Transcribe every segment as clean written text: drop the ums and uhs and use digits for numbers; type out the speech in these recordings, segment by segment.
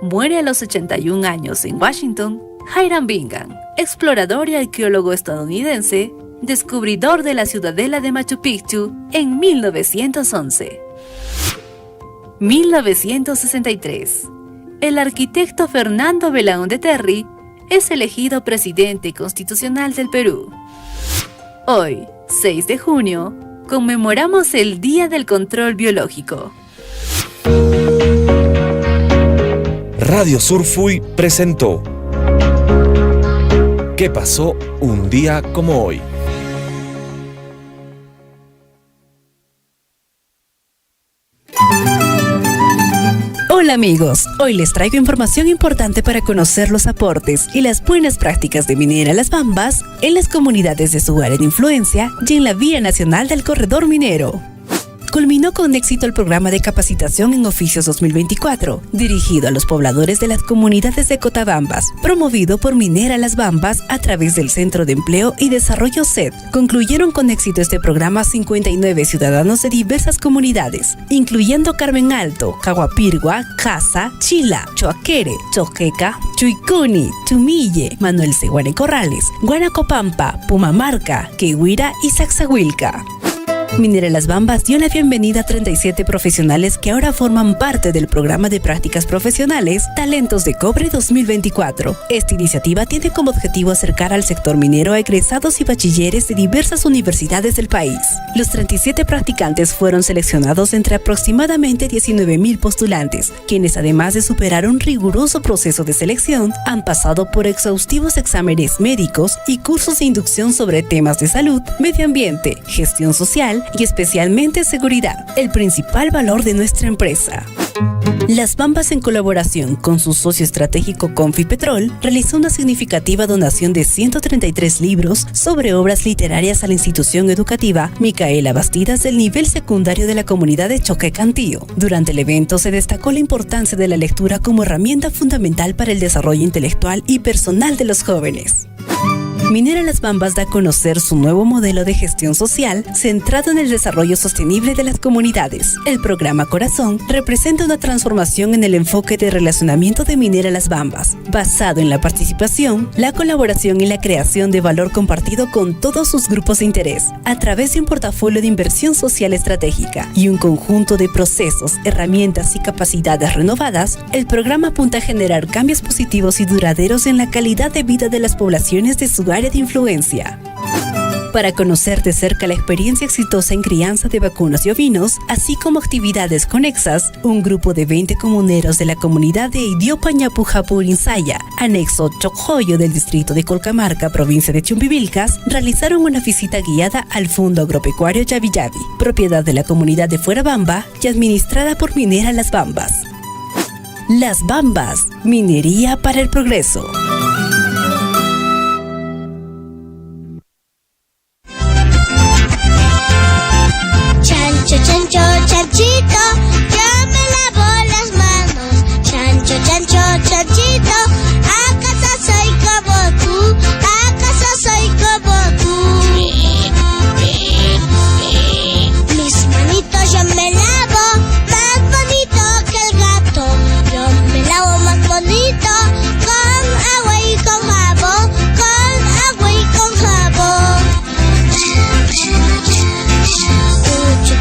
Muere a los 81 años en Washington Hiram Bingham, explorador y arqueólogo estadounidense, descubridor de la ciudadela de Machu Picchu en 1911. 1963. El arquitecto Fernando Belaúnde Terry es elegido presidente constitucional del Perú. Hoy, 6 de junio, conmemoramos el Día del Control Biológico. Radio Surfui presentó ¿Qué pasó un día como hoy? Hola amigos, hoy les traigo información importante para conocer los aportes y las buenas prácticas de Minera Las Bambas en las comunidades de su área de influencia y en la Vía Nacional del Corredor Minero. Culminó con éxito el programa de capacitación en oficios 2024, dirigido a los pobladores de las comunidades de Cotabambas, promovido por Minera Las Bambas a través del Centro de Empleo y Desarrollo CED. Concluyeron con éxito este programa 59 ciudadanos de diversas comunidades, incluyendo Carmen Alto, Cahuapirgua, Casa, Chila, Choaquere, Choqueca, Chuicuni, Chumille, Manuel Seguane Corrales, Guanacopampa, Pumamarca, Quehuira y Saxahuilca. Minera Las Bambas dio la bienvenida a 37 profesionales que ahora forman parte del programa de prácticas profesionales Talentos de Cobre 2024. Esta iniciativa tiene como objetivo acercar al sector minero a egresados y bachilleres de diversas universidades del país. Los 37 practicantes fueron seleccionados entre aproximadamente 19,000 postulantes, quienes además de superar un riguroso proceso de selección, han pasado por exhaustivos exámenes médicos y cursos de inducción sobre temas de salud, medio ambiente, gestión social, y especialmente seguridad, el principal valor de nuestra empresa. Las Bambas, en colaboración con su socio estratégico Confipetrol, realizó una significativa donación de 133 libros sobre obras literarias a la institución educativa Micaela Bastidas del nivel secundario de la comunidad de Choquecantío. Durante el evento se destacó la importancia de la lectura como herramienta fundamental para el desarrollo intelectual y personal de los jóvenes. Minera Las Bambas da a conocer su nuevo modelo de gestión social centrado en el desarrollo sostenible de las comunidades. El programa Corazón representa una transformación en el enfoque de relacionamiento de Minera Las Bambas, basado en la participación, la colaboración y la creación de valor compartido con todos sus grupos de interés, a través de un portafolio de inversión social estratégica y un conjunto de procesos, herramientas y capacidades renovadas. El programa apunta a generar cambios positivos y duraderos en la calidad de vida de las poblaciones de su área de influencia. Para conocer de cerca la experiencia exitosa en crianza de vacunos y ovinos, así como actividades conexas, un grupo de 20 comuneros de la comunidad de Idiopañapujapulinsaya, anexo Chocjoyo del distrito de Colcamarca, provincia de Chumbivilcas, realizaron una visita guiada al Fondo Agropecuario Yavi Yavi, propiedad de la comunidad de Fuerabamba y administrada por Minera Las Bambas. Las Bambas, minería para el progreso. Chancho, chanchito, yo me lavo las manos. Chancho, chancho, chanchito, ¿acaso soy como tú? ¿Acaso soy como tú? Mis manitos yo me lavo más bonito que el gato. Yo me lavo más bonito con agua y con jabón, con agua y con jabón.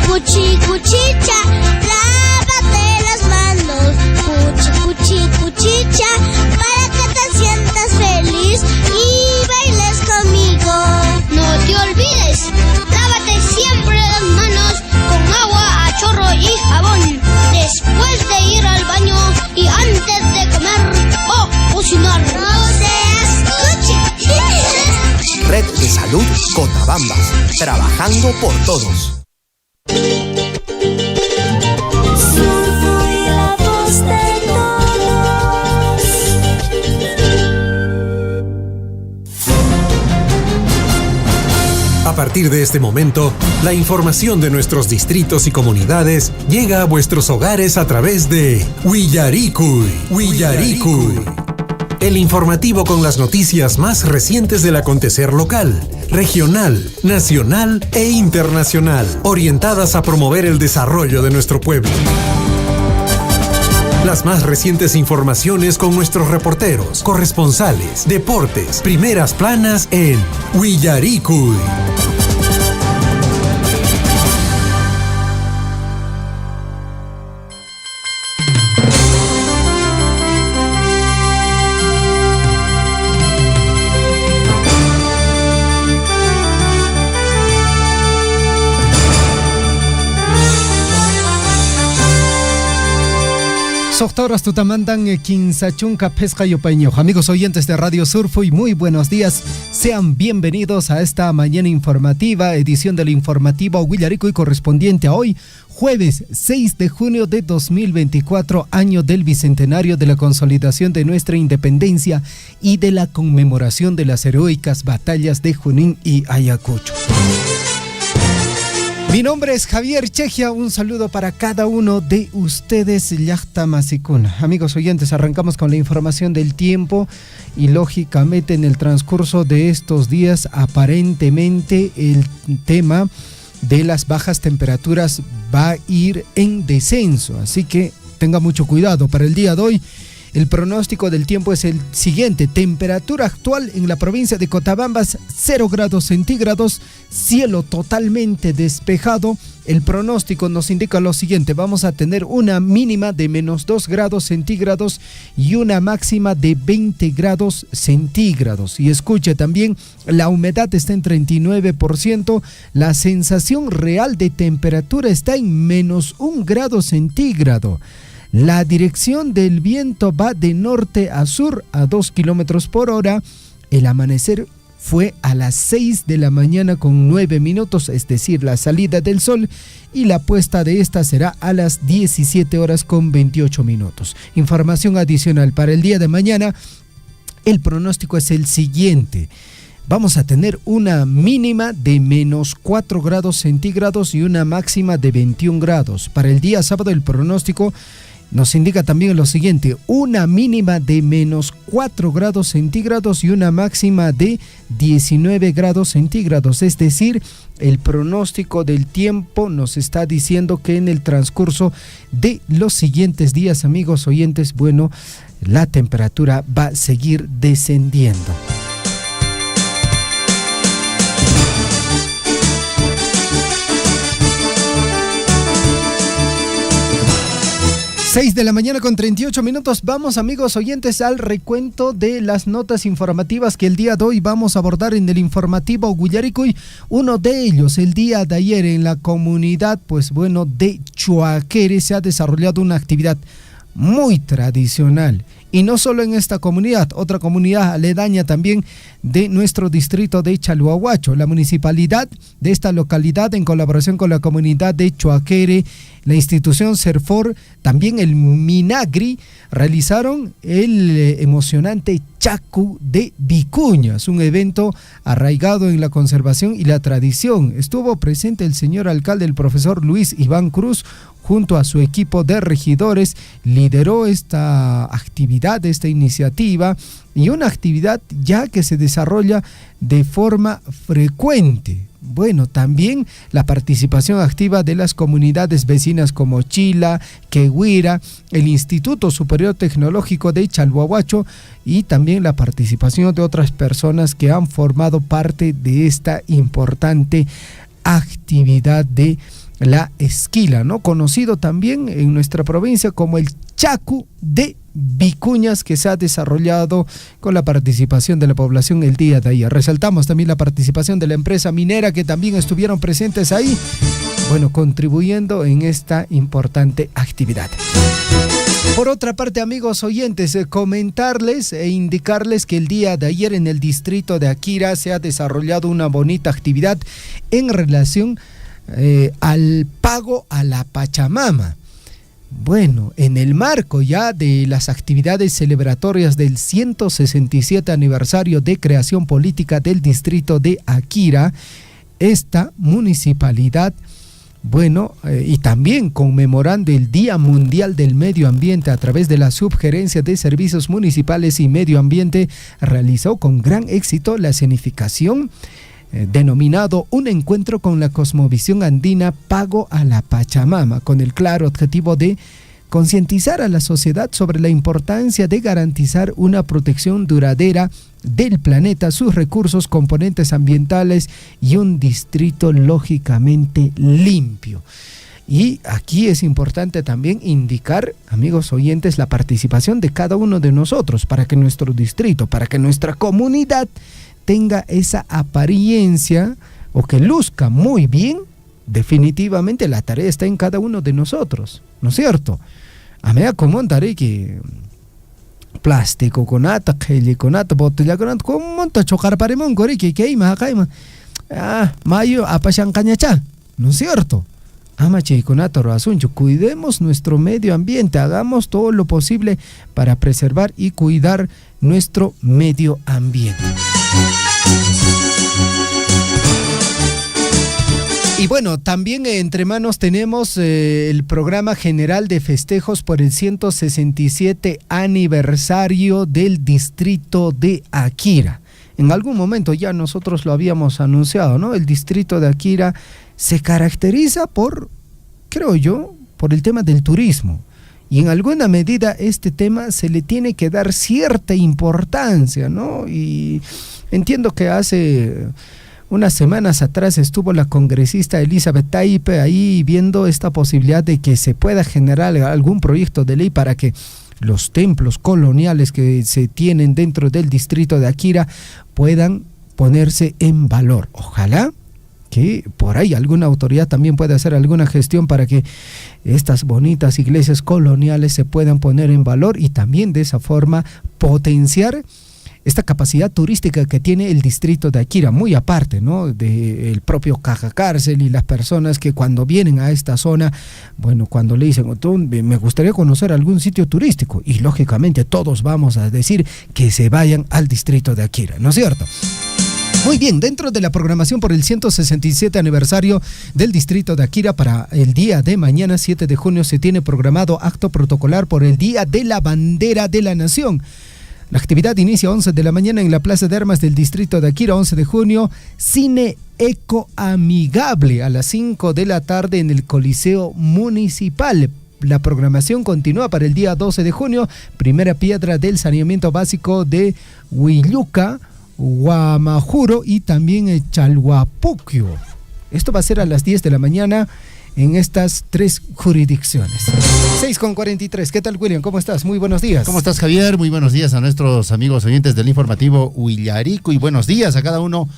Cuchi, cuchicha, lávate las manos. Cuchi, cuchi, cuchicha, para que te sientas feliz y bailes conmigo. No te olvides, lávate siempre las manos con agua a chorro y jabón. Después de ir al baño y antes de comer o cocinar. No seas cuchi. Red de Salud Cotabambas, trabajando por todos. A partir de este momento, la información de nuestros distritos y comunidades llega a vuestros hogares a través de Willaricui. El informativo con las noticias más recientes del acontecer local, regional, nacional e internacional, orientadas a promover el desarrollo de nuestro pueblo. Las más recientes informaciones con nuestros reporteros, corresponsales, deportes, primeras planas en Willaricui. Soctoras tutamantan quinsachunca pesca yopaño. Amigos oyentes de Radio Surfui, muy buenos días. Sean bienvenidos a esta mañana informativa, edición del informativo Willaricui correspondiente a hoy, jueves 6 de junio de 2024, año del bicentenario de la consolidación de nuestra independencia y de la conmemoración de las heroicas batallas de Junín y Ayacucho. Mi nombre es Javier Chejia, un saludo para cada uno de ustedes, Llacta Masicuna. Amigos oyentes, arrancamos con la información del tiempo y lógicamente en el transcurso de estos días aparentemente el tema de las bajas temperaturas va a ir en descenso, así que tenga mucho cuidado. Para el día de hoy, el pronóstico del tiempo es el siguiente: temperatura actual en la provincia de Cotabambas 0 grados centígrados, cielo totalmente despejado. El pronóstico nos indica lo siguiente: vamos a tener una mínima de menos 2 grados centígrados y una máxima de 20 grados centígrados. Y escuche también, la humedad está en 39%, la sensación real de temperatura está en menos 1 grado centígrado. La dirección del viento va de norte a sur a 2 kilómetros por hora. El amanecer fue a las 6 de la mañana con 9 minutos, es decir, la salida del sol, y la puesta de esta será a las 17 horas con 28 minutos. Información adicional para el día de mañana, el pronóstico es el siguiente. Vamos a tener una mínima de menos 4 grados centígrados y una máxima de 21 grados. Para el día sábado el pronóstico nos indica también lo siguiente: una mínima de menos 4 grados centígrados y una máxima de 19 grados centígrados. Es decir, el pronóstico del tiempo nos está diciendo que en el transcurso de los siguientes días, amigos oyentes, bueno, la temperatura va a seguir descendiendo. 6 de la mañana con 38 minutos. Vamos, amigos oyentes, al recuento de las notas informativas que el día de hoy vamos a abordar en el informativo Willaricui. Uno de ellos, el día de ayer en la comunidad, de Chuaquere se ha desarrollado una actividad muy tradicional. Y no solo en esta comunidad, otra comunidad aledaña también de nuestro distrito de Chalhuahuacho. La municipalidad de esta localidad, en colaboración con la comunidad de Chuaquere, la institución CERFOR, también el Minagri, realizaron el emocionante Chacu de Vicuñas, un evento arraigado en la conservación y la tradición. Estuvo presente el señor alcalde, el profesor Luis Iván Cruz, junto a su equipo de regidores. Lideró esta actividad, esta iniciativa, y una actividad ya que se desarrolla de forma frecuente. Bueno, también la participación activa de las comunidades vecinas como Chila, Quehuira, el Instituto Superior Tecnológico de Chalhuahuacho, y también la participación de otras personas que han formado parte de esta importante actividad de la esquila, ¿no? Conocido también en nuestra provincia como el Chacu de Vicuñas, que se ha desarrollado con la participación de la población el día de ayer. Resaltamos también la participación de la empresa minera, que también estuvieron presentes ahí, contribuyendo en esta importante actividad. Por otra parte, amigos oyentes, comentarles e indicarles que el día de ayer en el distrito de Akira se ha desarrollado una bonita actividad en relación al pago a la Pachamama. Bueno, en el marco ya de las actividades celebratorias del 167 aniversario de creación política del distrito de Akira, esta municipalidad, y también conmemorando el Día Mundial del Medio Ambiente a través de la Subgerencia de Servicios Municipales y Medio Ambiente, realizó con gran éxito la escenificación denominado Un Encuentro con la Cosmovisión Andina, Pago a la Pachamama, con el claro objetivo de concientizar a la sociedad sobre la importancia de garantizar una protección duradera del planeta, sus recursos, componentes ambientales y un distrito lógicamente limpio. Y aquí es importante también indicar, amigos oyentes, la participación de cada uno de nosotros para que nuestro distrito, para que nuestra comunidad tenga esa apariencia o que luzca muy bien. Definitivamente la tarea está en cada uno de nosotros, ¿no es cierto? A mí como tarea que plástico con ata, gel con ata, botella con ata, con monta chocar para mon gori que ima, mayo apashan cañacha, ¿no es cierto? Amache con ata rasuncho, cuidemos nuestro medio ambiente, hagamos todo lo posible para preservar y cuidar nuestro medio ambiente. Y bueno, también entre manos tenemos el programa general de festejos por el 167 aniversario del distrito de Akira. En algún momento ya nosotros lo habíamos anunciado, ¿no? El distrito de Akira se caracteriza por, creo yo, por el tema del turismo. Y en alguna medida este tema se le tiene que dar cierta importancia, ¿no? Y entiendo que hace unas semanas atrás estuvo la congresista Elizabeth Taipe ahí viendo esta posibilidad de que se pueda generar algún proyecto de ley para que los templos coloniales que se tienen dentro del distrito de Akira puedan ponerse en valor. Ojalá que por ahí alguna autoridad también pueda hacer alguna gestión para que estas bonitas iglesias coloniales se puedan poner en valor y también de esa forma potenciar esta capacidad turística que tiene el distrito de Akira, muy aparte, ¿no?, del propio Caja Cárcel y las personas que cuando vienen a esta zona, bueno, cuando le dicen, me gustaría conocer algún sitio turístico, y lógicamente todos vamos a decir que se vayan al distrito de Akira, ¿no es cierto? Muy bien, dentro de la programación por el 167 aniversario del distrito de Akira para el día de mañana, 7 de junio, se tiene programado acto protocolar por el Día de la Bandera de la Nación. La actividad inicia a 11 de la mañana en la Plaza de Armas del distrito de Akira, 11 de junio, cine ecoamigable a las 5 de la tarde en el Coliseo Municipal. La programación continúa para el día 12 de junio, primera piedra del saneamiento básico de Huilluca, Guamajuro y también Chalhuapuquio. Esto va a ser a las 10 de la mañana en estas tres jurisdicciones. 6:43. ¿Qué tal, William? ¿Cómo estás? Muy buenos días. ¿Cómo estás, Javier? Muy buenos días a nuestros amigos oyentes del informativo Huillarico y buenos días a cada uno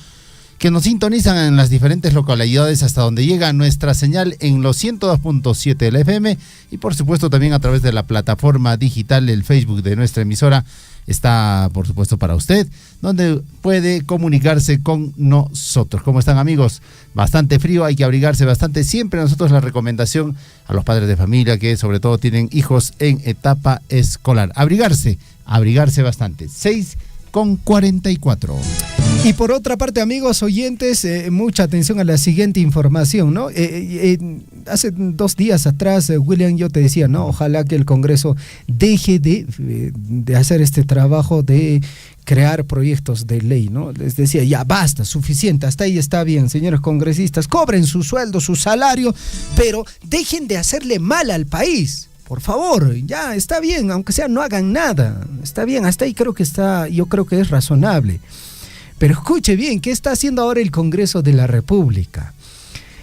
que nos sintonizan en las diferentes localidades hasta donde llega nuestra señal en los 102.7 de la FM y por supuesto también a través de la plataforma digital, el Facebook de nuestra emisora está por supuesto para usted, donde puede comunicarse con nosotros. ¿Cómo están, amigos? Bastante frío, hay que abrigarse bastante. Siempre nosotros la recomendación a los padres de familia que sobre todo tienen hijos en etapa escolar. Abrigarse bastante. 6:44. Y por otra parte, amigos oyentes, mucha atención a la siguiente información, ¿no? Hace 2 días atrás, William, yo te decía, ¿no? Ojalá que el Congreso deje de hacer este trabajo de crear proyectos de ley, ¿no? Les decía, ya basta, suficiente, hasta ahí está bien, señores congresistas, cobren su sueldo, su salario, pero dejen de hacerle mal al país. Por favor, ya está bien, aunque sea no hagan nada, está bien, hasta ahí yo creo que es razonable. Pero escuche bien, ¿qué está haciendo ahora el Congreso de la República?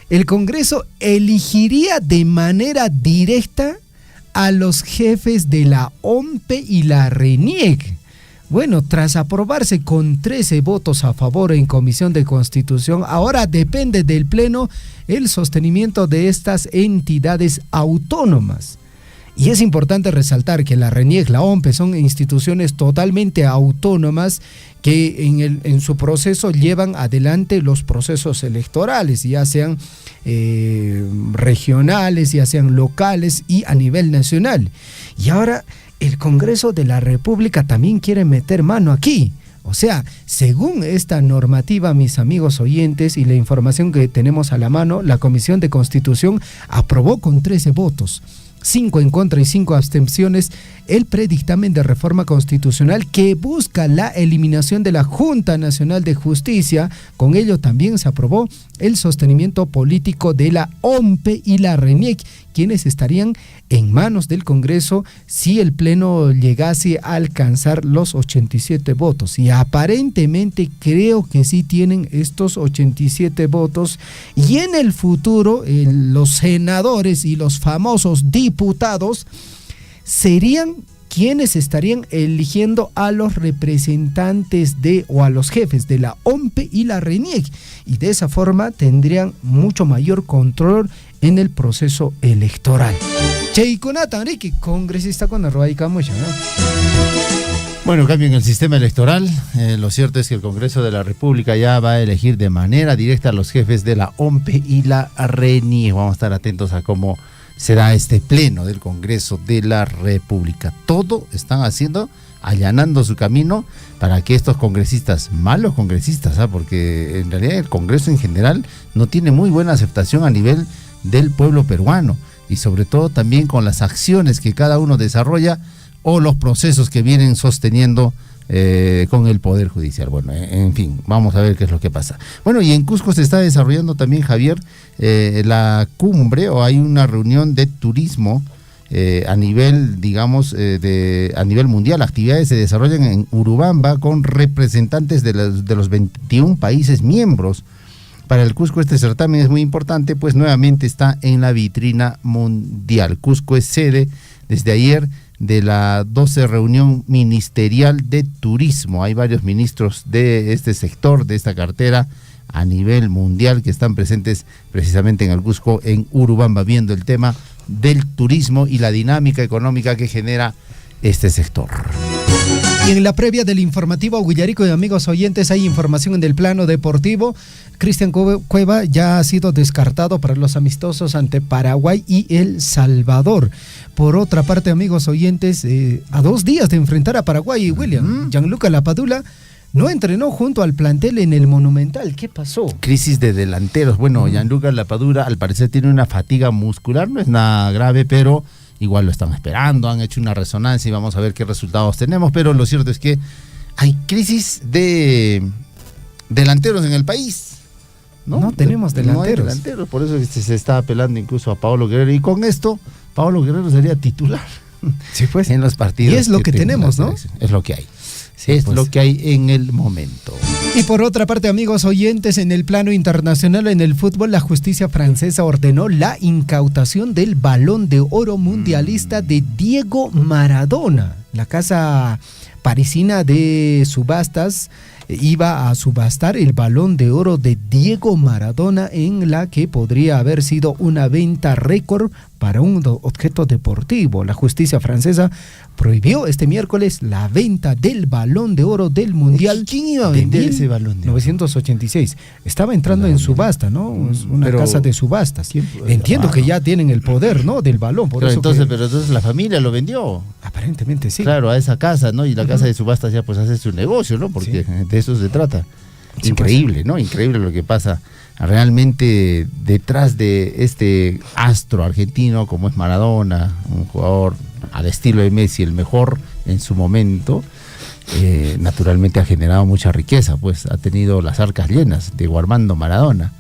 El Congreso elegiría de manera directa a los jefes de la OMPE y la RENIEC. Bueno, tras aprobarse con 13 votos a favor en Comisión de Constitución, ahora depende del Pleno el sostenimiento de estas entidades autónomas. Y es importante resaltar que la RENIEC, la OMPE son instituciones totalmente autónomas que en su proceso llevan adelante los procesos electorales, ya sean regionales, ya sean locales y a nivel nacional. Y ahora el Congreso de la República también quiere meter mano aquí. O sea, según esta normativa, mis amigos oyentes, y la información que tenemos a la mano, la Comisión de Constitución aprobó con 13 votos. 5 en contra y 5 abstenciones el predictamen de reforma constitucional que busca la eliminación de la Junta Nacional de Justicia. Con ello también se aprobó el sostenimiento político de la OMPE y la RENIEC, quienes estarían en manos del Congreso si el Pleno llegase a alcanzar los 87 votos. Y aparentemente creo que sí tienen estos 87 votos. Y en el futuro, los senadores y los famosos diputados serían quienes estarían eligiendo a los representantes o a los jefes de la OMPE y la RENIEC, y de esa forma tendrían mucho mayor control en el proceso electoral. Cheikunata, Enrique, congresista con arroba y camucha, ¿no? Bueno, cambio en el sistema electoral. Lo cierto es que el Congreso de la República ya va a elegir de manera directa a los jefes de la OMPE y la RENIEC. Vamos a estar atentos a cómo será este pleno del Congreso de la República. Todo están haciendo, allanando su camino para que estos congresistas, malos congresistas, porque en realidad el Congreso en general no tiene muy buena aceptación a nivel del pueblo peruano, y sobre todo también con las acciones que cada uno desarrolla o los procesos que vienen sosteniendo con el Poder Judicial. Bueno, en fin, vamos a ver qué es lo que pasa. Bueno, y en Cusco se está desarrollando también, Javier, la cumbre, o hay una reunión de turismo a nivel, digamos, a nivel mundial. Actividades se desarrollan en Urubamba con representantes de los 21 países miembros. Para el Cusco este certamen es muy importante, pues nuevamente está en la vitrina mundial. Cusco es sede desde ayer de la 12 reunión ministerial de turismo. Hay varios ministros de este sector, de esta cartera a nivel mundial, que están presentes precisamente en el Cusco, en Urubamba, viendo el tema del turismo y la dinámica económica que genera este sector. Y en la previa del informativo Huillarico, y amigos oyentes, hay información en el plano deportivo. Cristian Cueva ya ha sido descartado para los amistosos ante Paraguay y El Salvador. Por otra parte, amigos oyentes, a 2 días de enfrentar a Paraguay y William, Gianluca Lapadula no entrenó junto al plantel en el Monumental. ¿Qué pasó? Crisis de delanteros. Bueno, Gianluca Lapadula al parecer tiene una fatiga muscular, no es nada grave, pero igual lo están esperando, han hecho una resonancia y vamos a ver qué resultados tenemos, pero lo cierto es que hay crisis de delanteros en el país. No tenemos delanteros. No hay delanteros, por eso se está apelando incluso a Paolo Guerrero, y con esto Paolo Guerrero sería titular, sí, pues, en los partidos. Y es lo que tenemos, ¿no? Es lo que hay. Sí, es pues lo que hay en el momento. Y por otra parte, amigos oyentes, en el plano internacional, en el fútbol, la justicia francesa ordenó la incautación del Balón de Oro mundialista de Diego Maradona. La casa parisina de subastas iba a subastar el Balón de Oro de Diego Maradona, en la que podría haber sido una venta récord para un objeto deportivo. La justicia francesa prohibió este miércoles la venta del Balón de Oro del Mundial. ¿Quién iba a vender ese Balón de Oro? 1986. Estaba entrando en subasta, ¿no? Es una casa de subastas. Entiendo que ya tienen el poder, ¿no? Del balón. Por eso pero entonces la familia lo vendió. Aparentemente sí. Claro, a esa casa, ¿no? Y la casa de subastas ya pues hace su negocio, ¿no? Porque de eso se trata. Increíble, ¿no? Increíble lo que pasa realmente detrás de este astro argentino como es Maradona, un jugador al estilo de Messi, el mejor en su momento. Naturalmente ha generado mucha riqueza, pues ha tenido las arcas llenas, Diego Armando Maradona,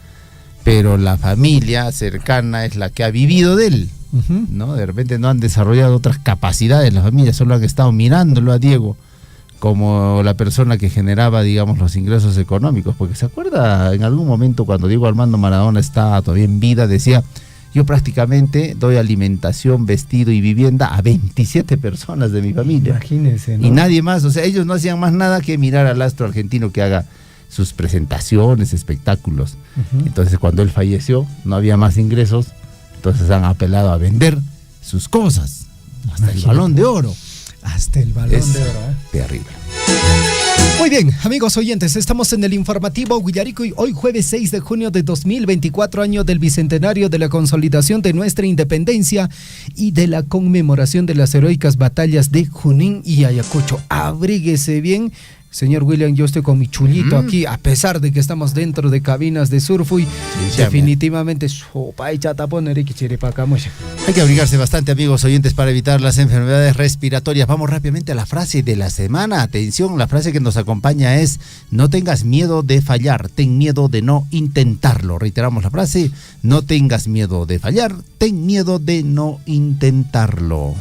pero la familia cercana es la que ha vivido de él, ¿no? De repente no han desarrollado otras capacidades la familia, solo han estado mirándolo a Diego como la persona que generaba, digamos, los ingresos económicos, porque se acuerda en algún momento cuando Diego Armando Maradona estaba todavía en vida, decía: yo prácticamente doy alimentación, vestido y vivienda a 27 personas de mi familia. Imagínense, ¿no? Y nadie más, o sea, ellos no hacían más nada que mirar al astro argentino que haga sus presentaciones, espectáculos. Entonces, cuando él falleció, no había más ingresos, entonces han apelado a vender sus cosas, hasta el Balón de Oro. Hasta el Balón de Oro, terrible. Muy bien, amigos oyentes, estamos en el informativo Huillarico y hoy jueves 6 de junio de 2024, año del bicentenario de la consolidación de nuestra independencia y de la conmemoración de las heroicas batallas de Junín y Ayacucho. Abríguese bien, Señor William, yo estoy con mi chullito aquí, a pesar de que estamos dentro de cabinas de Surfui, definitivamente hay que abrigarse bastante, amigos oyentes, para evitar las enfermedades respiratorias. Vamos rápidamente a la frase de la semana. Atención, la frase que nos acompaña es: no tengas miedo de fallar, ten miedo de no intentarlo. Reiteramos la frase: no tengas miedo de fallar, ten miedo de no intentarlo.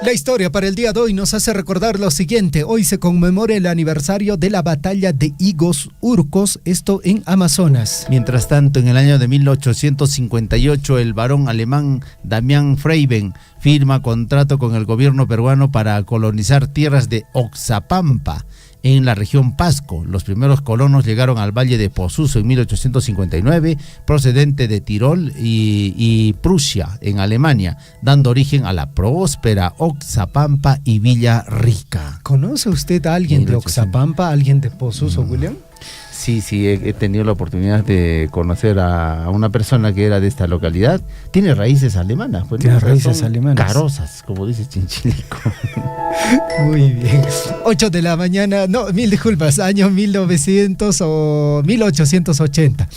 La historia para el día de hoy nos hace recordar lo siguiente. Hoy se conmemora el aniversario de la batalla de Higos Urcos, esto en Amazonas. Mientras tanto, en el año de 1858, el varón alemán Damián Freiben firma contrato con el gobierno peruano para colonizar tierras de Oxapampa, en la región Pasco. Los primeros colonos llegaron al valle de Posuso en 1859, procedente de Tirol y Prusia, en Alemania, dando origen a la próspera Oxapampa y Villa Rica. ¿Conoce usted a alguien de Oxapampa, alguien de Posuso, William? Sí, he tenido la oportunidad de conocer a una persona que era de esta localidad. Tiene raíces alemanas. Pues, tiene raíces alemanas. Carosas, como dice Chinchilico. Muy bien. 8 de la mañana, no, mil disculpas, año 1900 o 1880.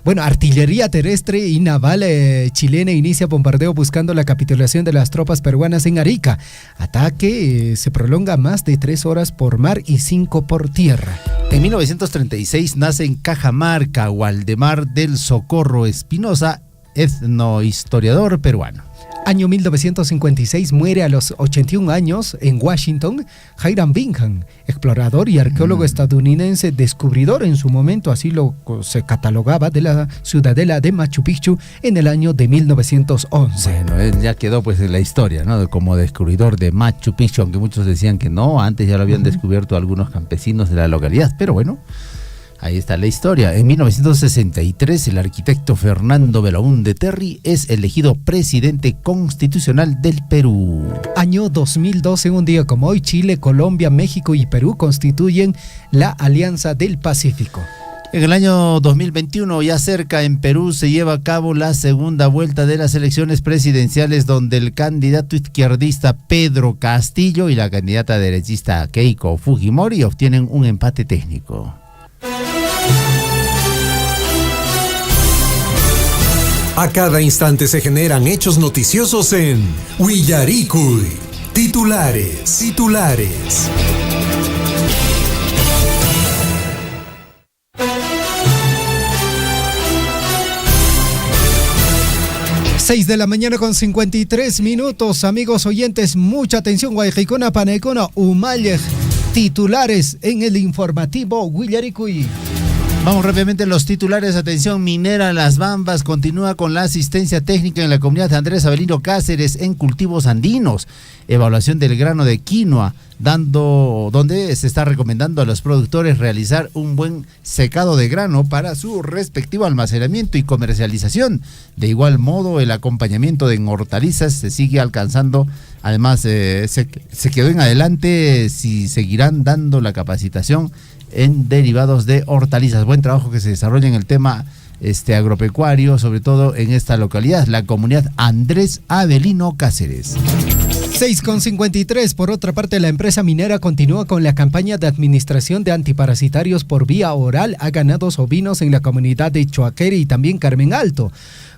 Bueno, artillería terrestre y naval chilena inicia bombardeo buscando la capitulación de las tropas peruanas en Arica. Ataque se prolonga más de 3 horas por mar y 5 por tierra. En 1936 nace en Cajamarca Waldemar del Socorro Espinosa, etnohistoriador peruano. Año 1956 muere a los 81 años en Washington Hiram Bingham, explorador y arqueólogo estadounidense, descubridor en su momento, así se catalogaba, de la ciudadela de Machu Picchu en el año de 1911. Bueno, él ya quedó pues en la historia, ¿no? Como descubridor de Machu Picchu, aunque muchos decían que no, antes ya lo habían descubierto algunos campesinos de la localidad, pero bueno. Ahí está la historia. En 1963, el arquitecto Fernando Belaúnde Terry es elegido presidente constitucional del Perú. Año 2012, un día como hoy, Chile, Colombia, México y Perú constituyen la Alianza del Pacífico. En el año 2021, ya cerca, en Perú, se lleva a cabo la segunda vuelta de las elecciones presidenciales, donde el candidato izquierdista Pedro Castillo y la candidata derechista Keiko Fujimori obtienen un empate técnico. A cada instante se generan hechos noticiosos en Willaricui. Titulares. 6 de la mañana con 53 minutos, amigos oyentes, mucha atención, Guayquicona, Panecona, Humalej, titulares en el informativo Willaricui. Vamos rápidamente a los titulares. Atención, Minera Las Bambas continúa con la asistencia técnica en la comunidad de Andrés Avelino Cáceres en cultivos andinos. Evaluación del grano de quinoa, donde se está recomendando a los productores realizar un buen secado de grano para su respectivo almacenamiento y comercialización. De igual modo, el acompañamiento de hortalizas se sigue alcanzando. Además, se quedó en adelante si seguirán dando la capacitación en derivados de hortalizas. Buen trabajo que se desarrolla en el tema agropecuario, sobre todo en esta localidad, la comunidad Andrés Avelino Cáceres. 6:53. Por otra parte, la empresa minera continúa con la campaña de administración de antiparasitarios por vía oral a ganados ovinos en la comunidad de Choaqueri y también Carmen Alto,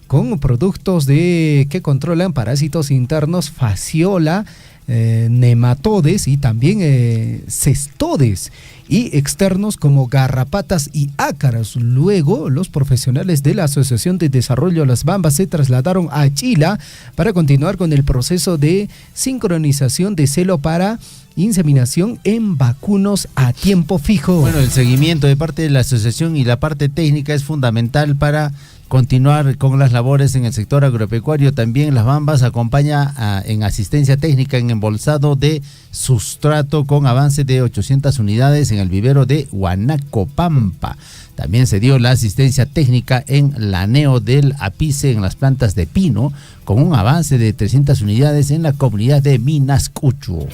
con productos que controlan parásitos internos, fasciola, nematodes y también cestodes, y externos como garrapatas y ácaros. Luego, los profesionales de la Asociación de Desarrollo Las Bambas se trasladaron a Chila para continuar con el proceso de sincronización de celo para inseminación en vacunos a tiempo fijo. Bueno, el seguimiento de parte de la asociación y la parte técnica es fundamental para continuar con las labores en el sector agropecuario. También Las Bambas acompaña en asistencia técnica en embolsado de sustrato con avance de 800 unidades en el vivero de Huanacopampa. También se dio la asistencia técnica en laneo del apice en las plantas de pino, con un avance de 300 unidades en la comunidad de Minascucho.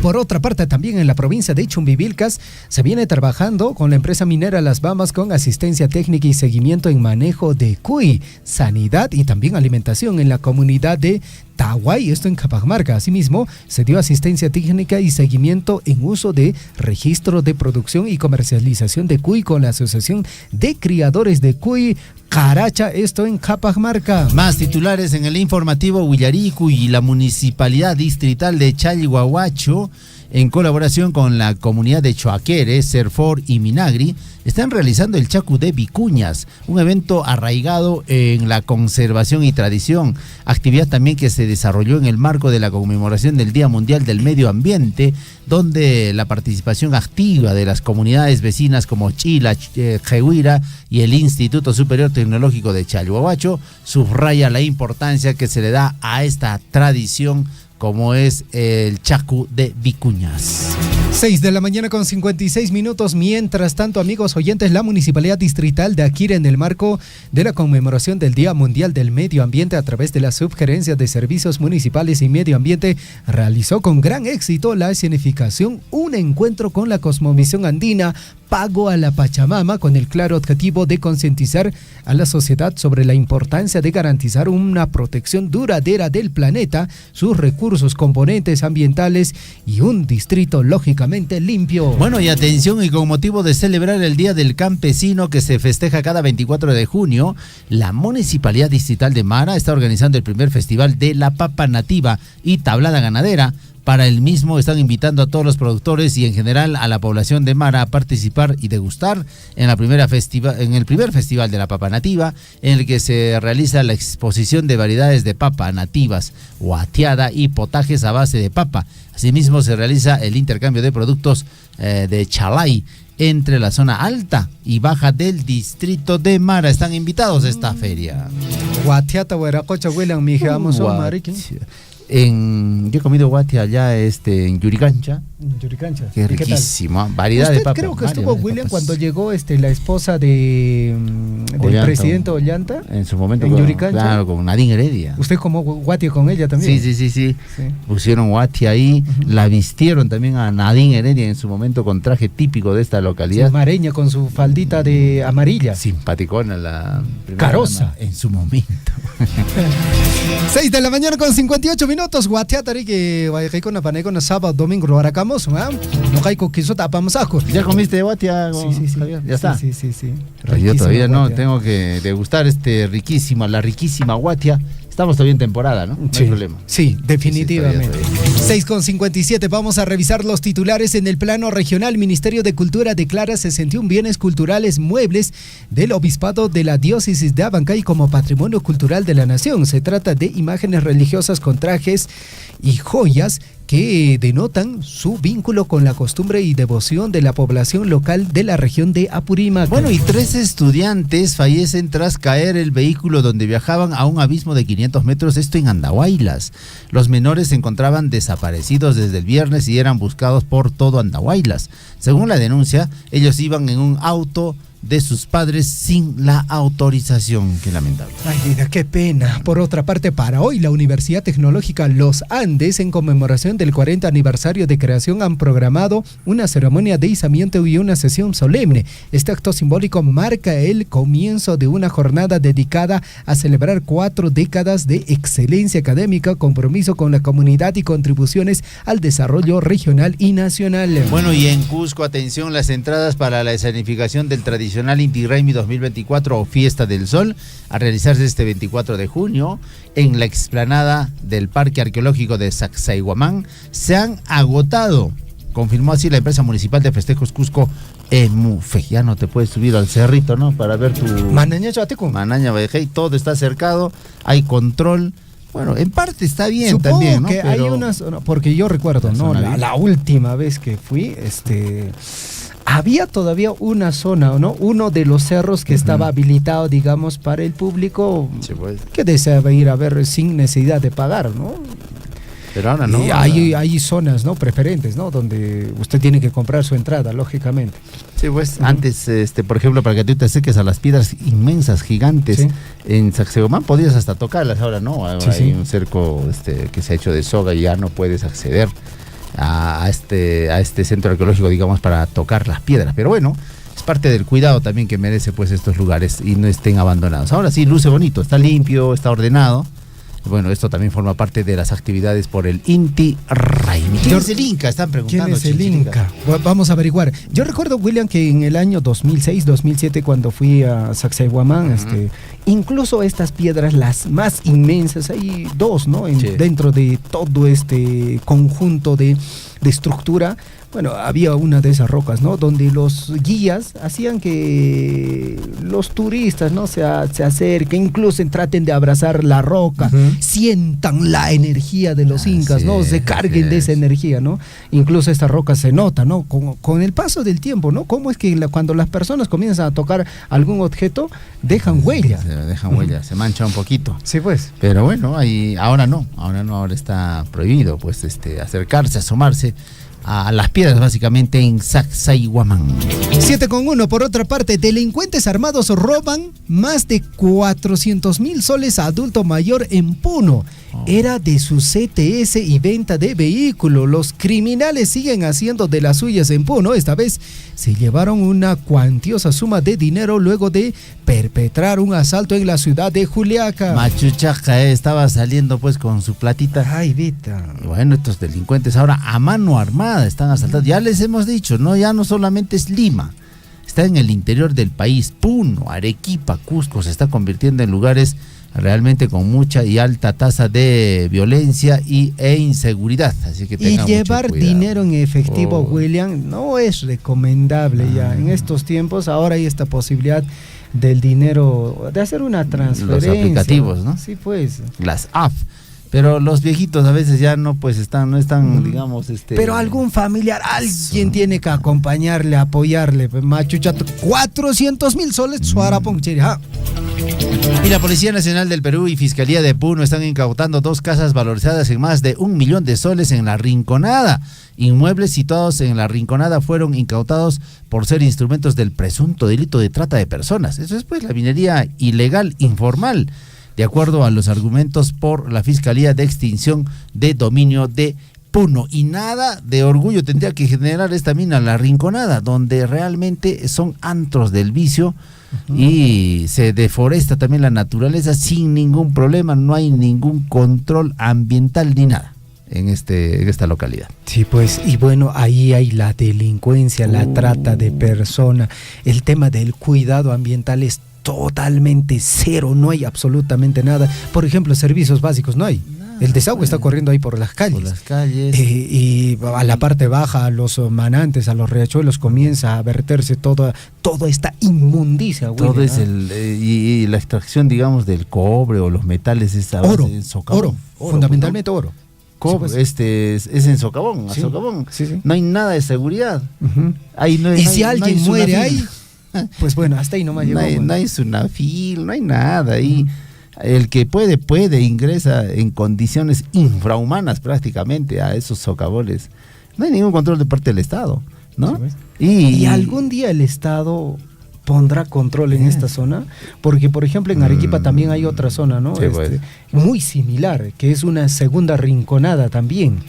Por otra parte, también en la provincia de Chumbivilcas se viene trabajando con la empresa minera Las Bambas con asistencia técnica y seguimiento en manejo de cuy, sanidad y también alimentación en la comunidad de Tahuay, esto en Cajamarca. Asimismo, se dio asistencia técnica y seguimiento en uso de registro de producción y comercialización de cuy con la Asociación de Criadores de Cuy Caracha, esto en Cajamarca. Más titulares en el informativo. Huillaricuy y la Municipalidad Distrital de Chalhuahuacho, en colaboración con la comunidad de Choaquere, Serfor y Minagri, están realizando el Chacu de Vicuñas, un evento arraigado en la conservación y tradición, actividad también que se desarrolló en el marco de la conmemoración del Día Mundial del Medio Ambiente, donde la participación activa de las comunidades vecinas como Chila, Jehuira y el Instituto Superior Tecnológico de Chalhuahuacho subraya la importancia que se le da a esta tradición como es el Chacu de Vicuñas. 6 de la mañana con 56 minutos. Mientras tanto, amigos oyentes, la Municipalidad Distrital de Akira, en el marco de la conmemoración del Día Mundial del Medio Ambiente, a través de la Subgerencia de Servicios Municipales y Medio Ambiente, realizó con gran éxito la escenificación Un Encuentro con la Cosmovisión Andina, Pago a la Pachamama, con el claro objetivo de concientizar a la sociedad sobre la importancia de garantizar una protección duradera del planeta, sus recursos, componentes ambientales y un distrito lógicamente limpio. Bueno, y atención, y con motivo de celebrar el Día del Campesino, que se festeja cada 24 de junio, la Municipalidad Distrital de Mara está organizando el primer festival de la papa nativa y tablada ganadera. Para el mismo están invitando a todos los productores y en general a la población de Mara a participar y degustar en el primer festival de la papa nativa, en el que se realiza la exposición de variedades de papa nativas, guateada y potajes a base de papa. Asimismo se realiza el intercambio de productos de chalay entre la zona alta y baja del distrito de Mara. Están invitados a esta feria. Guateata, hueracocha, huelan, mi hija, vamos a mariqui. Yo he comido guati allá en Yuricancha. Yuricancha. Qué riquísimo. Variedad de papas. Creo que estuvo William cuando llegó la esposa del presidente Ollanta. En su momento. En Yuricancha. Claro, con Nadine Heredia. ¿Usted comió guati con ella también? Sí. Pusieron guati ahí. La vistieron también a Nadine Heredia en su momento con traje típico de esta localidad. Sí, mareña con su faldita de amarilla. Simpaticona la caroza. En su momento. 6 de la mañana con 58 minutos. Guateatari que vaya con la paneco na sábado, domingo, lo haracamos, ¿no? No caigo que eso tapamos ajo. ¿Ya comiste guatia? Sí. ¿Ya está? Sí. Pero yo todavía no, tengo que degustar la riquísima guatia. Estamos todavía en temporada, ¿no? No hay problema. Sí, definitivamente. 6:57, vamos a revisar los titulares. En el plano regional, Ministerio de Cultura declara 61 bienes culturales muebles del Obispado de la Diócesis de Abancay como Patrimonio Cultural de la Nación. Se trata de imágenes religiosas con trajes y joyas que denotan su vínculo con la costumbre y devoción de la población local de la región de Apurímac. Bueno, y 3 estudiantes fallecen tras caer el vehículo donde viajaban a un abismo de 500 metros, esto en Andahuaylas. Los menores se encontraban desaparecidos desde el viernes y eran buscados por todo Andahuaylas. Según la denuncia, ellos iban en un auto de sus padres sin la autorización. Qué lamentable. Ay, vida, qué pena. Por otra parte, para hoy, la Universidad Tecnológica Los Andes, en conmemoración del 40 aniversario de creación, han programado una ceremonia de izamiento y una sesión solemne. Este acto simbólico marca el comienzo de una jornada dedicada a celebrar 4 décadas de excelencia académica, compromiso con la comunidad y contribuciones al desarrollo regional y nacional. Bueno, y en Cusco, atención, las entradas para la escenificación del tradicional Inti Raymi 2024 o Fiesta del Sol, a realizarse este 24 de junio en la explanada del Parque Arqueológico de Sacsayhuamán, se han agotado. Confirmó así la empresa municipal de festejos Cusco, EMUFE. Ya no te puedes subir al cerrito, ¿no? Para ver tu Manaña Chateco. Manaña Bajey, todo está cercado, hay control. Bueno, en parte está bien. Supongo también, ¿no? que hay unas, porque yo recuerdo, ¿no? La última vez que fui, había todavía una zona, ¿no? Uno de los cerros que estaba habilitado, digamos, para el público, sí, pues, que deseaba ir a ver sin necesidad de pagar, ¿no? Pero ahora no. Y hay zonas, ¿no? Preferentes, ¿no? Donde usted tiene que comprar su entrada, lógicamente. Sí, pues antes, por ejemplo, para que tú te acerques a las piedras inmensas, gigantes, ¿sí? En Sacsayhuamán podías hasta tocarlas, ahora no. Hay un cerco que se ha hecho de soga y ya no puedes acceder a este centro arqueológico, digamos, para tocar las piedras. Pero bueno, es parte del cuidado también que merece pues estos lugares y no estén abandonados. Ahora sí, luce bonito, está limpio, está ordenado. Bueno, esto también forma parte de las actividades por el Inti Raymi. ¿Quién es el Inca? Están preguntando. ¿Quién es el Inca? Vamos a averiguar. Yo recuerdo, William, que en el año 2006-2007, cuando fui a Sacsayhuamán, incluso estas piedras, las más inmensas, hay dos, ¿no? Dentro de todo este conjunto de estructura. Bueno, había una de esas rocas, ¿no? Donde los guías hacían que los turistas, ¿no? se acerquen, incluso traten de abrazar la roca, sientan la energía de los incas, ¿no? Se carguen de esa energía, ¿no? Incluso esta roca se nota, ¿no? Con el paso del tiempo, ¿no? Cómo es que cuando las personas comienzan a tocar algún objeto, dejan huella. Dejan huella, se mancha un poquito. Sí, pues. Pero bueno, ahora está prohibido, pues, acercarse, asomarse a las piedras, básicamente en Sacsayhuamán. 7,1. Por otra parte, delincuentes armados roban más de 400,000 soles a adulto mayor en Puno. Era de su CTS y venta de vehículo. Los criminales siguen haciendo de las suyas en Puno. Esta vez se llevaron una cuantiosa suma de dinero luego de perpetrar un asalto en la ciudad de Juliaca. Machuchaca estaba saliendo pues con su platita. Ay, Vita. Y bueno, estos delincuentes ahora a mano armada están asaltando. Ya les hemos dicho, ¿no? Ya no solamente es Lima, está en el interior del país. Puno, Arequipa, Cusco se está convirtiendo en lugares realmente con mucha y alta tasa de violencia e inseguridad, así que tengan y llevar mucho cuidado. Dinero en efectivo, William, no es recomendable ya en estos tiempos. Ahora hay esta posibilidad del dinero, de hacer una transferencia. Los aplicativos, ¿no? Sí, pues. Las app. Pero los viejitos a veces ya no están, digamos, Pero algún familiar, alguien tiene que acompañarle, apoyarle. Machuchato, 400,000 soles, suarapong chiri. Y la Policía Nacional del Perú y Fiscalía de Puno están incautando 2 casas valorizadas en más de 1 millón de soles en La Rinconada. Inmuebles situados en La Rinconada fueron incautados por ser instrumentos del presunto delito de trata de personas. Eso es pues la minería ilegal, informal, de acuerdo a los argumentos por la Fiscalía de Extinción de Dominio de Puno. Y nada de orgullo tendría que generar esta mina, La Rinconada, donde realmente son antros del vicio. Y se deforesta también la naturaleza sin ningún problema, no hay ningún control ambiental ni nada en esta localidad. Sí, pues, y bueno, ahí hay la delincuencia, la trata de personas, el tema del cuidado ambiental es totalmente cero, no hay absolutamente nada. Por ejemplo, servicios básicos no hay. El desagüe está corriendo ahí por las calles. Y a la parte baja, a los manantes, a los riachuelos, comienza a verterse toda esta inmundicia. Todo William, es y la extracción, digamos, del cobre o los metales es a oro, base de socavón. oro, fundamentalmente oro. Cobre, Sí, pues. es en socavón, Sí, a socavón. sí. No hay nada de seguridad. Y si alguien muere ahí, pues bueno, hasta ahí nomás llegó. No hay Sunafil, no hay nada ahí. El que puede, ingresa en condiciones infrahumanas prácticamente a esos socavones. No hay ningún control de parte del Estado, ¿no? Sí, pues. Y algún día el Estado pondrá control en esta zona, porque por ejemplo en Arequipa también hay otra zona, ¿no? Sí, pues. Muy similar, que es una segunda Rinconada también.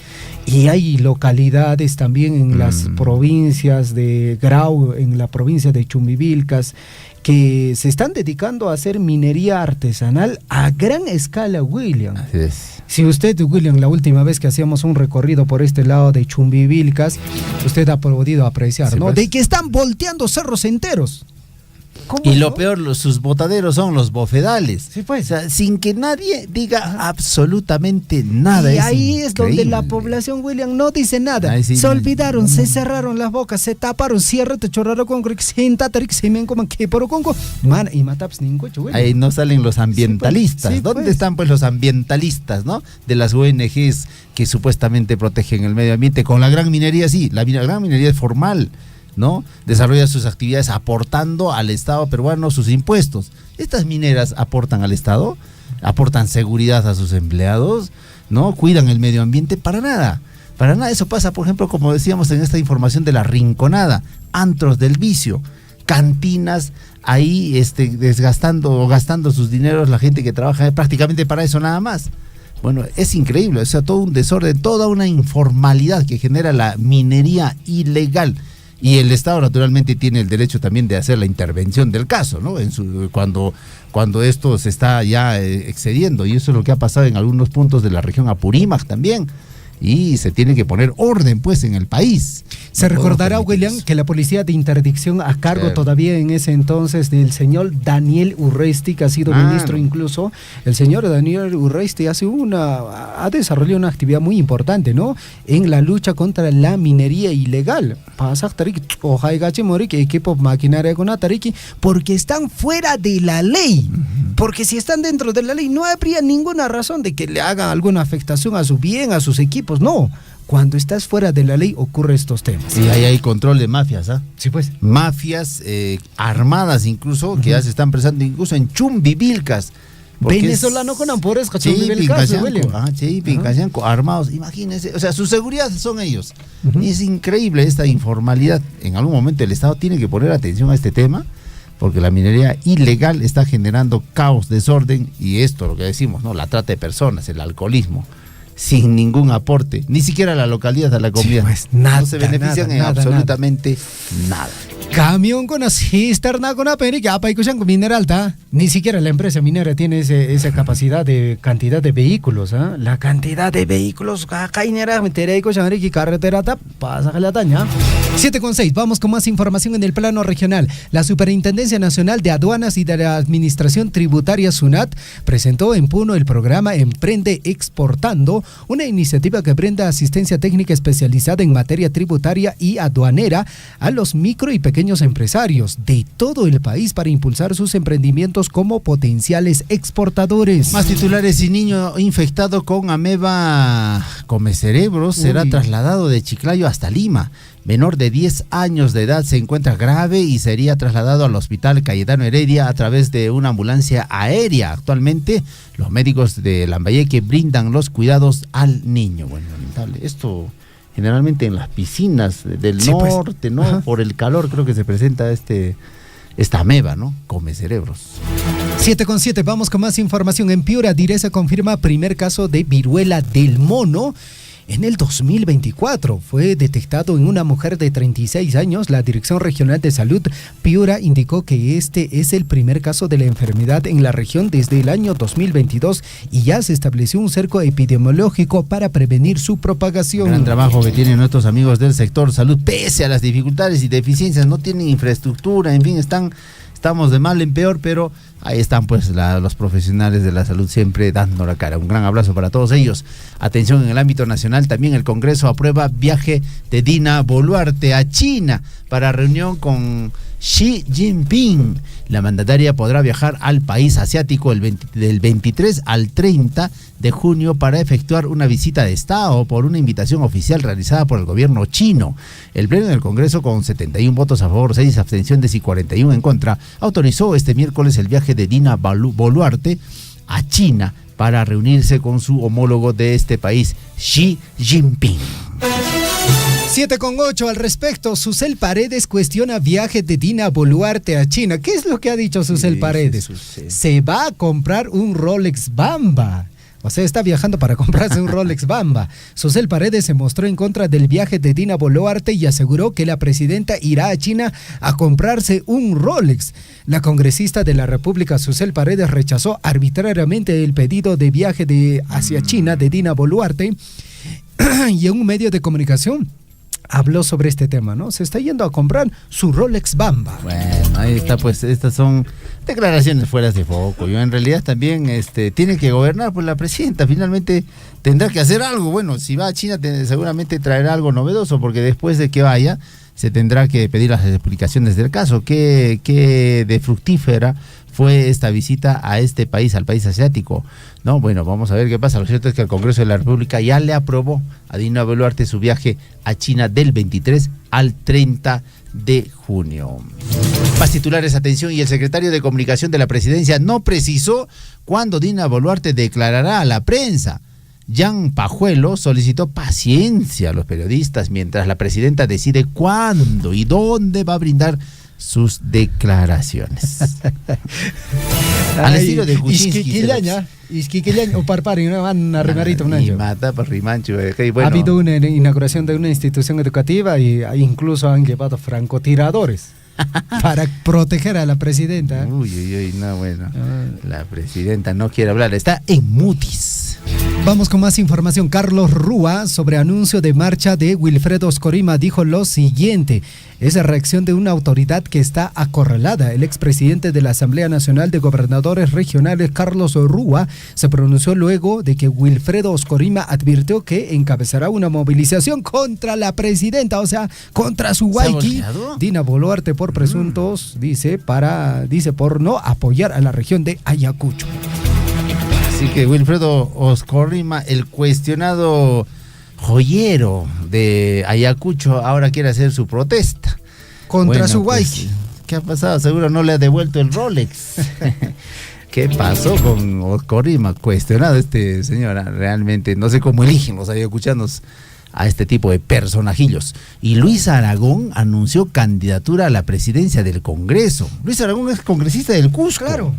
Y hay localidades también en las provincias de Grau, en la provincia de Chumbivilcas, que se están dedicando a hacer minería artesanal a gran escala, William. Así es. Si usted, William, la última vez que hacíamos un recorrido por este lado de Chumbivilcas, usted ha podido apreciar, Sí, ¿no? pues. De que están volteando cerros enteros. Y lo peor, sus botaderos son los bofedales. Sí, pues. O sea, sin que nadie diga absolutamente nada. Y ahí es donde increíble. la población, William, no dice nada. Ahí sí, se olvidaron, se cerraron las bocas, se taparon, cierra, te chorraron con se me coman que por conco, man, y mataps ningún William. Ahí no salen los ambientalistas. Sí, pues. ¿Dónde están pues los ambientalistas, no? De las ONGs que supuestamente protegen el medio ambiente. Con la gran minería, sí, la gran minería es formal, ¿no? Desarrolla sus actividades aportando al Estado peruano sus impuestos. Estas mineras aportan al Estado, aportan seguridad a sus empleados, ¿no? Cuidan el medio ambiente, para nada. Para nada. Eso pasa, por ejemplo, como decíamos en esta información de La Rinconada, antros del vicio, cantinas, ahí gastando sus dineros la gente que trabaja prácticamente para eso nada más. Bueno, es increíble, o sea, todo un desorden, toda una informalidad que genera la minería ilegal. Y el Estado naturalmente tiene el derecho también de hacer la intervención del caso, ¿no? Cuando esto se está ya excediendo, y eso es lo que ha pasado en algunos puntos de la región Apurímac también. Y se tiene que poner orden, pues, en el país. Se recordará, William, que la policía de interdicción a cargo todavía en ese entonces del señor Daniel Urresti, que ha sido ministro incluso. El señor Daniel Urresti ha desarrollado una actividad muy importante, ¿no? En la lucha contra la minería ilegal. Equipo maquinaria con Atariki, porque están fuera de la ley. Porque si están dentro de la ley, no habría ninguna razón de que le hagan alguna afectación a su bien, a sus equipos. No, cuando estás fuera de la ley ocurren estos temas. Y ahí hay control de mafias, ¿ah? Sí, pues. Mafias armadas incluso, que ya se están presando incluso en Chumbivilcas. Venezolano con ampores, armados, imagínense, o sea, su seguridad son ellos. Y es increíble esta informalidad. En algún momento el Estado tiene que poner atención a este tema, porque la minería ilegal está generando caos, desorden, y esto, lo que decimos, ¿no? La trata de personas, el alcoholismo, sin ningún aporte, ni siquiera a la localidad, a la comunidad. Sí, pues, nada, no se benefician en absolutamente nada. Camión con cisterna con mineral, ni siquiera la empresa minera tiene esa capacidad de cantidad de vehículos, ¿eh? La cantidad de vehículos, carretera, pasa la taña. 7:6, vamos con más información en el plano regional. La Superintendencia Nacional de Aduanas y de la Administración Tributaria SUNAT presentó en Puno el programa Emprende Exportando, una iniciativa que brinda asistencia técnica especializada en materia tributaria y aduanera a los micro y pequeños empresarios de todo el país para impulsar sus emprendimientos como potenciales exportadores. Más titulares: y niño infectado con ameba comecerebros será trasladado de Chiclayo hasta Lima. Menor de 10 años de edad se encuentra grave y sería trasladado al Hospital Cayetano Heredia a través de una ambulancia aérea. Actualmente, los médicos de Lambayeque brindan los cuidados al niño. Bueno, lamentable. Esto generalmente en las piscinas del norte, pues, ¿no? Ajá. Por el calor creo que se presenta esta ameba, ¿no? Comecerebros. 7:7, vamos con más información. En Piura, Direza confirma primer caso de viruela del mono. En el 2024 fue detectado en una mujer de 36 años. La Dirección Regional de Salud Piura indicó que este es el primer caso de la enfermedad en la región desde el año 2022 y ya se estableció un cerco epidemiológico para prevenir su propagación. Gran trabajo que tienen nuestros amigos del sector salud, pese a las dificultades y deficiencias, no tienen infraestructura, en fin, estamos de mal en peor, pero ahí están pues los profesionales de la salud siempre dando la cara. Un gran abrazo para todos ellos. Atención, en el ámbito nacional también el Congreso aprueba viaje de Dina Boluarte a China para reunión con Xi Jinping. La mandataria podrá viajar al país asiático del 23 al 30 de junio para efectuar una visita de Estado por una invitación oficial realizada por el gobierno chino. El Pleno del Congreso, con 71 votos a favor, 6 abstenciones y 41 en contra, autorizó este miércoles el viaje de Dina Boluarte a China para reunirse con su homólogo de este país, Xi Jinping. 7:8 al respecto. Susel Paredes cuestiona viaje de Dina Boluarte a China. ¿Qué es lo que ha dicho Susel Paredes? Se va a comprar un Rolex Bamba. O sea, está viajando para comprarse un Rolex Bamba. Susel Paredes se mostró en contra del viaje de Dina Boluarte y aseguró que la presidenta irá a China a comprarse un Rolex. La congresista de la República, Susel Paredes, rechazó arbitrariamente el pedido de viaje hacia China de Dina Boluarte y en un medio de comunicación habló sobre este tema, ¿no? Se está yendo a comprar su Rolex Bamba. Bueno, ahí está, pues estas son declaraciones fuera de foco. Yo en realidad también tiene que gobernar, pues la presidenta finalmente tendrá que hacer algo. Bueno, si va a China seguramente traerá algo novedoso, porque después de que vaya se tendrá que pedir las explicaciones del caso. ¿Qué de fructífera fue esta visita a este país, al país asiático? No, bueno, vamos a ver qué pasa. Lo cierto es que el Congreso de la República ya le aprobó a Dina Boluarte su viaje a China del 23 al 30 de junio. Más titulares, atención, y el secretario de Comunicación de la Presidencia no precisó cuándo Dina Boluarte declarará a la prensa. Jan Pajuelo solicitó paciencia a los periodistas mientras la presidenta decide cuándo y dónde va a brindar sus declaraciones. Al estilo de Kuczynski. Isquiquillaña o parpari, una rimarita, un Y año. mata por rimancho. Ha habido una inauguración de una institución educativa y incluso han llevado francotiradores para proteger a la presidenta. Uy, no, bueno. La presidenta no quiere hablar, está en mutis. Vamos con más información. Carlos Rúa, sobre anuncio de marcha de Wilfredo Oscorima, dijo lo siguiente: es la reacción de una autoridad que está acorralada. El expresidente de la Asamblea Nacional de Gobernadores Regionales, Carlos Rúa, se pronunció luego de que Wilfredo Oscorima advirtió que encabezará una movilización contra la presidenta, o sea, contra su Guayqui, Dina Boluarte, por presuntos, dice, por no apoyar a la región de Ayacucho. Así que Wilfredo Oscorima, el cuestionado joyero de Ayacucho, ahora quiere hacer su protesta contra su Guayqui. ¿Qué ha pasado? Seguro no le ha devuelto el Rolex. ¿Qué pasó con Oscorima? Cuestionado este señor, realmente no sé cómo eligen los ayacuchanos a este tipo de personajillos. Y Luis Aragón anunció candidatura a la presidencia del Congreso. Luis Aragón es congresista del Cusco. Claro.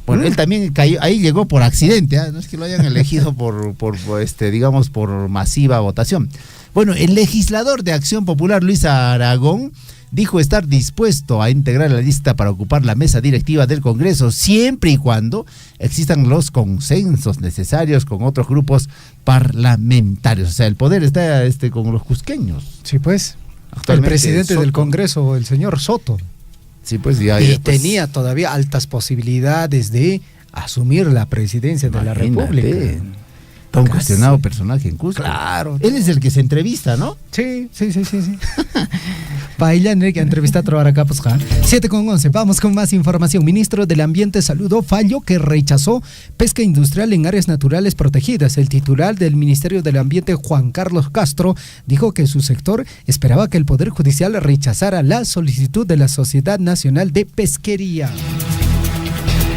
Bueno, él también cayó, ahí llegó por accidente, ¿eh? No es que lo hayan elegido por masiva votación. Bueno, el legislador de Acción Popular, Luis Aragón, dijo estar dispuesto a integrar la lista para ocupar la mesa directiva del Congreso, siempre y cuando existan los consensos necesarios con otros grupos parlamentarios. O sea, el poder está con los cusqueños. Sí, pues. El presidente del Congreso, el señor Soto. Sí, pues ya. Y tenía todavía altas posibilidades de asumir la presidencia de la República. Un cuestionado personaje en Cusco. Claro. Él es el que se entrevista, ¿no? Sí. Baila que entrevista a trabajar acá, pues, 7:11. Vamos con más información. Ministro del Ambiente saludó fallo que rechazó pesca industrial en áreas naturales protegidas. El titular del Ministerio del Ambiente, Juan Carlos Castro, dijo que su sector esperaba que el Poder Judicial rechazara la solicitud de la Sociedad Nacional de Pesquería.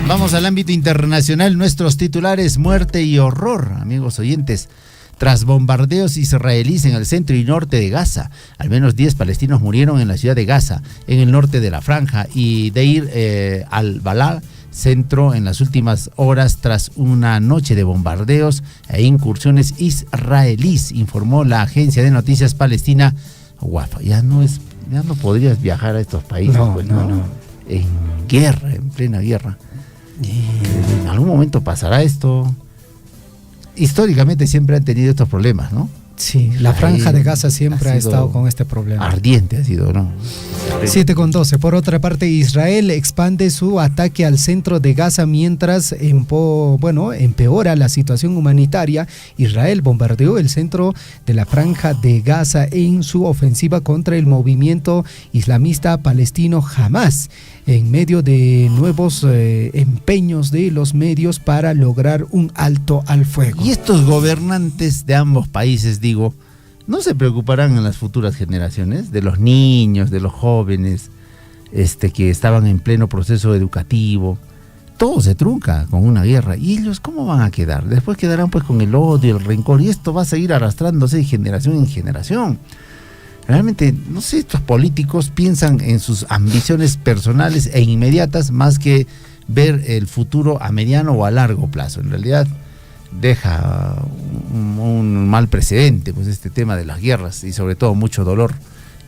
Vamos al ámbito internacional, nuestros titulares: muerte y horror, amigos oyentes. Tras bombardeos israelíes en el centro y norte de Gaza, al menos 10 palestinos murieron en la ciudad de Gaza, en el norte de la franja, y Deir al-Balah, centro, en las últimas horas tras una noche de bombardeos e incursiones israelíes, informó la agencia de noticias palestina Wafa. Ya no podrías viajar a estos países, no. En guerra, en plena guerra. En algún momento pasará esto. Históricamente siempre han tenido estos problemas, ¿no? Sí, la franja de Gaza siempre ha estado con este problema. Ardiente ha sido, ¿no? 7:12. Por otra parte, Israel expande su ataque al centro de Gaza mientras empeora la situación humanitaria. Israel bombardeó el centro de la franja de Gaza en su ofensiva contra el movimiento islamista palestino Hamas, en medio de nuevos empeños de los medios para lograr un alto al fuego. Y estos gobernantes de ambos países, digo, ¿no se preocuparán en las futuras generaciones? De los niños, de los jóvenes, que estaban en pleno proceso educativo. Todo se trunca con una guerra. ¿Y ellos cómo van a quedar? Después quedarán pues con el odio, el rencor, y esto va a seguir arrastrándose de generación en generación. Realmente, no sé, estos políticos piensan en sus ambiciones personales e inmediatas más que ver el futuro a mediano o a largo plazo. En realidad deja un mal precedente, pues, este tema de las guerras y sobre todo mucho dolor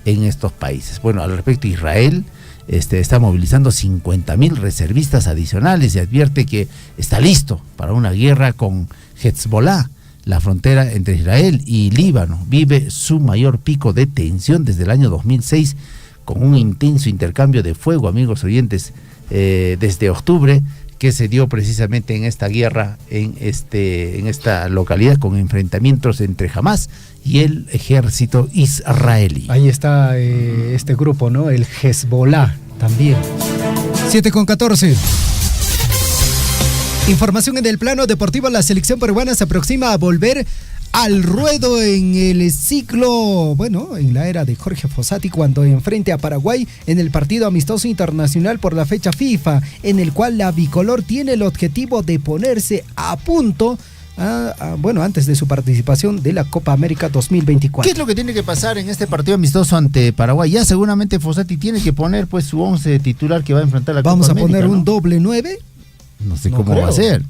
en estos países. Bueno, al respecto, Israel está movilizando 50,000 reservistas adicionales y advierte que está listo para una guerra con Hezbollah. La frontera entre Israel y Líbano vive su mayor pico de tensión desde el año 2006, con un intenso intercambio de fuego, amigos oyentes, desde octubre, que se dio precisamente en esta guerra, en esta localidad, con enfrentamientos entre Hamas y el ejército israelí. Ahí está este grupo, ¿no? El Hezbollah también. 7:14. Información en el plano deportivo: la selección peruana se aproxima a volver al ruedo en el ciclo, en la era de Jorge Fossati, cuando enfrente a Paraguay en el partido amistoso internacional por la fecha FIFA, en el cual la bicolor tiene el objetivo de ponerse a punto antes de su participación de la Copa América 2024. ¿Qué es lo que tiene que pasar en este partido amistoso ante Paraguay? Ya seguramente Fossati tiene que poner pues su 11 titular que va a enfrentar la Copa América. ¿Vamos a poner un doble 9? No sé cómo va a ser.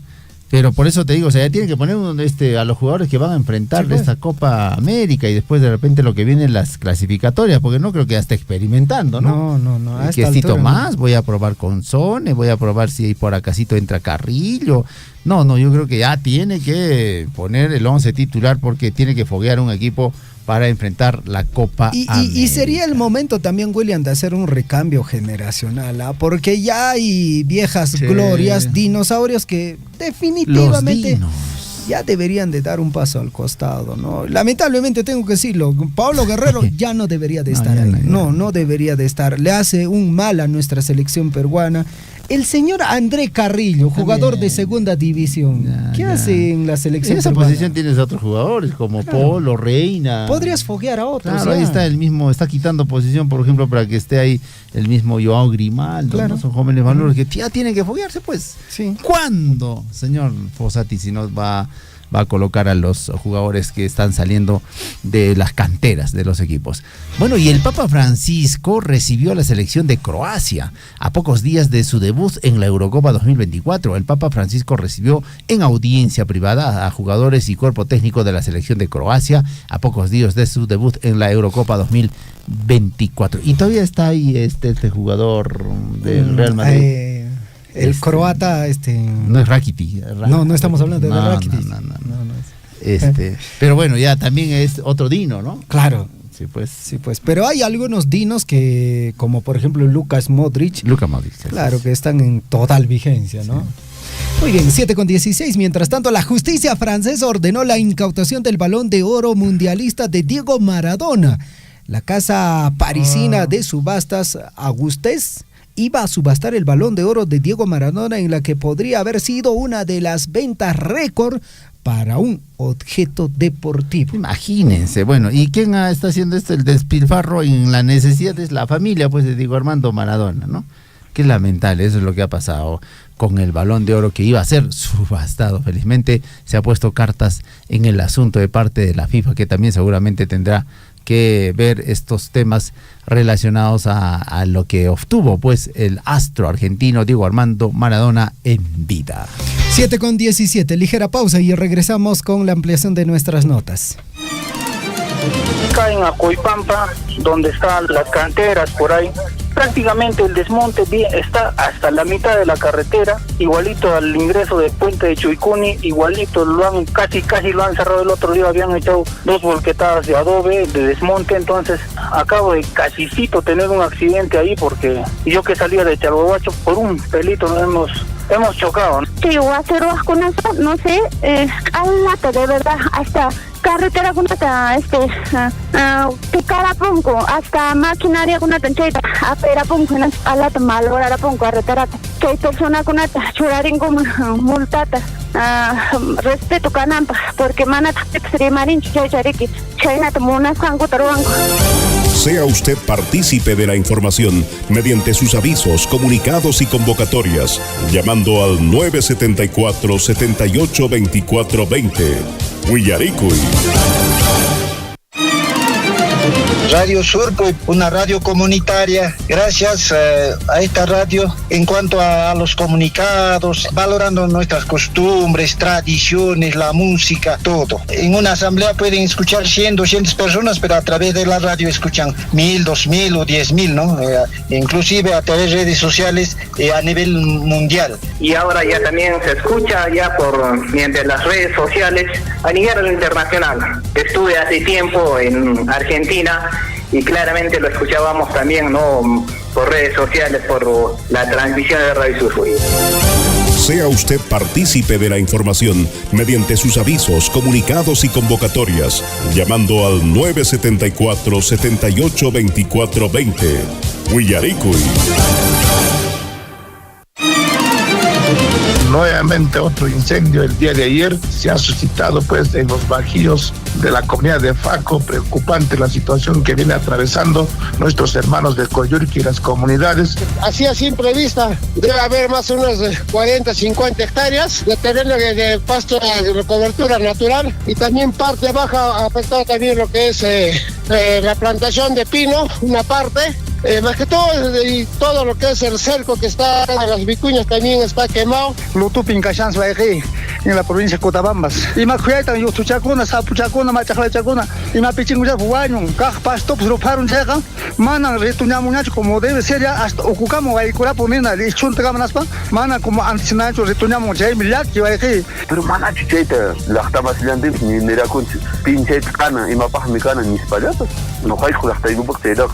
Pero por eso te digo, o sea, ya tiene que poner a los jugadores que van a enfrentar esta Copa América y después de repente lo que vienen las clasificatorias, porque no creo que ya esté experimentando, ¿no? No. Que Cito más, voy a probar con Sone, voy a probar si por acasito entra Carrillo. No, yo creo que ya tiene que poner el 11 titular porque tiene que foguear un equipo para enfrentar la Copa América. Y sería el momento también, William, de hacer un recambio generacional, porque ya hay viejas glorias, dinosaurios que definitivamente ya deberían de dar un paso al costado, ¿no? Lamentablemente tengo que decirlo, Pablo Guerrero ya no debería de estar ahí. No debería de estar. Le hace un mal a nuestra selección peruana. El señor André Carrillo, jugador de segunda división, ¿qué hace en la selección en esa peruana? posición tienes a otros jugadores como Polo, Reina. Podrías foguear a otros. Claro, ahí está el mismo, está quitando posición, por ejemplo, para que esté ahí el mismo Joao Grimaldo, ¿no? Son jóvenes valores que ya tienen que foguearse, pues. Sí. ¿Cuándo, señor Fossati, si nos va a colocar a los jugadores que están saliendo de las canteras de los equipos? Bueno, y el Papa Francisco recibió a la selección de Croacia a pocos días de su debut en la Eurocopa 2024. El Papa Francisco recibió en audiencia privada a jugadores y cuerpo técnico de la selección de Croacia a pocos días de su debut en la Eurocopa 2024. Y todavía está ahí este jugador del Real Madrid. El croata, no es Rakitic. No estamos hablando de Rakitic. No. Pero bueno, ya también es otro Dino, ¿no? Claro. Sí, pues. Pero hay algunos dinos que, como por ejemplo Luka Modric. Claro, que están en total vigencia, ¿no? Sí. Muy bien, 7:16. Mientras tanto, la justicia francesa ordenó la incautación del Balón de Oro mundialista de Diego Maradona. La casa parisina de subastas Agustés iba a subastar el Balón de Oro de Diego Maradona, en la que podría haber sido una de las ventas récord para un objeto deportivo. Imagínense, bueno, ¿y quién está haciendo esto? El despilfarro en la necesidad es la familia, pues, de Diego Armando Maradona, ¿no? Qué lamentable, eso es lo que ha pasado con el Balón de Oro que iba a ser subastado. Felizmente se ha puesto cartas en el asunto de parte de la FIFA, que también seguramente tendrá que ver estos temas relacionados a lo que obtuvo pues el astro argentino Diego Armando Maradona en vida. 7:17, ligera pausa y regresamos con la ampliación de nuestras notas. Acá en Acoipampa, donde están las canteras por ahí, prácticamente el desmonte está hasta la mitad de la carretera, igualito al ingreso del puente de Chuicuni, igualito casi lo han cerrado. El otro día habían echado 2 volquetadas de adobe de desmonte, entonces acabo de casicito tener un accidente ahí, porque yo que salía de Chalhuahuacho por un pelito nos hemos chocado. Sí, voy a hacer vacunazo, no sé, al lata de verdad, hasta carretera con picara punco, hasta maquinaria con tancheta, apera punco, al lata malora punco, carretera, que hay persona con churarin como multata, respeto canampa, porque manata extremarin chayariki, chaynata mona sango taruango. Sea usted partícipe de la información mediante sus avisos, comunicados y convocatorias, llamando al 974-782420. Huillaricuy. Radio Surfui, una radio comunitaria. Gracias a esta radio, en cuanto a los comunicados, valorando nuestras costumbres, tradiciones, la música, todo. En una asamblea pueden escuchar 100, 200 personas, pero a través de la radio escuchan 1000, 2000 o 10,000, ¿no? Inclusive a través de redes sociales a nivel mundial. Y ahora ya también se escucha ya mediante las redes sociales a nivel internacional. Estuve hace tiempo en Argentina y claramente lo escuchábamos también, ¿no?, por redes sociales, por la transmisión de Radio Surfui. Sea usted partícipe de la información mediante sus avisos, comunicados y convocatorias, llamando al 974-782420. Huillaricuy. Nuevamente nuevamente otro incendio el día de ayer. Se ha suscitado pues en los bajíos de la comunidad de Faco. Preocupante la situación que viene atravesando nuestros hermanos de Coyurqui y las comunidades. Así a simple vista debe haber más o menos 40, 50 hectáreas de terreno de pasto de cobertura natural, y también parte baja afectada también lo que es la plantación de pino, una parte. Más que todo, y todo lo que es el cerco que está en las vicuñas también está quemado. Lutupin Cachans Baeji, en la provincia de Cotabambas. Y más cuidan, yo tuchacuna, sapuchacuna, machaclachacuna, y más pichinguya buguaño, caj pasto, pues lo paron checa, manan retuñamuñacho como debe ser ya, hasta ocupamos ahí cura ponena, y chuntagamanaspa, manan como antinacho retuñamos ya, milaki Baeji. Pero mana chicheta, la estaba silando, ni mira con pinche cana, y mapas mi cana, ni espalhatas, no hay con la está en porque era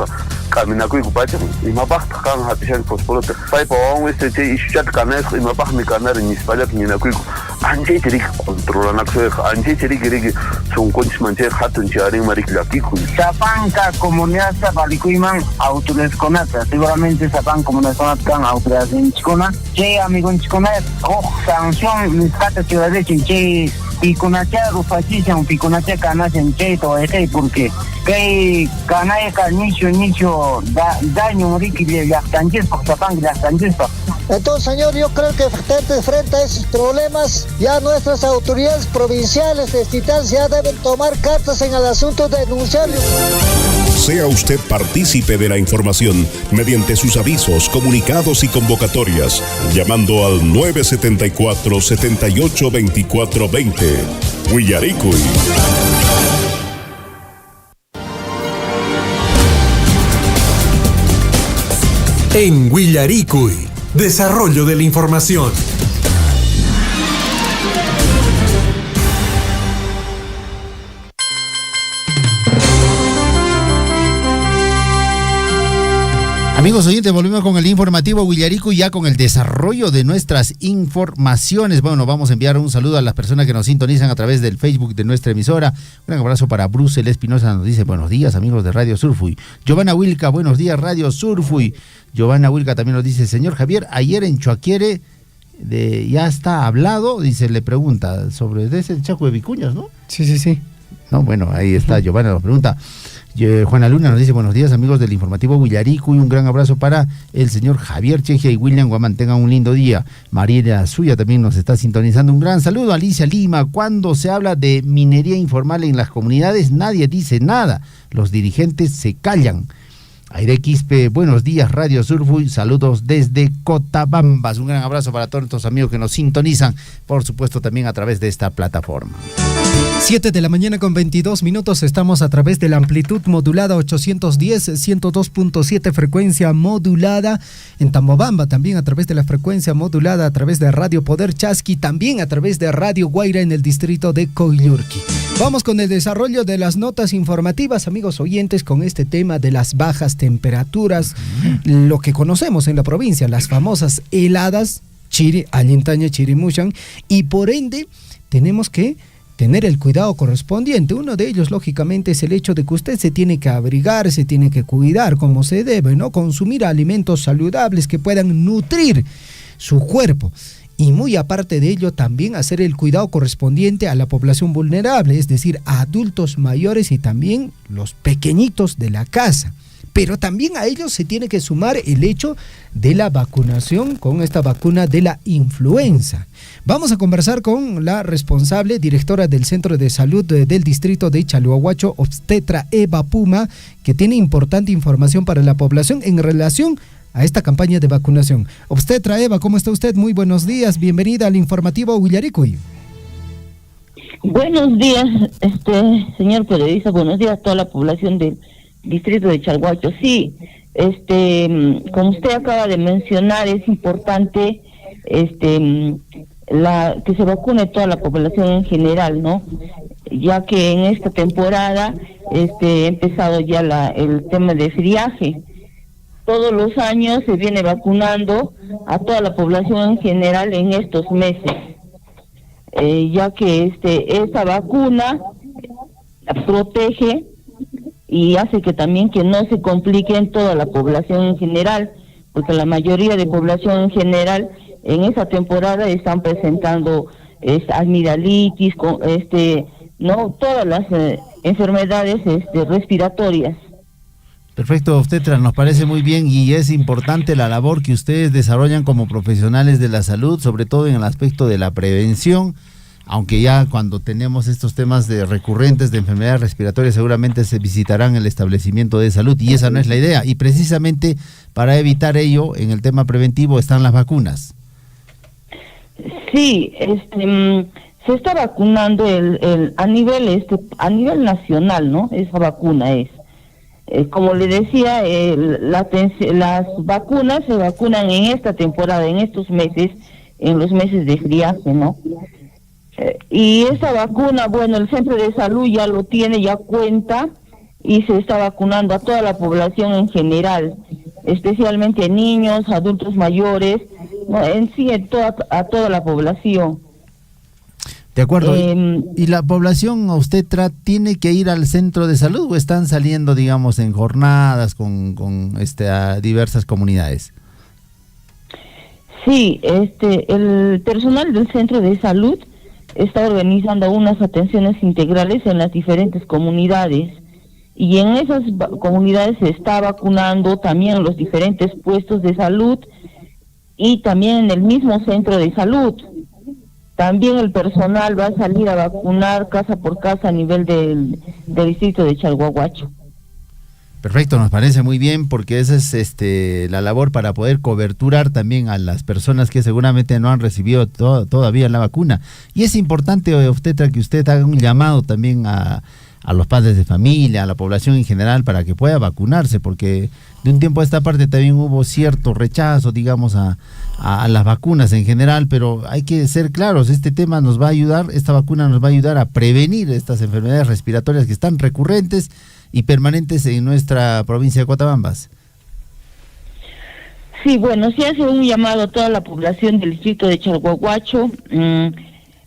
camina con cupacha, y mapas can hatishan fosforote, pai pawang este che ishat canas, y mapas mi cana, ni espalhatas ni na cuico. Anche chiri controlan acción, anche chiri que son conchis mancher hatun chari mariklaki kui. Sapanca comunidad sapalikuiman autores conata, seguramente sapan comunidad conata autores en chicona. Che amigo en chicona, sanción mis cata ciudad de che piconacha rufachicha un piconacha canas en che todo este porque que canaya nicho daño riqui de las tanjes por sapan las tanjes. Entonces, señor, yo creo que frente a esos problemas, ya nuestras autoridades provinciales de Titán ya deben tomar cartas en el asunto de denunciarlo. Sea usted partícipe de la información mediante sus avisos, comunicados y convocatorias, llamando al 974-782420. Huillaricuy. En Huillaricuy, desarrollo de la información. Amigos oyentes, volvemos con el informativo Huillaricuy, ya con el desarrollo de nuestras informaciones. Bueno, vamos a enviar un saludo a las personas que nos sintonizan a través del Facebook de nuestra emisora. Un abrazo para Bruce Espinosa, nos dice buenos días amigos de Radio Surfuy. Giovanna Wilca, buenos días Radio Surfuy. Giovanna Wilca también nos dice, señor Javier, ayer en Choaquiere ya está hablado, dice, le pregunta sobre ese Chaco de Vicuñas, ¿no? Sí. No, bueno, ahí está, Giovanna nos pregunta. Juana Luna nos dice, buenos días amigos del informativo Huillaricuy, un gran abrazo para el señor Javier Chegia y William Guamán, tengan un lindo día. Mariela Suya también nos está sintonizando, un gran saludo. Alicia Lima, cuando se habla de minería informal en las comunidades nadie dice nada, los dirigentes se callan. Aire Quispe, buenos días Radio Surfuy, saludos desde Cotabambas, un gran abrazo para todos nuestros amigos que nos sintonizan, por supuesto también a través de esta plataforma. 7 de la mañana con 22 minutos, estamos a través de la amplitud modulada 810, 102.7 frecuencia modulada en Tambobamba, también a través de la frecuencia modulada a través de Radio Poder Chasqui, también a través de Radio Guaira en el distrito de Coyurqui. Vamos con el desarrollo de las notas informativas, amigos oyentes, con este tema de las bajas temperaturas, lo que conocemos en la provincia, las famosas heladas, Allintaña, Chirimuchan, y por ende tenemos que tener el cuidado correspondiente. Uno de ellos, lógicamente, es el hecho de que usted se tiene que abrigar, se tiene que cuidar como se debe, ¿no? Consumir alimentos saludables que puedan nutrir su cuerpo. Y muy aparte de ello, también hacer el cuidado correspondiente a la población vulnerable, es decir, a adultos mayores y también los pequeñitos de la casa. Pero también a ellos se tiene que sumar el hecho de la vacunación con esta vacuna de la influenza. Vamos a conversar con la responsable, directora del Centro de Salud del Distrito de Chalhuahuacho, obstetra Eva Puma, que tiene importante información para la población en relación a esta campaña de vacunación. Obstetra Eva, ¿cómo está usted? Muy buenos días, bienvenida al informativo Huillaricuy. Buenos días, señor periodista, buenos días a toda la población del distrito de Chalhuacho. Sí, como usted acaba de mencionar, es importante que se vacune toda la población en general, ¿no? Ya que en esta temporada ha empezado ya el tema de friaje. Todos los años se viene vacunando a toda la población en general en estos meses, ya que esta vacuna protege y hace que también que no se complique en toda la población en general, porque la mayoría de población en general en esa temporada están presentando amigdalitis, no todas las enfermedades respiratorias. Perfecto, obstetra, nos parece muy bien y es importante la labor que ustedes desarrollan como profesionales de la salud, sobre todo en el aspecto de la prevención, aunque ya cuando tenemos estos temas recurrentes de enfermedades respiratorias seguramente se visitarán el establecimiento de salud y esa no es la idea. Y precisamente para evitar ello, en el tema preventivo están las vacunas. Sí, se está vacunando a nivel nacional, ¿no? Esa vacuna es. Como le decía, las vacunas se vacunan en esta temporada, en estos meses, en los meses de friaje, ¿no? Y esta vacuna, bueno, el centro de salud ya lo tiene, ya cuenta, y se está vacunando a toda la población en general, especialmente niños, adultos mayores, ¿no? En sí a toda la población. De acuerdo. ¿Y la población, obstetra, tiene que ir al centro de salud o están saliendo, digamos, en jornadas a diversas comunidades? Sí, el personal del centro de salud está organizando unas atenciones integrales en las diferentes comunidades y en esas comunidades se está vacunando también en los diferentes puestos de salud y también en el mismo centro de salud. También el personal va a salir a vacunar casa por casa a nivel del distrito de Chalhuahuacho. Perfecto, nos parece muy bien porque esa es la labor para poder coberturar también a las personas que seguramente no han recibido todavía la vacuna. Y es importante, obstetra, que usted haga un llamado también a los padres de familia, a la población en general, para que pueda vacunarse, porque de un tiempo a esta parte también hubo cierto rechazo, digamos, a las vacunas en general, pero hay que ser claros, este tema nos va a ayudar, esta vacuna nos va a ayudar a prevenir estas enfermedades respiratorias que están recurrentes y permanentes en nuestra provincia de Cotabambas. Sí, bueno, se hace un llamado a toda la población del distrito de Chalhuahuacho,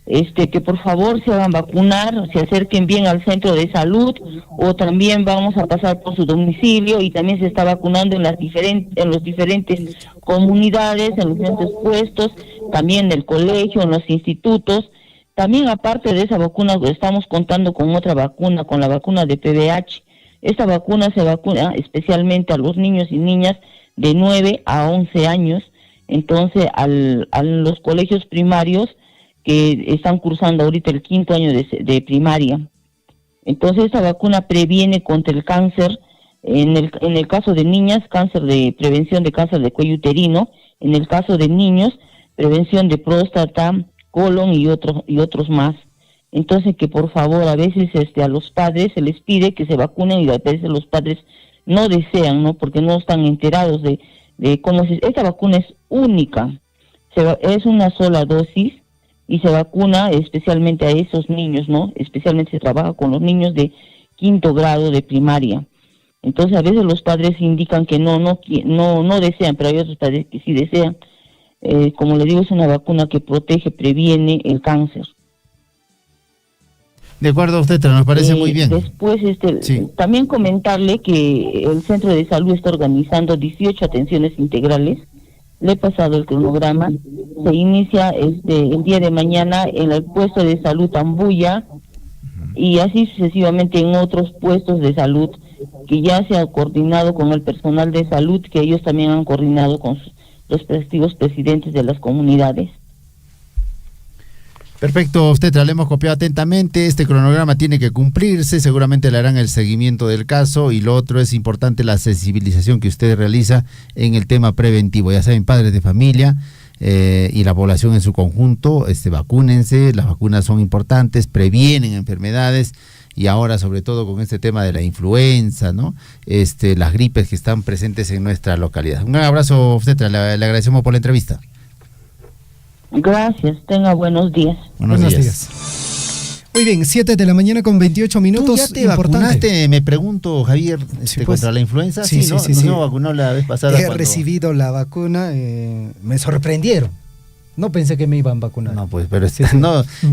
que por favor se hagan vacunar, se acerquen bien al centro de salud o también vamos a pasar por su domicilio y también se está vacunando en los diferentes comunidades, en los diferentes puestos, también en el colegio, en los institutos. También aparte de esa vacuna estamos contando con otra vacuna, con la vacuna de PVH. Esta vacuna se vacuna especialmente a los niños y niñas de 9 a 11 años, entonces a los colegios primarios que están cursando ahorita el 5º año de primaria. Entonces esta vacuna previene contra el cáncer, en el caso de niñas, prevención de cáncer de cuello uterino, en el caso de niños, prevención de próstata, colon y otros más. Entonces que por favor a veces a los padres se les pide que se vacunen y a veces los padres no desean, ¿no? Porque no están enterados de cómo esta vacuna es única, es una sola dosis y se vacuna especialmente a esos niños, ¿no? Especialmente se trabaja con los niños de 5º grado de primaria. Entonces a veces los padres indican que no desean, pero hay otros padres que sí desean. Como le digo, es una vacuna que protege, previene el cáncer. De acuerdo, obstetra, nos parece muy bien. Después, también comentarle que el centro de salud está organizando 18 atenciones integrales. Le he pasado el cronograma. Se inicia el día de mañana en el puesto de salud Ambuya y así sucesivamente en otros puestos de salud que ya se ha coordinado con el personal de salud, que ellos también han coordinado con los respectivos presidentes de las comunidades. Perfecto, obstetra, le hemos copiado atentamente, este cronograma tiene que cumplirse, seguramente le harán el seguimiento del caso y lo otro es importante la sensibilización que usted realiza en el tema preventivo. Ya saben, padres de familia y la población en su conjunto, vacúnense, las vacunas son importantes, previenen enfermedades y ahora sobre todo con este tema de la influenza, ¿no? Las gripes que están presentes en nuestra localidad. Un gran abrazo, obstetra, le agradecemos por la entrevista. Gracias, tenga buenos días. Buenos días. Muy bien, 7 de la mañana con 28 minutos. ¿Tú ya te vacunaste? Me pregunto, Javier, contra la influenza. Sí, ¿no? sí. No vacunó la vez pasada. He recibido la vacuna, me sorprendieron. No pensé que me iban a vacunar. No, pues,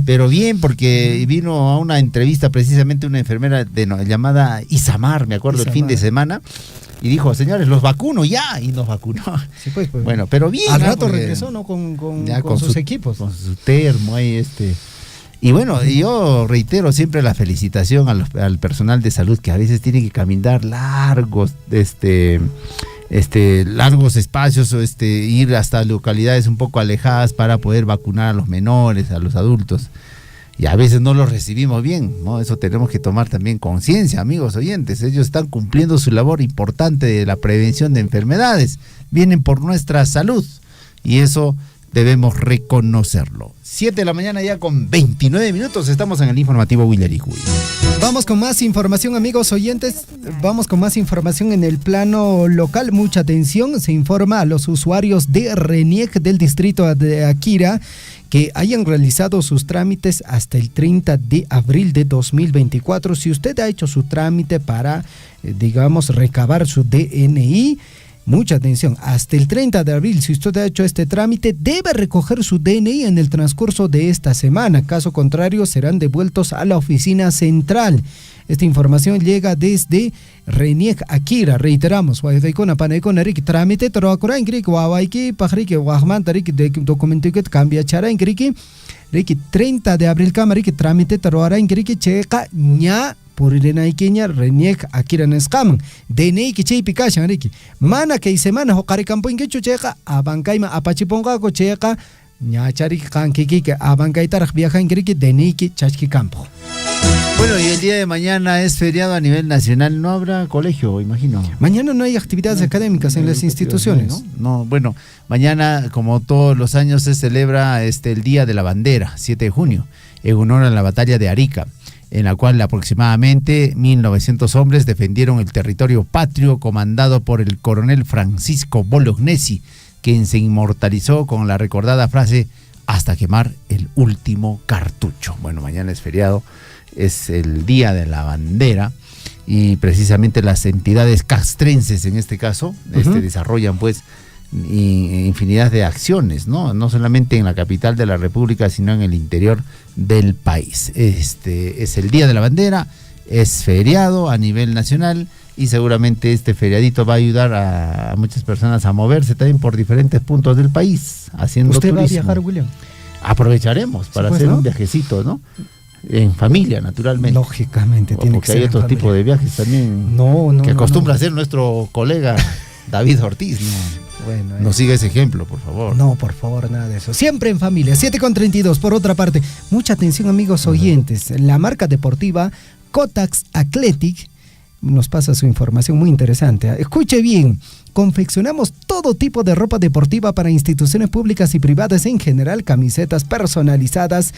pero bien, porque vino a una entrevista precisamente una enfermera llamada Isamar, me acuerdo, el fin de semana, y dijo, señores, los vacuno ya, y nos vacunó. Sí, pues. Bueno, pero bien. Al rato regresó, ¿no? Con sus equipos. Con su termo ahí, Y bueno, yo reitero siempre la felicitación al personal de salud, que a veces tiene que caminar largos, largos espacios, ir hasta localidades un poco alejadas para poder vacunar a los menores, a los adultos, y a veces no los recibimos bien, ¿no? Eso tenemos que tomar también conciencia, amigos oyentes. Ellos están cumpliendo su labor importante de la prevención de enfermedades, vienen por nuestra salud, y eso debemos reconocerlo. 7 de la mañana ya con 29 minutos, estamos en el informativo Huillaricui. Vamos con más información, amigos oyentes. Vamos con más información en el plano local. Mucha atención, se informa a los usuarios de RENIEC del distrito de Akira que hayan realizado sus trámites hasta el 30 de abril de 2024. Si usted ha hecho su trámite para, recabar su DNI, mucha atención, hasta el 30 de abril, si usted ha hecho este trámite, debe recoger su DNI en el transcurso de esta semana. Caso contrario, serán devueltos a la oficina central. Esta información llega desde RENIEC Akira. Reiteramos, trámite, documento que cambia chara en 30 de abril, trámite, checa, ña, por Irenaikeña, RENIEC Akira Nescaman. DNI que che picachan, mana que semana jocari campo en que checa, abancaima apachiponga cocheca, ñachari cankiki que abancaitar viaja en Griki, DNI que chachki campo. Bueno, y el día de mañana es feriado a nivel nacional, no habrá colegio, imagino. Mañana no hay actividades académicas en las instituciones. No, bueno, mañana, como todos los años, se celebra el Día de la Bandera, 7 de junio, en honor a la batalla de Arica, en la cual aproximadamente 1.900 hombres defendieron el territorio patrio, comandado por el coronel Francisco Bolognesi, quien se inmortalizó con la recordada frase, hasta quemar el último cartucho. Bueno, mañana es feriado, es el Día de la Bandera, y precisamente las entidades castrenses, en este caso, desarrollan pues infinidad de acciones, no solamente en la capital de la República, sino en el interior del país. Es el Día de la Bandera, es feriado a nivel nacional, y seguramente este feriadito va a ayudar a muchas personas a moverse también por diferentes puntos del país, haciendo turismo. ¿Usted va a viajar, William? Aprovecharemos para hacer un viajecito, ¿no? En familia, naturalmente. Lógicamente, tiene que ser. Porque hay otro tipo de viajes también que acostumbra hacer nuestro colega David Ortiz, Bueno, no siga ese ejemplo, por favor. No, por favor, nada de eso. Siempre en familia. 7:32. Por otra parte, mucha atención, amigos oyentes. La marca deportiva Kotax Athletic nos pasa su información muy interesante. Escuche bien. Confeccionamos todo tipo de ropa deportiva para instituciones públicas y privadas en general, camisetas personalizadas,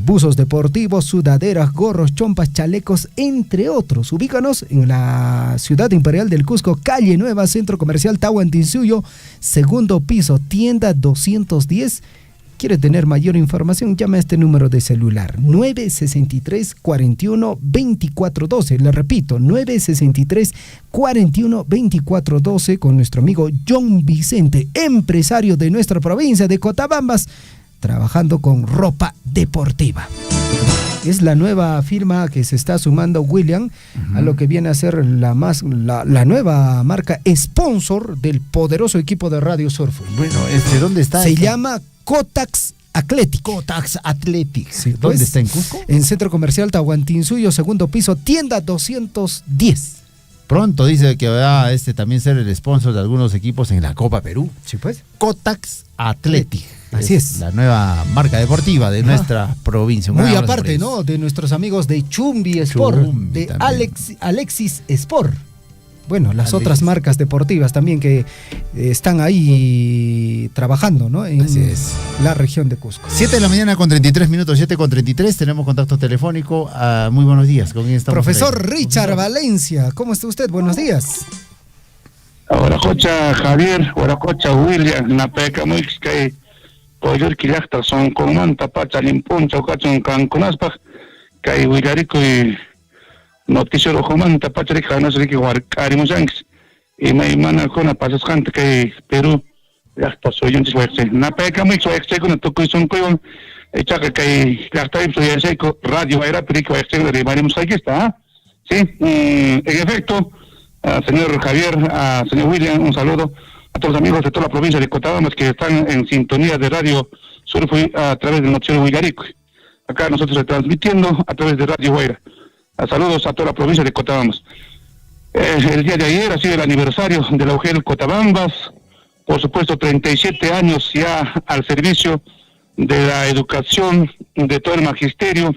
buzos deportivos, sudaderas, gorros, chompas, chalecos, entre otros. Ubícanos en la ciudad imperial del Cusco, calle Nueva, Centro Comercial Tahuantinsuyo, segundo piso, tienda 210. ¿Quiere tener mayor información? Llama a este número de celular, 963-41-2412. Le repito, 963-41-2412, con nuestro amigo John Vicente, empresario de nuestra provincia de Cotabambas, trabajando con ropa deportiva. Es la nueva firma que se está sumando, William, a lo que viene a ser la nueva marca sponsor del poderoso equipo de Radio Surfui. Bueno, ¿dónde está? Se llama Kotax Athletic. Kotax Athletic. Sí, ¿Dónde está? ¿En Cusco? En Centro Comercial Tahuantinsuyo, segundo piso, tienda 210. Pronto dice que va a también ser el sponsor de algunos equipos en la Copa Perú. Sí, pues. Kotax Athletic. Así es. La nueva marca deportiva de nuestra provincia. Muy aparte, ¿no? De nuestros amigos de Chumbi Sport, de Alexis Sport. Bueno, las otras marcas deportivas también que están ahí trabajando, ¿no? En la región de Cusco. 7 de la mañana con 33 minutos, 7:33, tenemos contacto telefónico. Muy buenos días. ¿Con quién estamos? Profesor Richard Valencia, ¿cómo está usted? Buenos días. Ahora cocha Javier, ahora cocha William, napeca muy que poder que ya son con manta pacha limpuncho cachon canconaspa, que Willarico y noticiero Jomanta Patrick Hanas Ricky Warcarimus Yanks y me mana con a pasas gente que Perú llaqta suyunchis waqchik napaykamuychik waqchaykuna tukuy sunquywan chaqa kay llaqtaypi suyashayku Radio Wayrapi riki waqchaykuna rimarimusqaykista, sí, en efecto, señor Javier, señor William, un saludo a todos los amigos de toda la provincia de Cotavamas que están en sintonía de Radio Surfui a través del noticiero Huillaricuy. Acá nosotros transmitiendo a través de Radio Guaira. Saludos a toda la provincia de Cotavamas. El día de ayer ha sido el aniversario de la UGEL Cotabambas, por supuesto 37 años ya al servicio de la educación, de todo el magisterio,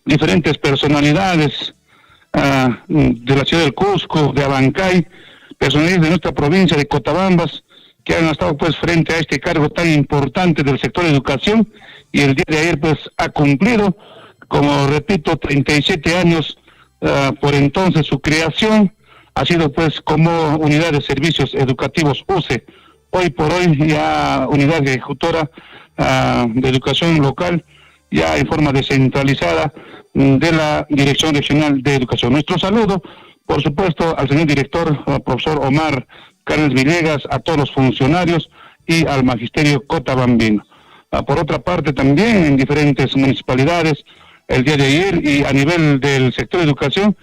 diferentes personalidades de la ciudad del Cusco, de Abancay, personalidades de nuestra provincia de Cotabambas, que han estado pues frente a este cargo tan importante del sector de educación, y el día de ayer pues ha cumplido, como repito, 37 años por entonces su creación, ha sido pues como unidad de servicios educativos UCE, hoy por hoy ya unidad ejecutora de educación local, ya en forma descentralizada de la Dirección Regional de Educación. Nuestro saludo, por supuesto, al señor director, al profesor Omar Carles Villegas, a todos los funcionarios y al magisterio cotabambino. Por otra parte, también en diferentes municipalidades, el día de ayer y a nivel del sector de educación,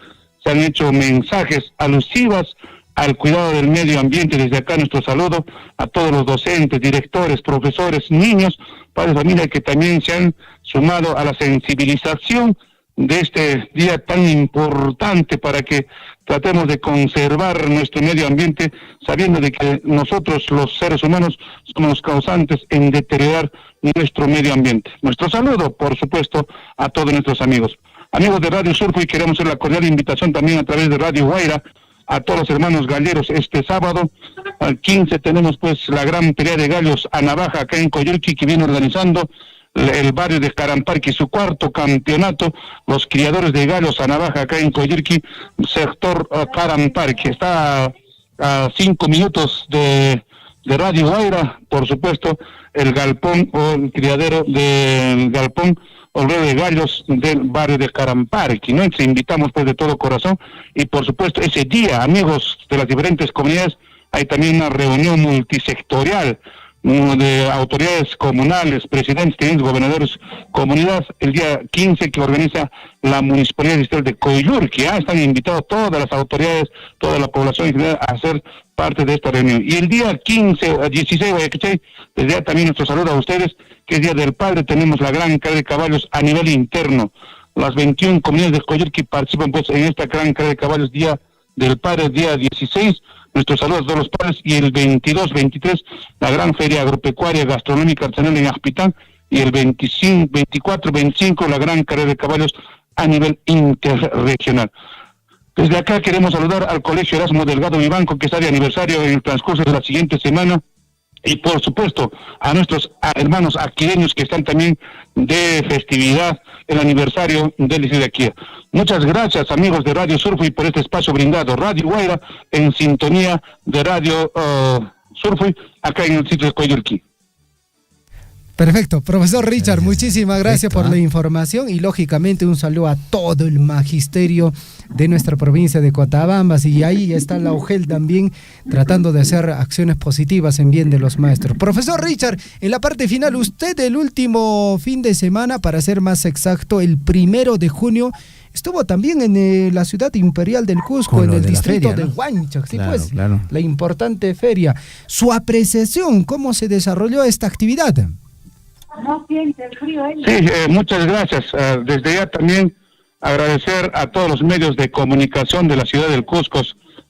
se han hecho mensajes alusivos al cuidado del medio ambiente. Desde acá nuestro saludo a todos los docentes, directores, profesores, niños, padres de familia que también se han sumado a la sensibilización de este día tan importante para que tratemos de conservar nuestro medio ambiente, sabiendo de que nosotros los seres humanos somos los causantes en deteriorar nuestro medio ambiente. Nuestro saludo, por supuesto, a todos nuestros amigos. Amigos de Radio Surfui, queremos hacer la cordial invitación también a través de Radio Guaira a todos los hermanos galleros. Este sábado, al 15, tenemos pues la gran pelea de gallos a navaja acá en Coyolqui, que viene organizando el barrio de Caramparqui, su cuarto campeonato, los criadores de gallos a navaja acá en Coyolqui, sector Caramparqui. Está a 5 minutos de Radio Guaira, por supuesto, el galpón o el criadero del galpón o de gallos del barrio de Caramparqui, ¿no? Te invitamos pues de todo corazón, y por supuesto ese día, amigos de las diferentes comunidades, hay también una reunión multisectorial de autoridades comunales, presidentes, gobernadores, comunidades, el día 15 que organiza la Municipalidad Distrital de Coyolqui. Están invitados todas las autoridades, toda la población en general a ser parte de esta reunión. Y el día 15, 16, desde ya también nuestro saludo a ustedes, que es Día del Padre, tenemos la gran carrera de caballos a nivel interno. Las 21 comunidades de Coyolqui participan pues en esta gran carrera de caballos, Día del Padre, día 16, nuestros saludos a todos los padres, y el 22, 23, la gran feria agropecuaria, gastronómica, artesanal en Aspitán, y el 25, 24, 25, la gran carrera de caballos a nivel interregional. Desde acá queremos saludar al Colegio Erasmo Delgado Vivanco, que está de aniversario en el transcurso de la siguiente semana, y por supuesto a nuestros hermanos aquileños que están también de festividad, el aniversario del liceo de Aquía. Muchas gracias, amigos de Radio Surfui, por este espacio brindado. Radio Guaira en sintonía de Radio Surfui acá en el sitio de Coyolqui. Perfecto, profesor Richard, muchísimas gracias por la información, y lógicamente un saludo a todo el magisterio de nuestra provincia de Cotabambas, y ahí está la UGEL también tratando de hacer acciones positivas en bien de los maestros. Profesor Richard, en la parte final, usted el último fin de semana, para ser más exacto, el 1 de junio, estuvo también en la ciudad imperial del Cusco, en el distrito feria, ¿no? de Huanchac, sí, claro, pues, claro. La importante feria. Su apreciación, ¿cómo se desarrolló esta actividad? Sí, muchas gracias. Desde ya también agradecer a todos los medios de comunicación de la ciudad del Cusco,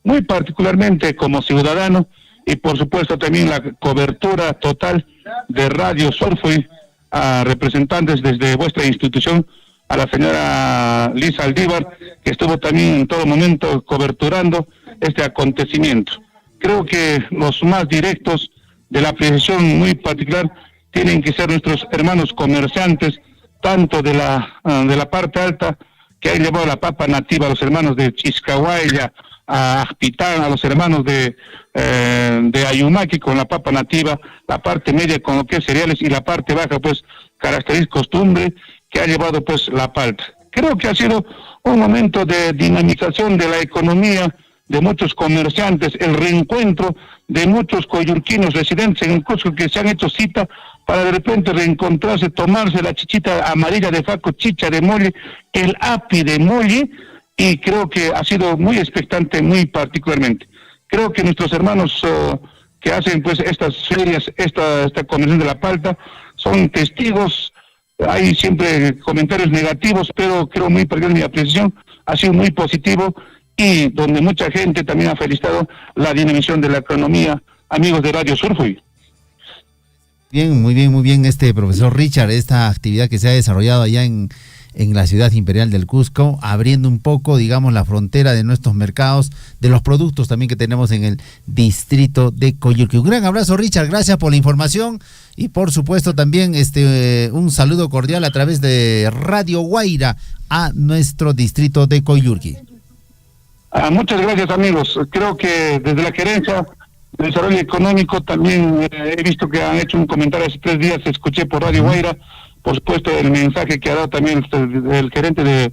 muy particularmente como ciudadano, y por supuesto también la cobertura total de Radio Surfui, a representantes desde vuestra institución, a la señora Liz Aldívar, que estuvo también en todo momento coberturando este acontecimiento. Creo que los más directos de la apreciación muy particular tienen que ser nuestros hermanos comerciantes, tanto de la parte alta, que han llevado la papa nativa, a los hermanos de Chiscahuaya, a Aspitán, a los hermanos de Ayumaki con la papa nativa, la parte media con lo que es cereales, y la parte baja pues característica costumbre, que ha llevado pues la palta. Creo que ha sido un momento de dinamización de la economía de muchos comerciantes, el reencuentro de muchos coyurquinos residentes en el Cusco que se han hecho cita para de repente reencontrarse, tomarse la chichita amarilla de Faco, chicha de Molli, el api de Molli, y creo que ha sido muy expectante, muy particularmente. Creo que nuestros hermanos que hacen pues estas ferias, esta convención de la palta, son testigos. Hay siempre comentarios negativos, pero creo muy particular mi apreciación, ha sido muy positivo, y donde mucha gente también ha felicitado la dinamización de la economía, amigos de Radio Surfui. Bien, muy bien, profesor Richard, esta actividad que se ha desarrollado allá en la ciudad imperial del Cusco, abriendo un poco, digamos, la frontera de nuestros mercados, de los productos también que tenemos en el distrito de Coyurqui. Un gran abrazo, Richard, gracias por la información y por supuesto también un saludo cordial a través de Radio Guaira a nuestro distrito de Coyurqui. Muchas gracias, amigos. Creo que desde la Gerencia de Desarrollo Económico también he visto que han hecho un comentario hace 3 días, escuché por Radio Guaira, por supuesto el mensaje que ha dado también el gerente de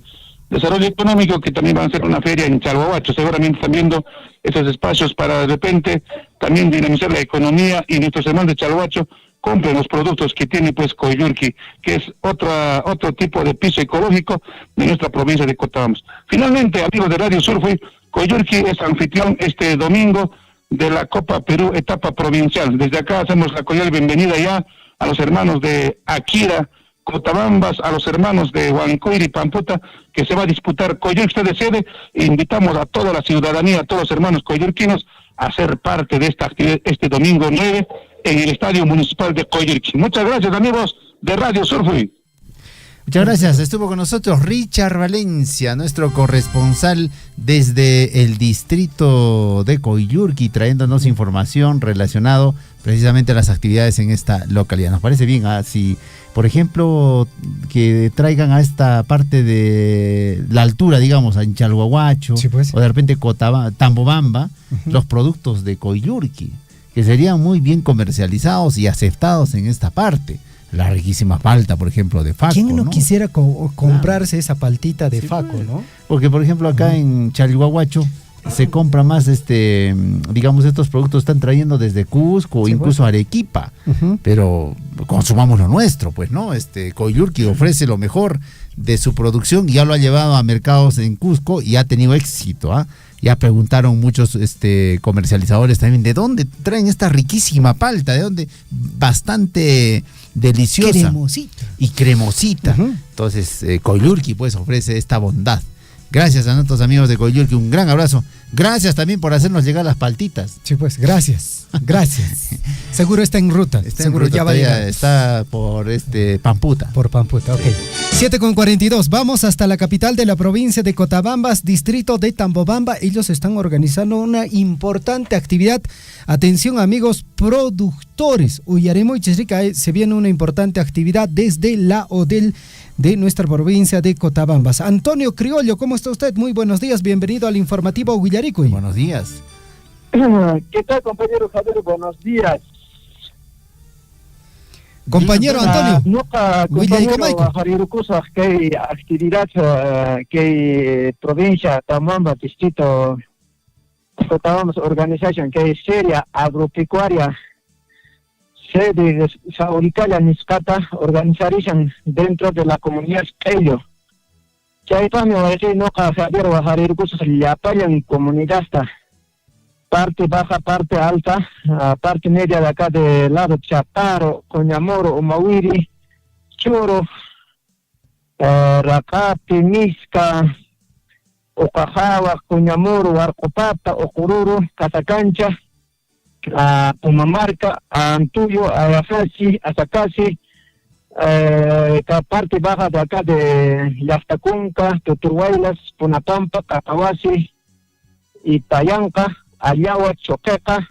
Desarrollo Económico, que también van a hacer una feria en Chalhuahuacho. Seguramente están viendo esos espacios para de repente también dinamizar la economía, y nuestros hermanos de Chalhuacho compren los productos que tiene pues Coyurqui, que es otro tipo de piso ecológico de nuestra provincia de Cotabambas. Finalmente, amigos de Radio Surfui, Coyurqui es anfitrión este domingo de la Copa Perú etapa provincial. Desde acá hacemos la cordial bienvenida ya a los hermanos de Akira, Cotabambas, a los hermanos de Huancoiri y Pamputa, que se va a disputar Coyurqui de sede, e invitamos a toda la ciudadanía, a todos los hermanos coyurquinos, a ser parte de esta actividad este domingo 9 en el Estadio Municipal de Coyurqui. Muchas gracias, amigos de Radio Surfui. Muchas gracias. Estuvo con nosotros Richard Valencia, nuestro corresponsal desde el distrito de Coyurqui, trayéndonos información relacionado precisamente a las actividades en esta localidad. Nos parece bien, si por ejemplo que traigan a esta parte de la altura, digamos, a Chalhuahuacho, sí, pues, o de repente Tambobamba, los productos de Coyurqui, que serían muy bien comercializados y aceptados en esta parte. La riquísima palta, por ejemplo, de Faco. ¿Quién no quisiera comprarse esa paltita de Faco, pues, no? Porque, por ejemplo, acá en Chalhuahuacho se compra más, digamos, estos productos están trayendo desde Cusco, sí, incluso pues, Arequipa, pero consumamos lo nuestro, pues, ¿no? Coyurqui ofrece lo mejor de su producción y ya lo ha llevado a mercados en Cusco y ha tenido éxito, ¿ah? Ya preguntaron muchos comercializadores también, ¿de dónde traen esta riquísima palta? ¿De dónde? Bastante deliciosa. Cremosita. Y cremosita. Entonces, Coyurqui pues ofrece esta bondad. Gracias a nuestros amigos de Coyurqui, un gran abrazo. Gracias también por hacernos llegar las paltitas. Sí, pues, gracias. Seguro está en ruta. Seguro ya va a llegar. Está por Pamputa. Por Pamputa, ok. 7:42, vamos hasta la capital de la provincia de Cotabambas, distrito de Tambobamba. Ellos están organizando una importante actividad. Atención, amigos productores. Uyaremo y Chesrica, se viene una importante actividad desde la ODEL de nuestra provincia de Cotabambas. Antonio Criollo, ¿cómo está usted? Muy buenos días, bienvenido al informativo Huillaricuy. Buenos días. ¿Qué tal, compañero Javier? Buenos días. Compañero Antonio. Compañero Javier Cusa, que actividad que provincia Tambobamba, distrito Cotabambas, organización que es seria agropecuaria, sede de Sauricala, Niscata, organizarían dentro de la comunidad Pello. Que hay también, no Javier Cusa, le apoyan comunidad hasta parte baja, parte alta, parte media de acá del lado Chaparo, Coñamoro, Umawiri, Choro, Racapi, Misca, Ocajawa, Coñamoro, Arcopata, Ocururu, Casacancha, Pumamarca, Antuyo, Ayafasi, Asacasi, parte baja de acá de Yaftacunca, Tuturhuaylas, Punapampa, Cacahuasi, Itayanca, Ayawa, Choqueca,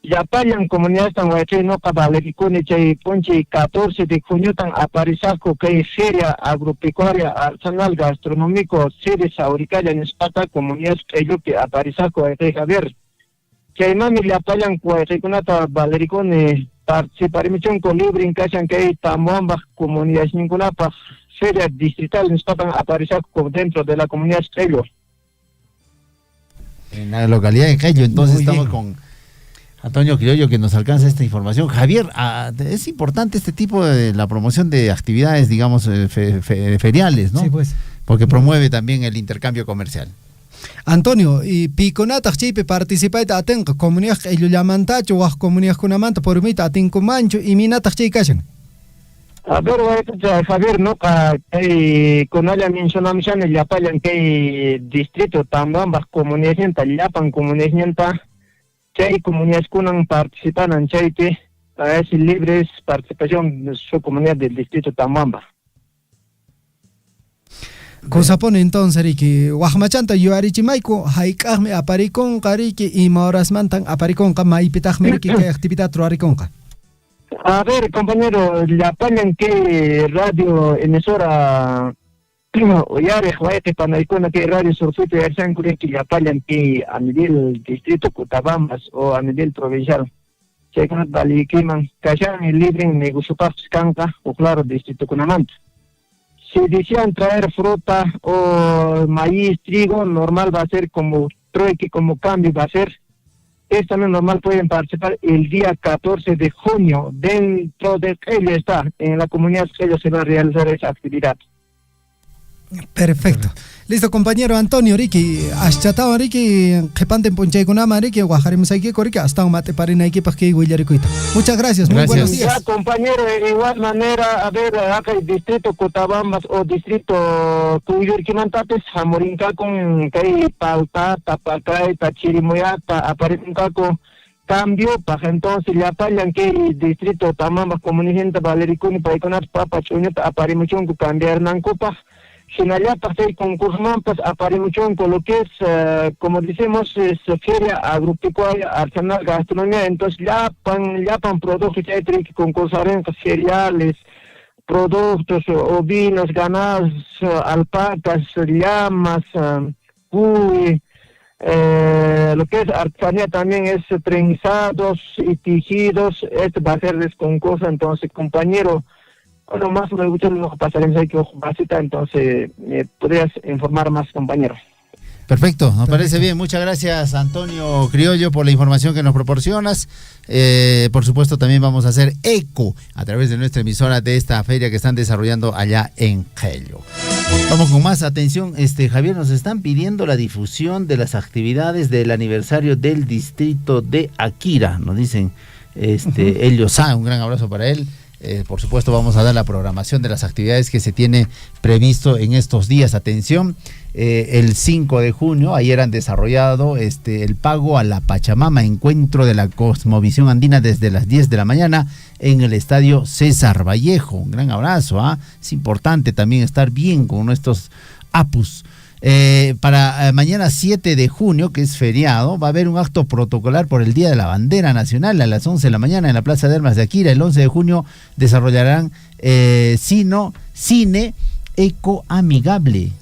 Yapayan, comunidad tan no Cabalericune, Chay Ponche, 14 de junio tan Aparizaco, que es seria agropecuaria, artesanal, gastronómico, sede Sauricala en Espata, comunidad que Aparizaco, Javier. Que hay mami le apoyan, pues, Riconata Valericone, participación con libre en casa que hay Tambobamba, comunidad ninguna seria distrital en Espata, Aparizaco, dentro de la comunidad Pello. En la localidad de Cayo. Entonces estamos con Antonio Criollo que nos alcanza esta información. Javier, es importante este tipo de la promoción de actividades, digamos, feriales, ¿no? Sí, pues. Porque promueve también el intercambio comercial. Antonio, y piconata chipe participait aten comunidad ellullamantacho o comunidad kunamanta por mí aten kumancho y minata chicashan. A ver, Javier, ¿no? Con ella mencionamos en el Yapayan que distrito Tambambas comunidad Yapan comunidad Chay comunidades kunan participan en Chayte, es libre participación de su comunidad del distrito Tambamba. Cosa pone entonces Riki, Wahmachanta Yuarichimaiko, Haikahme aparicon Kariki y Moras Mantan aparicon Maipitahme Riki que actividad troariconca. A ver, compañero, le apañan que radio emisora Oyare, Juárez, Panaicona, que radio Surfito y Arsancure, que le apañan que a nivel distrito Cotabambas o a nivel provincial. Checan Baliquiman, Cayan y Libre, Negusupax Canca, o claro, distrito Cunamant. Si desean traer fruta o maíz, trigo, normal va a ser como trueque, como cambio va a ser. Es también normal, pueden participar el día 14 de junio. Dentro de ello está, en la comunidad que ellos se va a realizar esa actividad. Perfecto. Listo, compañero Antonio, Riki, Aschatao, Riki, Jepanten Ponchaikunama, Riki, Guajaremos aquí, Riki, hasta un mate para Nike para que Guillarikuita. Muchas gracias, muy buenos días. Ya, compañero, de igual manera, a ver, acá el distrito Cotabambas o distrito Cuyurquimantapes, Jamorinca con Kay, Palta, Tapacay, Tachirimoyata, Aparenca con cambio, para entonces le apañan que el distrito Tamambas, comunidad Valericuni, Paiconat, Papa, Chuñota, Aparimuchón, cambiar Nancupa. Sinallá pasé con Cusmampas, Aparimuchón, con lo que es, como decimos, es feria agropecuaria, artesanal, gastronomía, entonces ya pan productos que hay que concursar en cereales, productos ovinos, ganados, alpacas, llamas, cuy, lo que es artesanía también es trenzados y tejidos, este va a ser el concurso, entonces compañero, bueno, más me gusta lo que pasaremos ahí que basita, entonces me podrías informar más, compañero. Perfecto, nos parece bien. Muchas gracias, Antonio Criollo, por la información que nos proporcionas. Por supuesto, también vamos a hacer eco a través de nuestra emisora de esta feria que están desarrollando allá en Cayo. Vamos con más atención. Javier, nos están pidiendo la difusión de las actividades del aniversario del distrito de Akira. Nos dicen Eliosa, un gran abrazo para él. Por supuesto, vamos a dar la programación de las actividades que se tiene previsto en estos días. Atención, el 5 de junio, ayer han desarrollado el pago a la Pachamama, encuentro de la Cosmovisión Andina desde las 10 de la mañana en el estadio César Vallejo. Un gran abrazo, es importante también estar bien con nuestros apus. Para mañana 7 de junio, que es feriado, va a haber un acto protocolar por el Día de la Bandera Nacional a las 11 de la mañana en la Plaza de Armas de Akira. El 11 de junio desarrollarán cine ecoamigable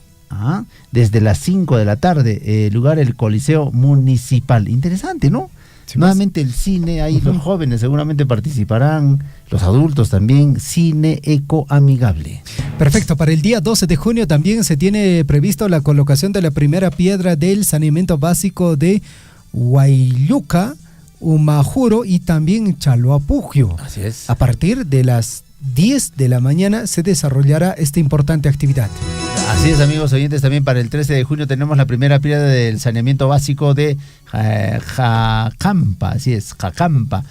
desde las 5 de la tarde, lugar el Coliseo Municipal. Interesante, ¿no? Sí, nuevamente el cine, ahí los jóvenes seguramente participarán, los adultos también, cine ecoamigable. Perfecto, para el día 12 de junio también se tiene previsto la colocación de la primera piedra del saneamiento básico de Huayluca, Umajuro y también Chaloapugio. Así es. A partir de las 10 de la mañana se desarrollará esta importante actividad. Así es, amigos oyentes, también para el 13 de junio tenemos la primera piedra del saneamiento básico de Jacampa, así es, Jacampa,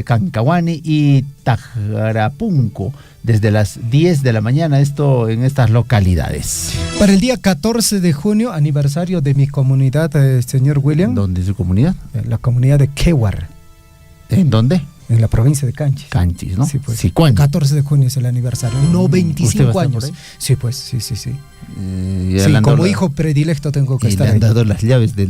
Cancahuani y Tajarapunco, desde las 10 de la mañana, esto en estas localidades. Para el día 14 de junio, aniversario de mi comunidad, señor William. ¿Dónde es su comunidad? La comunidad de Quewar. ¿En dónde? En la provincia de Canchis. Canchis, ¿no? Sí, pues. Sí, ¿cuándo? 14 de junio es el aniversario. No, 25 años. Sí, pues, sí. Sí, como hijo predilecto tengo que estar ahí. Le han dado las llaves de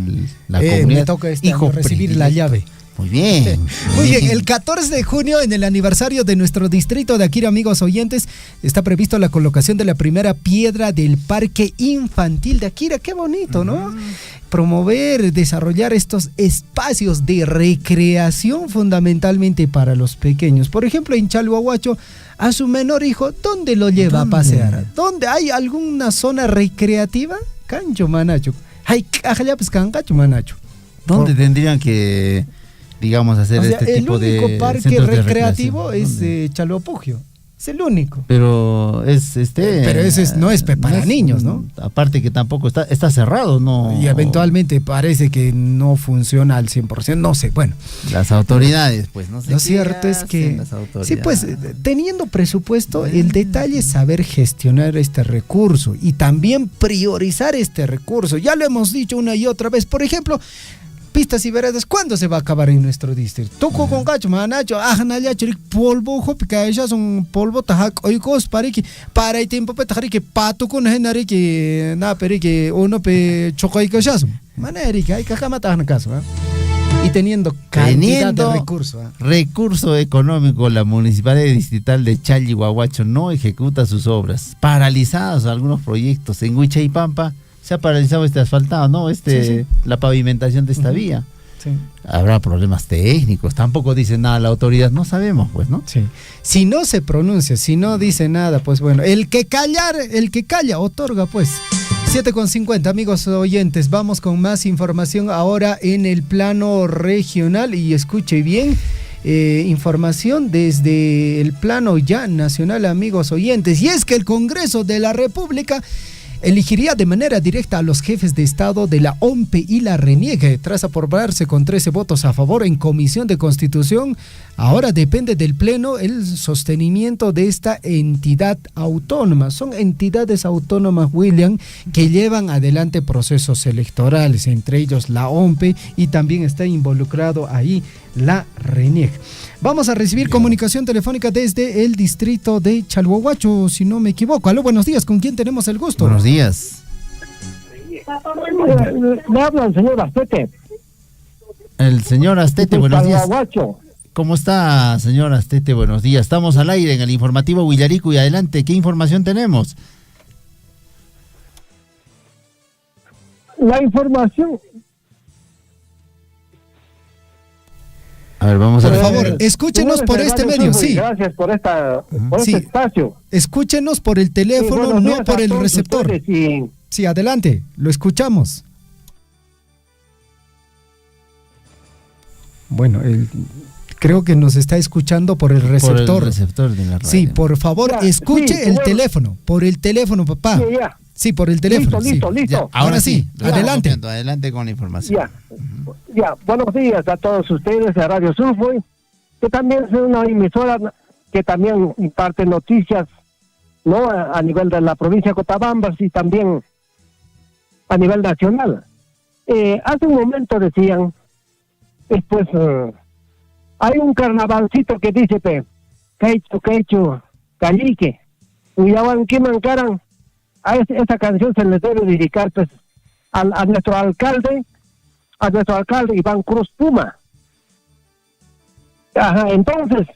la comunidad. Me toca recibir la llave. Muy bien. Muy bien, el 14 de junio, en el aniversario de nuestro distrito de Akira, amigos oyentes, está previsto la colocación de la primera piedra del Parque Infantil de Akira. Qué bonito, ¿no? Promover, desarrollar estos espacios de recreación fundamentalmente para los pequeños. Por ejemplo, en Chalhuahuacho, a su menor hijo, ¿dónde lo lleva a pasear? ¿Dónde hay alguna zona recreativa? cancho manacho. Hay cajalla pues cancacho manacho. ¿Dónde tendrían que, digamos, hacer este tipo de el único parque recreativo es Chalopugio. Es el único. Pero pero ese no es para niños, ¿no? Aparte que tampoco está cerrado, ¿no? Y eventualmente parece que no funciona al 100%, no sé, bueno. Las autoridades, pues, no sé. Lo cierto es que sí, pues, teniendo presupuesto, el detalle es saber gestionar este recurso y también priorizar este recurso. Ya lo hemos dicho una y otra vez, por ejemplo, pistas y veredas, ¿cuándo se va a acabar en nuestro distrito? Toco con cacho, manacho, ajnaya, chirik, polvo, jopica, ellas son polvo, tajak, oikos, para el tiempo, petari, que pato con genari, que na, peri, que uno pe chocoico, ya son. Manerica, hay que jamás en caso, y teniendo cantidad de recursos. Recurso económico, la Municipalidad Distrital de Challihuahuacho no ejecuta sus obras. Paralizados algunos proyectos en Huicha y Pampa. Se ha paralizado este asfaltado, ¿no? La pavimentación de esta vía. Sí. Habrá problemas técnicos, tampoco dice nada la autoridad, no sabemos, pues, ¿no? Sí. Si no se pronuncia, si no dice nada, pues bueno, el que calla, otorga, pues. 7:50, amigos oyentes, vamos con más información ahora en el plano regional y escuche bien. Información desde el plano ya nacional, amigos oyentes, y es que el Congreso de la República elegiría de manera directa a los jefes de Estado de la OMPE y la RENIEC. Tras aprobarse con 13 votos a favor en Comisión de Constitución, ahora depende del Pleno el sostenimiento de esta entidad autónoma. Son entidades autónomas, William, que llevan adelante procesos electorales, entre ellos la OMPE, y también está involucrado ahí la RENIEC. Vamos a recibir comunicación telefónica desde el distrito de Chalhuahuacho, si no me equivoco. Aló, buenos días, ¿con quién tenemos el gusto? Buenos días. Me habla el señor Astete. El señor Astete, buenos días. ¿Cómo está, señor Astete? Buenos días. Estamos al aire en el informativo Huillarico y adelante, ¿qué información tenemos? La información... A ver, vamos a ver. Por favor, escúchenos por este medio, sí. Gracias por este espacio. Escúchenos por el teléfono, no por el receptor. Sí, adelante, lo escuchamos. Bueno, creo que nos está escuchando por el receptor. Por el receptor de la radio. Sí, por favor, escuche el teléfono, por el teléfono, papá. Sí, por el teléfono. Listo. Ya, ahora sí, adelante. Adelante con la información. Buenos días a todos ustedes de Radio Surfui, que también es una emisora que también imparte noticias, ¿no? A nivel de la provincia de Cotabambas y también a nivel nacional. Hace un momento decían, pues, hay un carnavalcito que dice, Quecho, Callique, Uyawan Kimancaran. A esa canción se les debe dedicar, pues, a nuestro alcalde Iván Cruz Puma. Ajá, entonces,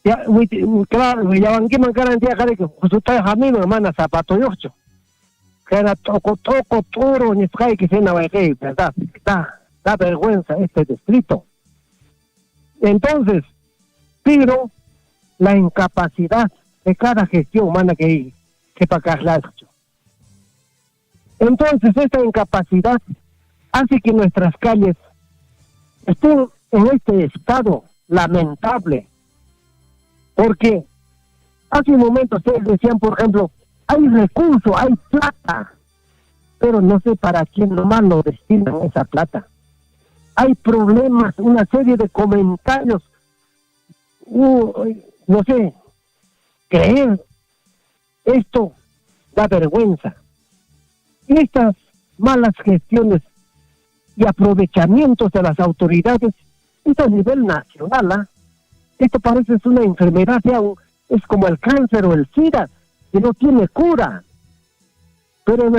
ya, claro, ya van que mancaran día que justo jamino hermana zapato yocho. Que era toco toro ni fray que se na verdad, da vergüenza este distrito. Entonces, pero la incapacidad de cada gestión humana que para acá. Entonces, esta incapacidad hace que nuestras calles estén en este estado lamentable. Porque hace un momento ustedes decían, por ejemplo, hay recursos, hay plata, pero no sé para quién nomás lo destinan esa plata. Hay problemas, una serie de comentarios, no sé, creer. Esto da vergüenza. Estas malas gestiones y aprovechamientos de las autoridades, esto a nivel nacional, esto parece una enfermedad, es como el cáncer o el SIDA, que no tiene cura. Pero a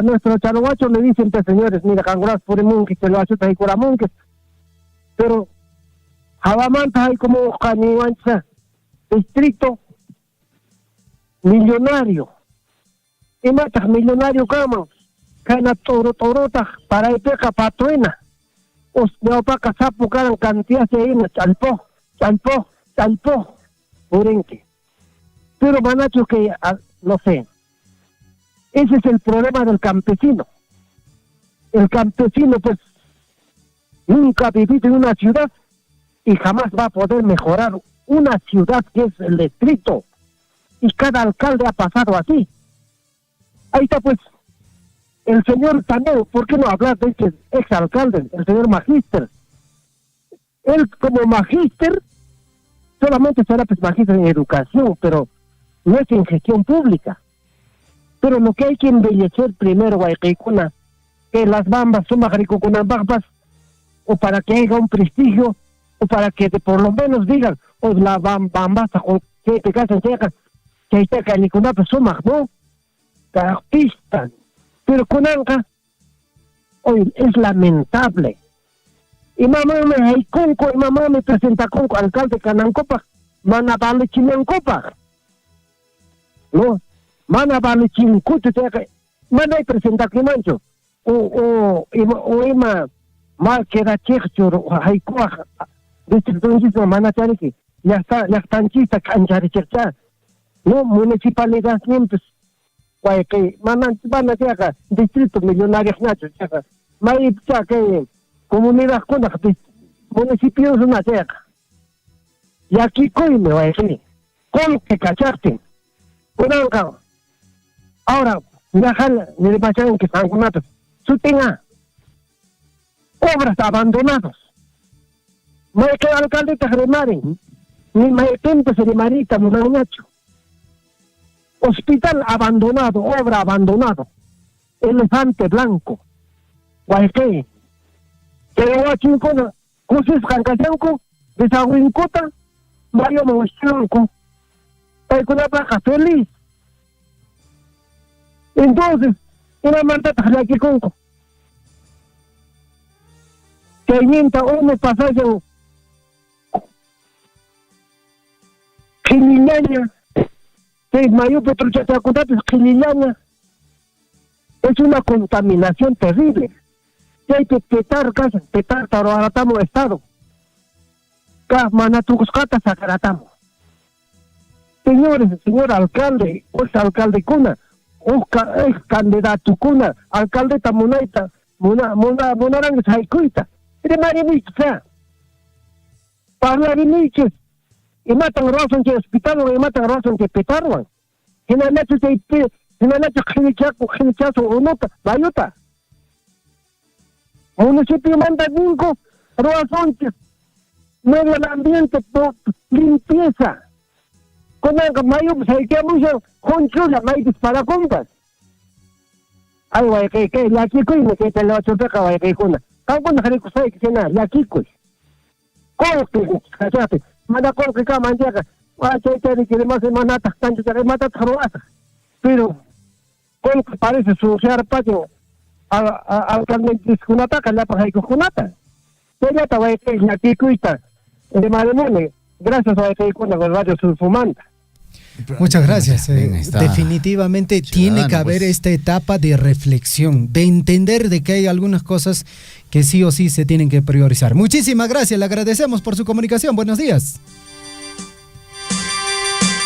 nuestro Chalhuacho le dicen, pues señores, mira, canguras por el munque, te lo hace y cura munques. Pero, Jabamanta hay como Janiwancha, distrito millonario. Y matas millonario cama, cana torota para el peca patuena. Os neopaca sapo caran cantidad de ahí, chalpó, Urenque. Pero manacho que, no sé, Ese es el problema del campesino. El campesino, pues, nunca ha vivido en una ciudad y jamás va a poder mejorar una ciudad que es el distrito. Y cada alcalde ha pasado así. Ahí está, pues, el señor también, ¿por qué no hablar de este exalcalde, el señor Magíster? Él como magíster, solamente será pues magíster en educación, pero no es en gestión pública. Pero lo que hay que embellecer primero, Guayquicuna, que las bambas son magricucunas bambas, o para que haya un prestigio, o para que por lo menos digan, o la bambas, que te casan, que hay que ni con una persona, ¿no? Artistas. Pero con Anca, hoy es lamentable. Y mamá me hay conco, y mamá me presenta conco, alcalde Canancopa, mana vale Chinancopa. No, mana vale Chincucho, mana hay presenta que mancho. O ima, mal queda checho, hay coja, distrito mana chariki, ya están chistas, canchari chercha. No, municipalidad siempre. Que van a ser distritos millonarios nachos, may que comunidad con municipios una cerca. Y aquí coime va a decir, con que cachaste, ahora viajar ni de pasar que están con natos, su tenga obras abandonadas. May que alcalde te remaren, ni may tempo se de marita, no nacho. Hospital abandonado, obra abandonado. Elefante blanco. Guayque. Que llegó a Chincona, Cusis Cancayanco, Desahuincota, Mario Monchonco. Hay una baja feliz. Entonces, una manta aquí conco. Que mienta uno pasaje Quiliñaña. Es una contaminación terrible. Y hay que petar taroaratamo estado. Manatucuscata sacaratamo. Señores, señor alcalde, alcalde cuna, es candidato cuna, alcalde tamunaita, monarang saicuita. De marinich, para niches. Y matan razón que hospital y matan razón que petarwan. Y no genichazo o nota, bayota. Municipio manda 5 razón que medio ambiente, limpieza. Con el mayo, pues hay que mucho, conchula, mayo para compras. Ay, güey, que la kikuy, me que te lo choteca, güey, que kuna. Campo no jarico sabe que tiene la kikuy. ¿Cómo que, cachate? Manda con que cada manchaca, que quiere más manata, tanto que mata trabaja. Pero, con que parece suciar patio, al carmen discunata, que la paja y cojunata. Pero ya te voy a decir, la picuita, de Mademone, gracias a que con la radio Surfumanta. Muchas gracias. Definitivamente tiene que haber esta etapa de reflexión, de entender de que hay algunas cosas que sí o sí se tienen que priorizar. Muchísimas gracias, le agradecemos por su comunicación. Buenos días.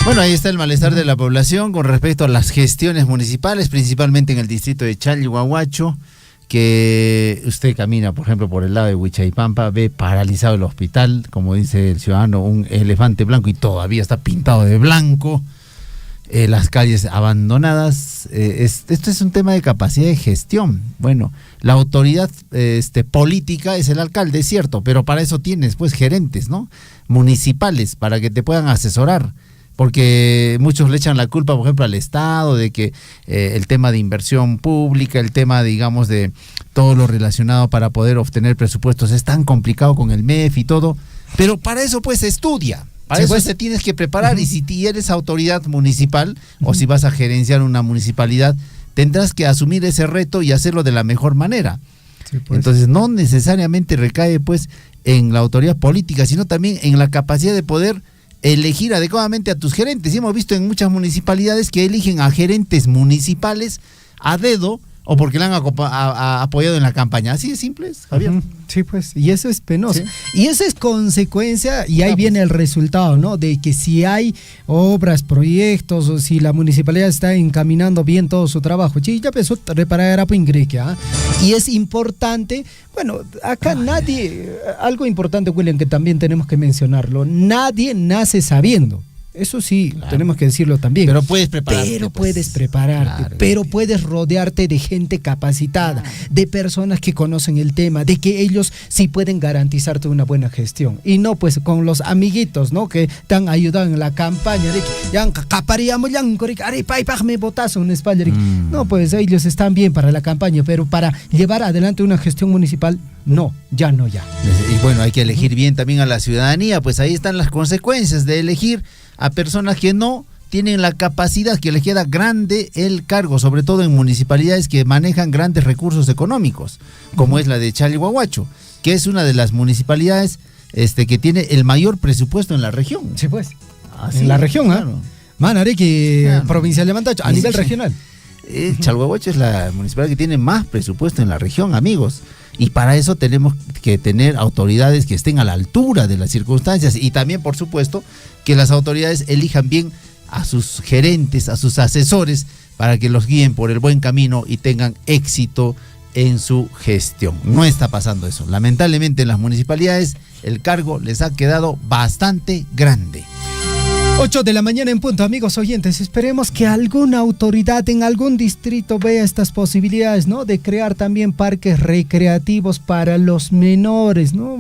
Bueno, ahí está el malestar de la población con respecto a las gestiones municipales, principalmente en el distrito de Chalhuahuacho, que usted camina, por ejemplo, por el lado de Huichaipampa, ve paralizado el hospital, como dice el ciudadano, un elefante blanco y todavía está pintado de blanco, las calles abandonadas. Esto es un tema de capacidad de gestión. Bueno, la autoridad política es el alcalde, es cierto, pero para eso tienes pues gerentes, ¿no? Municipales, para que te puedan asesorar. Porque muchos le echan la culpa, por ejemplo, al Estado, de que el tema de inversión pública, el tema, digamos, de todo lo relacionado para poder obtener presupuestos es tan complicado con el MEF y todo, pero para eso pues se estudia, para eso te tienes que preparar, y si eres autoridad municipal o si vas a gerenciar una municipalidad, tendrás que asumir ese reto y hacerlo de la mejor manera. Sí, pues. Entonces no necesariamente recae pues en la autoridad política, sino también en la capacidad de poder elegir adecuadamente a tus gerentes. Y hemos visto en muchas municipalidades que eligen a gerentes municipales a dedo o porque le han apoyado en la campaña. Así de simple es, Javier. Sí, pues, y eso es penoso. ¿Sí? Y eso es consecuencia, y ahí viene el resultado, ¿no? De que si hay obras, proyectos, o si la municipalidad está encaminando bien todo su trabajo, ya empezó a reparar a Ingrequia, y es importante, bueno, acá algo importante, William, que también tenemos que mencionarlo, nadie nace sabiendo. Eso sí, tenemos que decirlo también. Pero puedes prepararte. Pero puedes rodearte de gente capacitada, de personas que conocen el tema, de que ellos sí pueden garantizarte una buena gestión. Y no pues con los amiguitos, ¿no? Que te han ayudado en la campaña. No, pues ellos están bien para la campaña, pero para llevar adelante una gestión municipal, no. Y bueno, hay que elegir bien también a la ciudadanía, pues ahí están las consecuencias de elegir a personas que no tienen la capacidad, que les queda grande el cargo, sobre todo en municipalidades que manejan grandes recursos económicos, como es la de Chalhuahuacho, que es una de las municipalidades que tiene el mayor presupuesto en la región. Sí, pues. En la región, claro. Manarique, provincial de Mantacho, a nivel regional. Chalhuahuacho es la municipalidad que tiene más presupuesto en la región, amigos. Y para eso tenemos que tener autoridades que estén a la altura de las circunstancias y también, por supuesto, que las autoridades elijan bien a sus gerentes, a sus asesores, para que los guíen por el buen camino y tengan éxito en su gestión. No está pasando eso. Lamentablemente en las municipalidades el cargo les ha quedado bastante grande. 8 de la mañana en punto, amigos oyentes. Esperemos que alguna autoridad en algún distrito vea estas posibilidades, ¿no? De crear también parques recreativos para los menores, ¿no?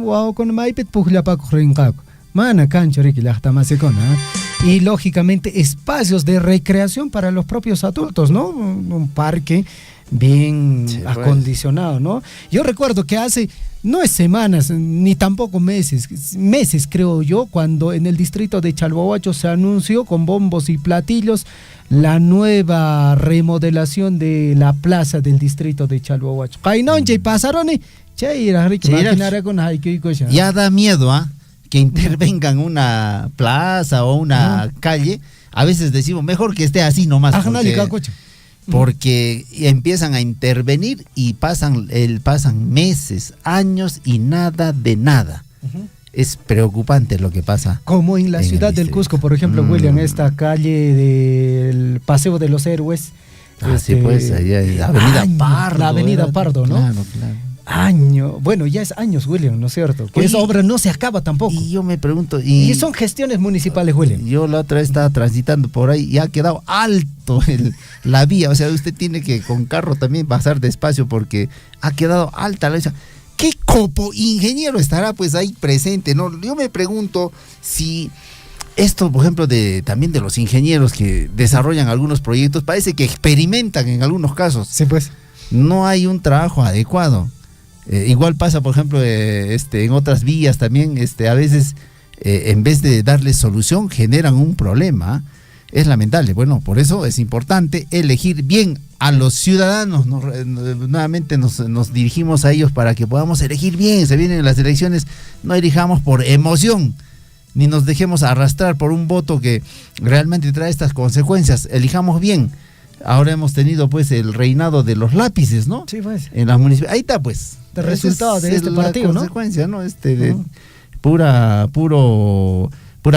Y lógicamente espacios de recreación para los propios adultos, ¿no? Un parque bien acondicionado, ¿no? Yo recuerdo que hace, no es semanas, ni tampoco meses creo yo, cuando en el distrito de Chalhuahuacho se anunció con bombos y platillos la nueva remodelación de la plaza del distrito de Chalhuahuacho. Ya da miedo, que intervengan una plaza o una calle. A veces decimos, mejor que esté así nomás. Porque empiezan a intervenir y pasan meses, años y nada de nada. Es preocupante lo que pasa. Como en la ciudad del Cusco, por ejemplo, William, esta calle del Paseo de los Héroes. Sí, pues, allá es Avenida Pardo. La Avenida Pardo, ¿no? Claro. Bueno, ya es años, William, ¿no es cierto? Que esa obra no se acaba tampoco. Y yo me pregunto... Y son gestiones municipales, William. Yo la otra vez estaba transitando por ahí y ha quedado alto la vía. O sea, usted tiene que con carro también pasar despacio porque ha quedado alta la vía. ¿Qué copo ingeniero estará pues ahí presente? ¿No? Yo me pregunto si... Esto, por ejemplo, también de los ingenieros que desarrollan algunos proyectos, parece que experimentan en algunos casos. Sí, pues. No hay un trabajo adecuado. Igual pasa, por ejemplo, en otras vías también, a veces, en vez de darles solución, generan un problema. Es lamentable. Bueno, por eso es importante elegir bien a los ciudadanos. Nuevamente nos dirigimos a ellos para que podamos elegir bien. Se vienen las elecciones, no elijamos por emoción, ni nos dejemos arrastrar por un voto que realmente trae estas consecuencias. Elijamos bien. Ahora hemos tenido pues el reinado de los lápices, ¿no? Sí, pues. En las municipalidades. Ahí está pues. El resultado de este partido, ¿no? Consecuencia, ¿no? De pura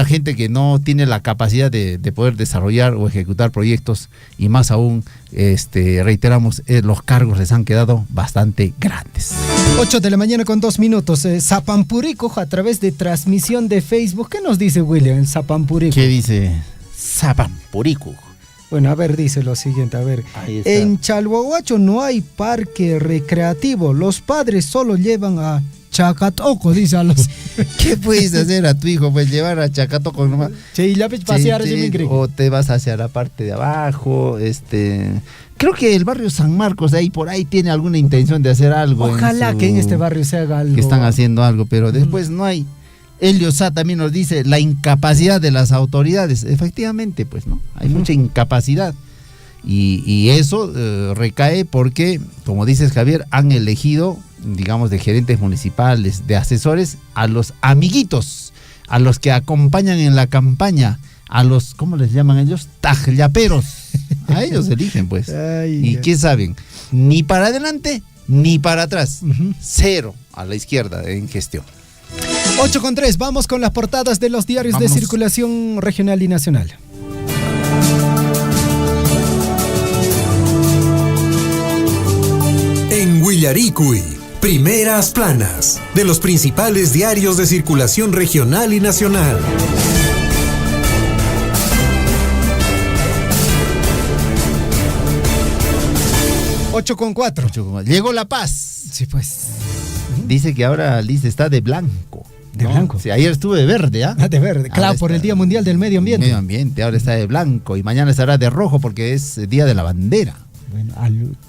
gente que no tiene la capacidad de poder desarrollar o ejecutar proyectos, y más aún, reiteramos, los cargos les han quedado bastante grandes. 8 de la mañana con 2 minutos. Zapampurico, a través de transmisión de Facebook. ¿Qué nos dice William en Zapampurico? ¿Qué dice Zapampurico? Bueno, a ver, dice lo siguiente, a ver. En Chalhuahuacho no hay parque recreativo. Los padres solo llevan a Chacatoco, dice a los... ¿Qué puedes hacer a tu hijo? Pues llevar a Chacatoco nomás. O te vas hacia la parte de abajo, Creo que el barrio San Marcos, por ahí tiene alguna intención de hacer algo. Ojalá que en este barrio se haga algo. Que están haciendo algo, pero después no hay. Elio Sá también nos dice la incapacidad de las autoridades. Efectivamente, pues, ¿no? Hay mucha incapacidad. Y eso recae porque, como dices, Javier, han elegido, digamos, de gerentes municipales, de asesores, a los amiguitos, a los que acompañan en la campaña, a los, ¿cómo les llaman ellos? Tajllaperos. A ellos eligen, pues. ¿Y qué saben? ni para adelante ni para atrás. Cero a la izquierda en gestión. 8:03, vamos con las portadas de los diarios de circulación regional y nacional. En Huillaricui, primeras planas de los principales diarios de circulación regional y nacional. 8:04. Llegó La Paz. Sí, pues. Dice que ahora Liz está de blanco. ¿De blanco? Sí, ayer estuve de verde, ¿ah? De verde, claro, por el Día Mundial del Medio Ambiente. Medio Ambiente, ahora está de blanco y mañana estará de rojo porque es Día de la Bandera. Bueno,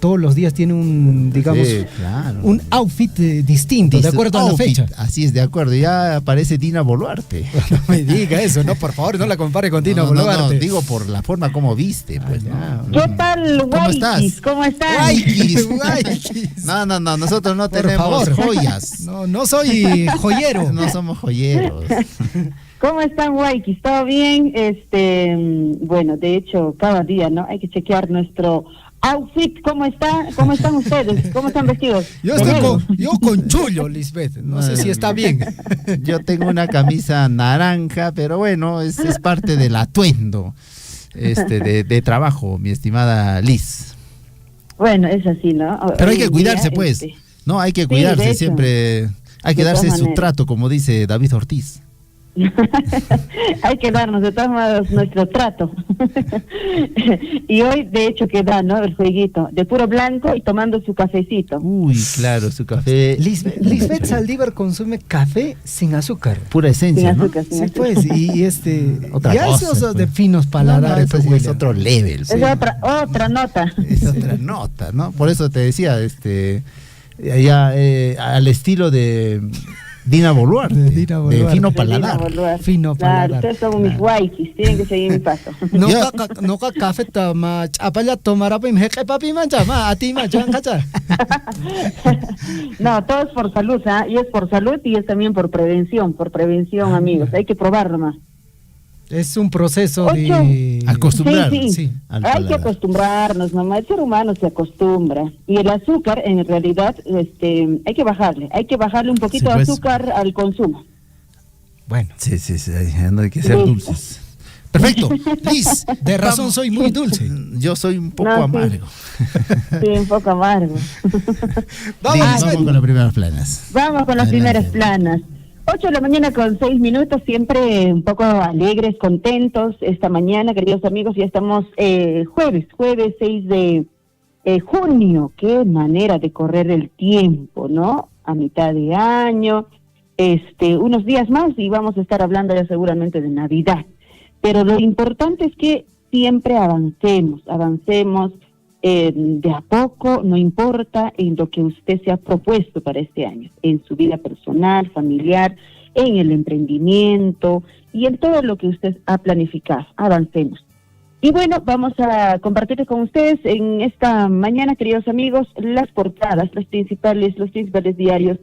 todos los días tiene un, digamos, sí, claro, un outfit distinto, de acuerdo a la fecha. Así es, de acuerdo. Ya aparece Dina Boluarte. No me diga eso, no, por favor, no la compare con Dina Boluarte. No, digo por la forma como viste, pues. ¿Qué tal, ¿Cómo estás? ¿Cómo estás? No, nosotros no tenemos joyas. No soy joyero. No somos joyeros. ¿Cómo están, Waikis? ¿Todo bien? Bueno, de hecho, cada día, ¿no? Hay que chequear nuestro outfit. ¿Cómo está? ¿Cómo están ustedes? ¿Cómo están vestidos? Yo con chullo, Lisbeth. No sé si está bien. Yo tengo una camisa naranja, pero bueno, es parte del atuendo de trabajo, mi estimada Liz. Bueno, es así, ¿no? Pero hay que cuidarse, pues. No, hay que cuidarse siempre. Hay que darse su trato, como dice David Ortiz. Hay que darnos de todas maneras nuestro trato. Y hoy de hecho queda, ¿no? El jueguito de puro blanco y tomando su cafecito. Uy, claro, su café. Lisbeth Saldívar consume café sin azúcar. Pura esencia, sin ¿no? azúcar, sin azúcar. Pues, y otra ya cosa, esos pues. de finos paladares, pues, es otro level. Es otra nota. Es otra nota, ¿no? Por eso te decía, allá al estilo de Dina Boluarte, de fino paladar. Fino paladar. Claro, ustedes son mis waikis, tienen que seguir mi paso. No café toma, apaya tomar papi mancha, a ti mancha, ¿cacha? No, todo es por salud, ¿ah? Y es por salud y es también por prevención, amigos. Hay que probar nomás. Es un proceso de acostumbrar. Sí. Hay que acostumbrarnos, mamá. El ser humano se acostumbra. Y el azúcar, en realidad, hay que bajarle un poquito de azúcar al consumo. Bueno. Sí, no hay que ser dulces. Perfecto, Liz. De razón soy muy dulce. Yo soy un poco amargo. Sí, un poco amargo. Vamos con las primeras planas. Vamos con las primeras planas. 8 de la mañana con 6 minutos, siempre un poco alegres, contentos. Esta mañana, queridos amigos, ya estamos jueves 6 de junio. Qué manera de correr el tiempo, ¿no? A mitad de año, unos días más y vamos a estar hablando ya seguramente de Navidad. Pero lo importante es que siempre avancemos de a poco, no importa en lo que usted se ha propuesto para este año, en su vida personal, familiar, en el emprendimiento y en todo lo que usted ha planificado. Avancemos. Y bueno, vamos a compartir con ustedes en esta mañana, queridos amigos, las portadas, los principales diarios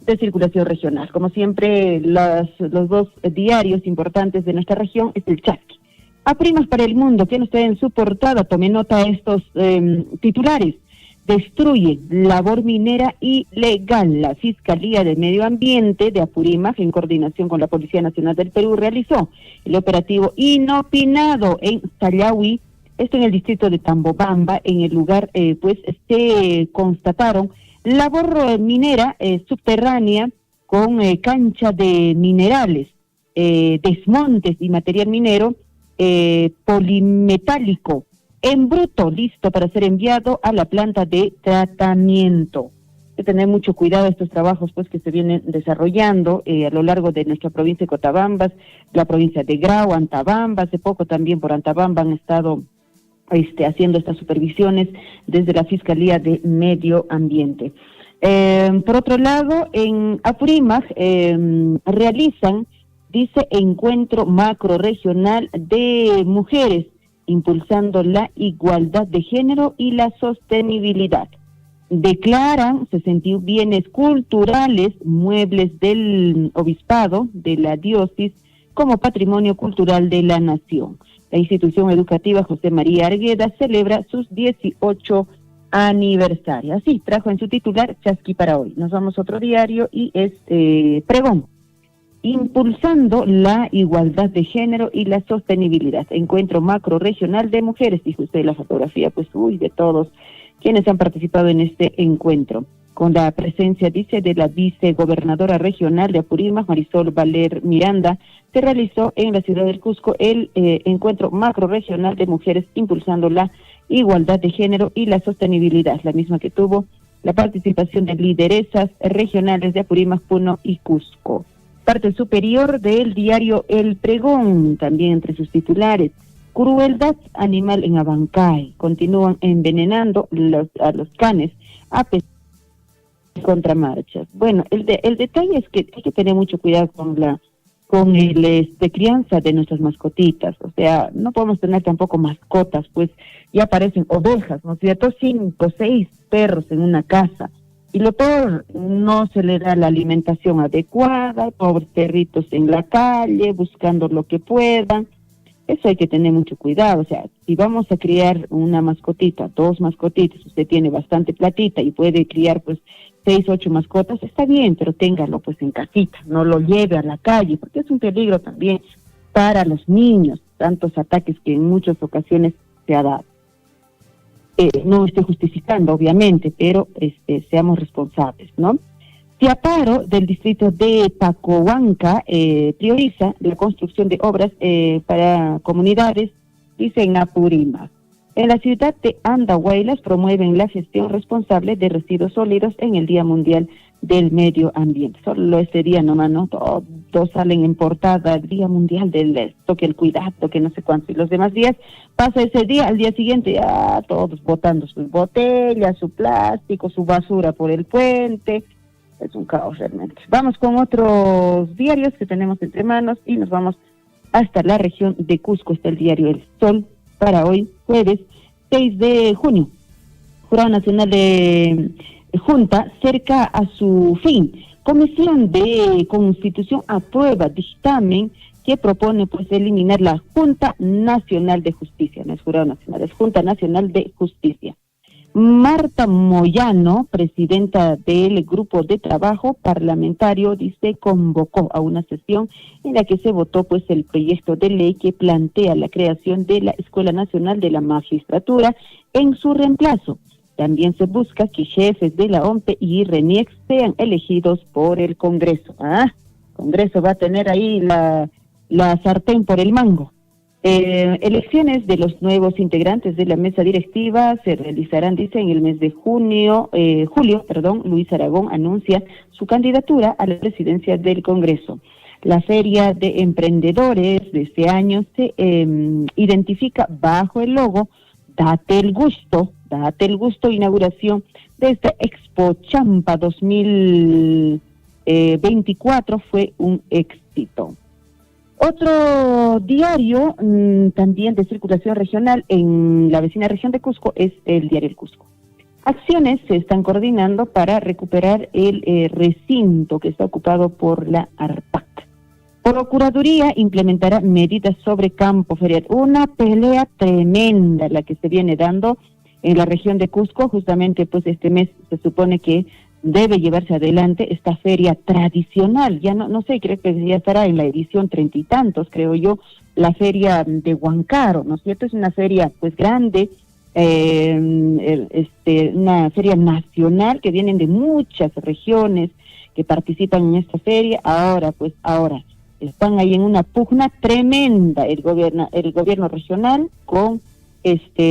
de circulación regional. Como siempre, los dos diarios importantes de nuestra región es el Chasqui. Aprimas para el mundo, tiene usted en su portada, tome nota de estos titulares. Destruye labor minera ilegal. La Fiscalía de Medio Ambiente de Apurímac, en coordinación con la Policía Nacional del Perú, realizó el operativo inopinado en Sallawi, esto en el distrito de Tambobamba. En el lugar, se constataron labor minera subterránea con cancha de minerales, desmontes y material minero polimetálico en bruto, listo para ser enviado a la planta de tratamiento. Hay que tener mucho cuidado estos trabajos pues que se vienen desarrollando a lo largo de nuestra provincia de Cotabambas, la provincia de Grau, Antabamba. Hace poco también por Antabamba han estado haciendo estas supervisiones desde la Fiscalía de Medio Ambiente. Por otro lado, en Apurímac realizan, dice, encuentro macrorregional de mujeres, impulsando la igualdad de género y la sostenibilidad. Declaran 61 bienes culturales, muebles del obispado, de la diócesis, como patrimonio cultural de la nación. La institución educativa José María Argueda celebra sus 18 aniversario. Así trajo en su titular Chasqui para hoy. Nos vamos a otro diario y es pregón. Impulsando la igualdad de género y la sostenibilidad. Encuentro macro regional de mujeres. Dijo usted la fotografía, pues de todos quienes han participado en este encuentro. Con la presencia, dice, de la vicegobernadora regional de Apurímac, Marisol Valer Miranda, se realizó en la ciudad del Cusco el encuentro macro regional de mujeres impulsando la igualdad de género y la sostenibilidad, la misma que tuvo la participación de lideresas regionales de Apurímac, Puno y Cusco. Parte superior del diario El Pregón, también entre sus titulares, crueldad animal en Abancay, continúan envenenando a los canes a pesar de contramarchas. Bueno, el detalle es que hay que tener mucho cuidado con el crianza de nuestras mascotitas, o sea, no podemos tener tampoco mascotas, pues ya aparecen ovejas, ¿no es cierto? 5, 6 perros en una casa, y lo peor, no se le da la alimentación adecuada, pobres perritos en la calle, buscando lo que puedan. Eso hay que tener mucho cuidado, o sea, si vamos a criar una mascotita, 2 mascotitas, usted tiene bastante platita y puede criar pues 6, 8 mascotas, está bien, pero téngalo pues en casita, no lo lleve a la calle, porque es un peligro también para los niños, tantos ataques que en muchas ocasiones se ha dado. No estoy justificando, obviamente, pero seamos responsables, ¿no? Tiaparo, del distrito de Pacohuanca, prioriza la construcción de obras para comunidades, dice en Apurímac. En la ciudad de Andahuaylas promueven la gestión responsable de residuos sólidos en el Día Mundial del Medio Ambiente. Solo ese día nomás, ¿no? Todos salen en portada, el Día Mundial del toque el cuidado, que no sé cuánto. Y los demás días, pasa ese día, al día siguiente, todos botando sus botellas, su plástico, su basura por el puente. Es un caos realmente. Vamos con otros diarios que tenemos entre manos y nos vamos hasta la región de Cusco. Está el diario El Sol para hoy, jueves 6 de junio. Jurado Nacional de Junta cerca a su fin. Comisión de Constitución aprueba dictamen que propone pues eliminar la Junta Nacional de Justicia. No es Jurado Nacional, es Junta Nacional de Justicia. Marta Moyano, presidenta del grupo de trabajo parlamentario, dice, convocó a una sesión en la que se votó pues el proyecto de ley que plantea la creación de la Escuela Nacional de la Magistratura en su reemplazo. También se busca que jefes de la OMPE y RENIEC sean elegidos por el Congreso. Congreso va a tener ahí la sartén por el mango. Elecciones de los nuevos integrantes de la mesa directiva se realizarán, dice, en el mes de julio. Luis Aragón anuncia su candidatura a la presidencia del Congreso. La Feria de Emprendedores de este año se identifica bajo el logo Date el Gusto, inauguración de esta Expo Champa 2024 fue un éxito. Otro diario también de circulación regional en la vecina región de Cusco es el diario El Cusco. Acciones se están coordinando para recuperar el recinto que está ocupado por la ARPAC. Procuraduría implementará medidas sobre campo ferial. Una pelea tremenda la que se viene dando en la región de Cusco. Justamente pues este mes se supone que debe llevarse adelante esta feria tradicional. Ya no sé, creo que ya estará en la edición 30 y tantos, creo yo, la feria de Huancayo, ¿no es cierto? Es una feria pues grande, una feria nacional que vienen de muchas regiones que participan en esta feria. Ahora están ahí en una pugna tremenda el gobierno regional con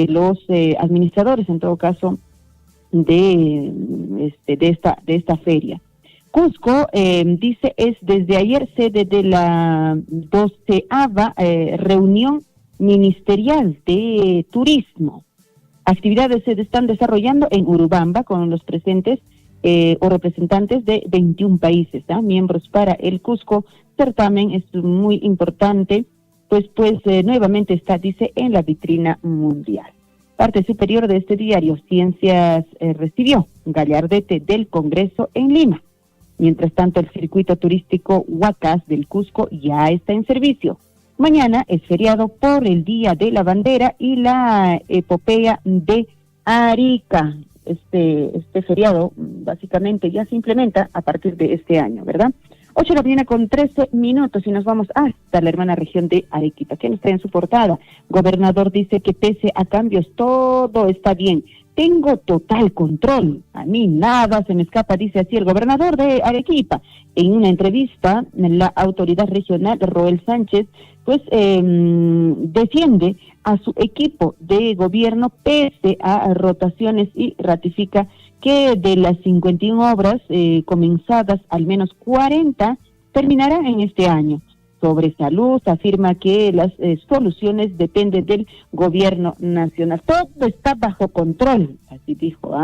los administradores, en todo caso, de esta feria. Cusco, dice, es desde ayer sede de la 12ª reunión ministerial de turismo. Actividades se están desarrollando en Urubamba con los presentes o representantes de 21 países, miembros para el Cusco. Certamen es muy importante, pues nuevamente está, dice, en la vitrina mundial. Parte superior de este diario, Ciencias recibió Gallardete del Congreso en Lima. Mientras tanto, el circuito turístico Huacas del Cusco ya está en servicio. Mañana es feriado por el Día de la Bandera y la epopeya de Arica. este feriado básicamente ya se implementa a partir de este año, ¿verdad? 8 de la mañana con 13 minutos y nos vamos hasta la hermana región de Arequipa. ¿Quién está en su portada? Gobernador dice que pese a cambios todo está bien. Tengo total control. A mí nada se me escapa, dice así el gobernador de Arequipa. En una entrevista, la autoridad regional, Roel Sánchez, pues defiende a su equipo de gobierno pese a rotaciones y ratifica que de las 51 obras comenzadas, al menos 40 terminarán en este año. Sobre salud, afirma que las soluciones dependen del gobierno nacional. Todo está bajo control, así dijo,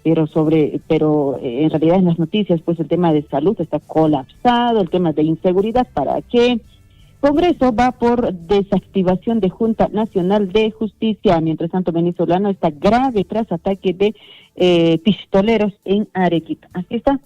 pero en realidad en las noticias, pues el tema de salud está colapsado, el tema de inseguridad, ¿para qué? Congreso va por desactivación de Junta Nacional de Justicia. Mientras tanto, venezolano está grave tras ataque de pistoleros en Arequipa. Así está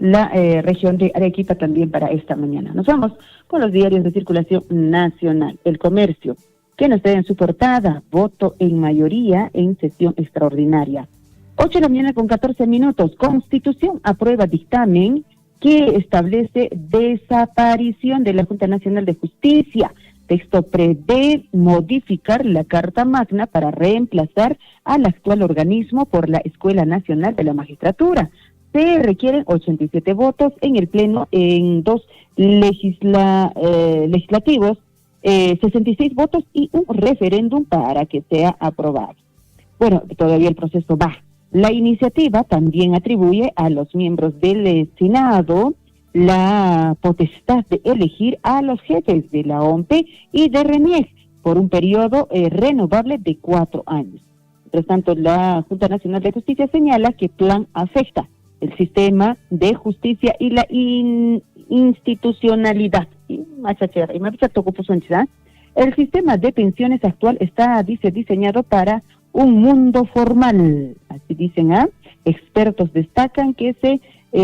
la región de Arequipa también para esta mañana. Nos vamos con los diarios de circulación nacional. El Comercio, que nos trae en su portada, voto en mayoría en sesión extraordinaria. 8 de la mañana con 14 minutos. Constitución aprueba dictamen que establece desaparición de la Junta Nacional de Justicia. Texto prevé modificar la Carta Magna para reemplazar al actual organismo por la Escuela Nacional de la Magistratura. Se requieren 87 votos en el Pleno, en dos legislativos, 66 votos y un referéndum para que sea aprobado. Bueno, todavía el proceso va. La iniciativa también atribuye a los miembros del Senado la potestad de elegir a los jefes de la OMP y de RENIEC por un periodo renovable de 4 años. Mientras tanto, la Junta Nacional de Justicia señala que plan afecta el sistema de justicia y la institucionalidad. El sistema de pensiones actual está, diseñado para un mundo formal, así dicen, Expertos destacan que se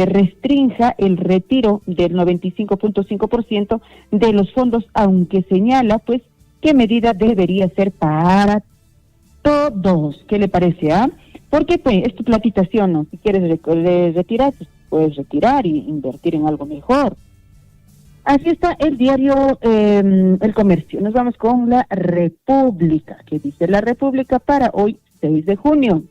restrinja el retiro del 95.5% de los fondos, aunque señala, pues, qué medida debería ser para todos. ¿Qué le parece, Porque, pues, es tu platitación, ¿no? Si quieres retirar, pues puedes retirar y invertir en algo mejor. Así está el diario El Comercio. Nos vamos con La República. ¿Qué dice La República para hoy, 6 de junio?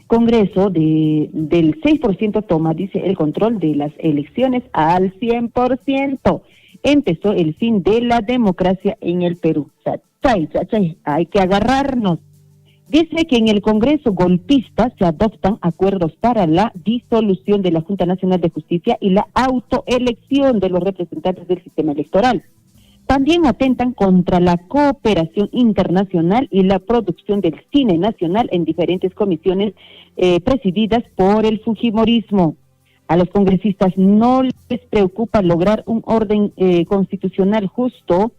Congreso del 6% toma, dice, el control de las elecciones al 100%. Empezó el fin de la democracia en el Perú. Hay que agarrarnos. Dice que en el Congreso golpista se adoptan acuerdos para la disolución de la Junta Nacional de Justicia y la autoelección de los representantes del sistema electoral. También atentan contra la cooperación internacional y la producción del cine nacional en diferentes comisiones presididas por el fujimorismo. A los congresistas no les preocupa lograr un orden constitucional justo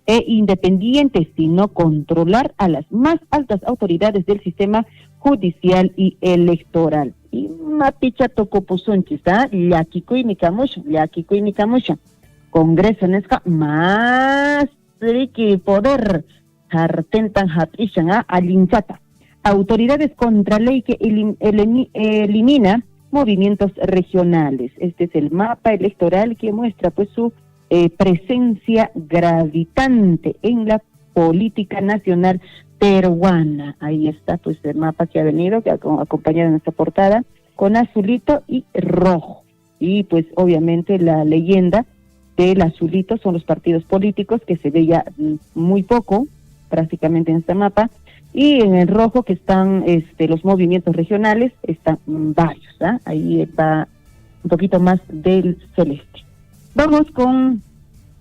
e independiente, sino controlar a las más altas autoridades del sistema judicial y electoral. Y mapicha tocopusunchis, Llakikuy Mikamusha. Congreso Nesca más riqui poder hartentan hapishan alinchata. Autoridades contra ley que elimina movimientos regionales. Este es el mapa electoral que muestra, pues, su presencia gravitante en la política nacional peruana. Ahí está, pues, el mapa que ha venido, que ha acompañado en esta portada, con azulito y rojo. Y, pues, obviamente la leyenda del azulito son los partidos políticos, que se ve ya muy poco, prácticamente en este mapa, y en el rojo, que están los movimientos regionales, están varios, ahí va un poquito más del celeste. Vamos con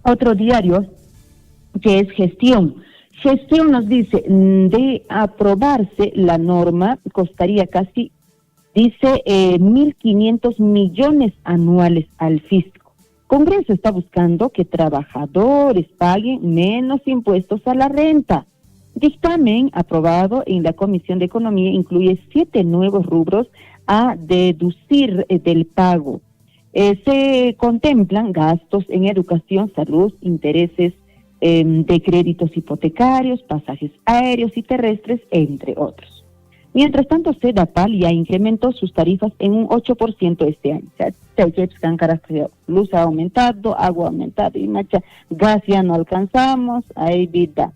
otro diario, que es Gestión. Gestión nos dice, de aprobarse la norma, costaría casi, dice, 1.500 millones anuales al fisco. Congreso está buscando que trabajadores paguen menos impuestos a la renta. Dictamen aprobado en la Comisión de Economía incluye 7 nuevos rubros a deducir del pago. Se contemplan gastos en educación, salud, intereses de créditos hipotecarios, pasajes aéreos y terrestres, entre otros. Mientras tanto, Sedapal ya incrementó sus tarifas en un 8% este año. O sea, luz ha aumentado, agua ha aumentado, y gas ya no alcanzamos, ahí vida.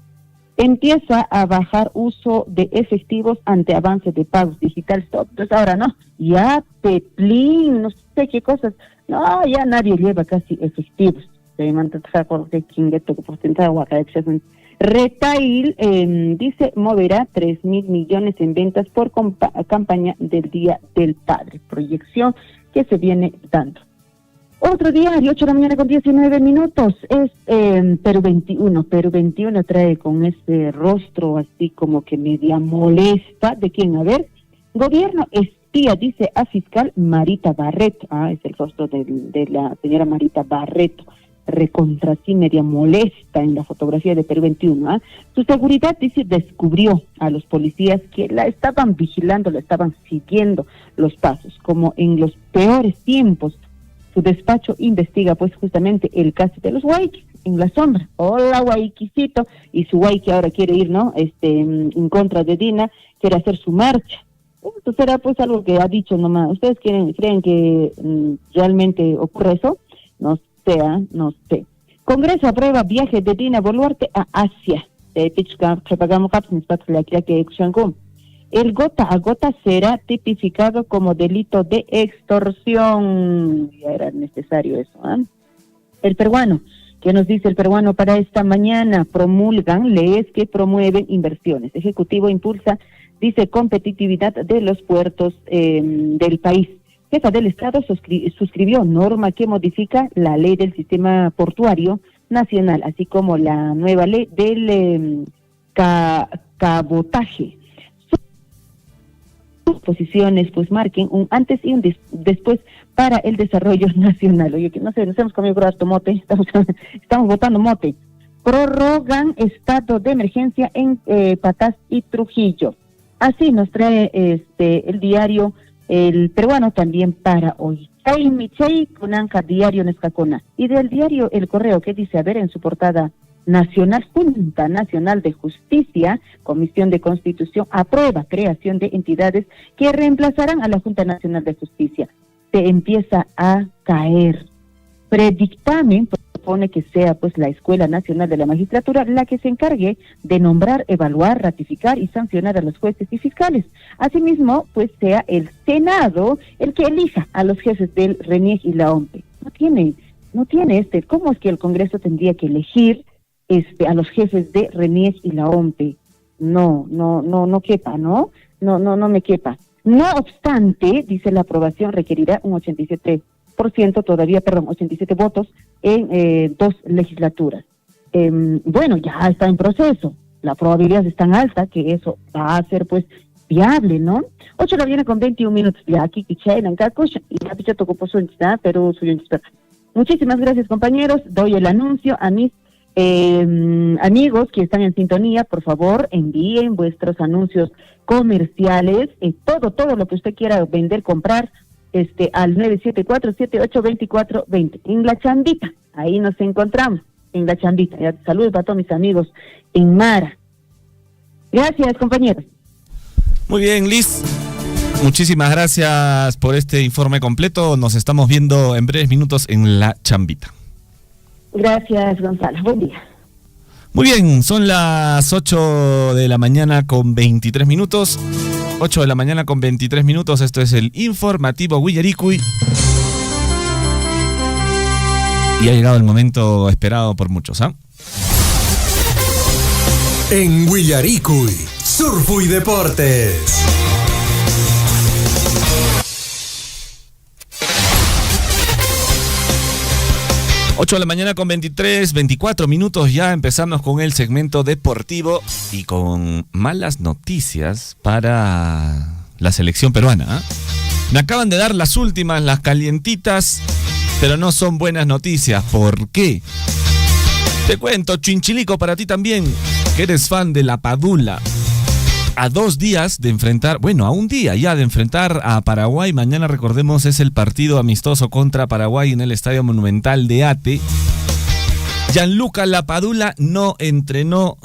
Empieza a bajar uso de efectivos ante avance de pagos digitales. Entonces ahora no, ya Peplín, no sé qué cosas, no, ya nadie lleva casi efectivos. Retail dice moverá 3.000 millones en ventas por campaña del Día del Padre, proyección que se viene dando. Otro diario, 8 de la mañana con 19 minutos, es Perú 21. Perú 21 trae con ese rostro así como que media molesta. ¿De quién? A ver, gobierno espía, dice a fiscal Marita Barreto. Es el rostro de la señora Marita Barreto. Recontra sí, media molesta en la fotografía de Perú 21. Su seguridad, dice, descubrió a los policías que la estaban vigilando, la estaban siguiendo los pasos, como en los peores tiempos. Su despacho investiga pues justamente el caso de los huayquis en la sombra. Hola huayquisito, y su huayqui ahora quiere ir, ¿no? En contra de Dina, quiere hacer su marcha. Esto será pues algo que ha dicho nomás. ¿Ustedes creen que realmente ocurre eso? No sé. Congreso aprueba viaje de Dina Boluarte a Asia. El gota a gota será tipificado como delito de extorsión. Ya era necesario eso, ¿eh? El peruano, ¿qué nos dice el peruano para esta mañana? Promulgan leyes que promueven inversiones. Ejecutivo impulsa, dice, competitividad de los puertos del país. Jefa del Estado suscribió norma que modifica la ley del sistema portuario nacional, así como la nueva ley del cabotaje. Sus posiciones pues marquen un antes y un después para el desarrollo nacional. Oye, que no sé, nos hemos comido harto mote, estamos votando mote. Prorrogan estado de emergencia en Patás y Trujillo. Así nos trae el diario El Peruano también para hoy. Kunanka Diario Nescacona. Y del diario El Correo, que dice, a ver, en su portada nacional, Junta Nacional de Justicia, Comisión de Constitución, aprueba creación de entidades que reemplazarán a la Junta Nacional de Justicia. Se empieza a caer. Predictamen propone que sea pues la Escuela Nacional de la Magistratura la que se encargue de nombrar, evaluar, ratificar y sancionar a los jueces y fiscales. Asimismo, pues sea el Senado el que elija a los jefes del RENIEG y la OMPE. No tiene ¿cómo es que el Congreso tendría que elegir a los jefes de RENIEG y la OMPE? No quepa, ¿no? No me quepa. No obstante, dice, la aprobación requerirá un 87 votos en 2 legislaturas. Bueno, ya está en proceso. La probabilidad es tan alta que eso va a ser pues viable, ¿no? 8 de la mañana con 21 minutos. Ya aquí, pero muchísimas gracias, compañeros. Doy el anuncio a mis amigos que están en sintonía. Por favor, envíen vuestros anuncios comerciales, todo lo que usted quiera vender, comprar, al 974-782420, en La Chambita. Ahí nos encontramos, en La Chambita. Saludos para todos mis amigos en Mara. Gracias, compañeros. Muy bien, Liz. Muchísimas gracias por este informe completo. Nos estamos viendo en breves minutos en La Chambita. Gracias, Gonzalo. Buen día. Muy bien, son las 8 de la mañana con 23 minutos. 8 de la mañana con 23 minutos. Esto es el informativo Huillaricui. Y ha llegado el momento esperado por muchos, ¿ah? En Huillaricui, Surfu y Deportes. Ocho de la mañana con 24 minutos, ya empezamos con el segmento deportivo y con malas noticias para la selección peruana, ¿eh? Me acaban de dar las últimas, las calientitas, pero no son buenas noticias. ¿Por qué? Te cuento, Chinchilico, para ti también, que eres fan de la Padula. A 2 días de enfrentar, a un día ya de enfrentar a Paraguay. Mañana, recordemos, es el partido amistoso contra Paraguay en el Estadio Monumental de Ate. Gianluca Lapadula no entrenó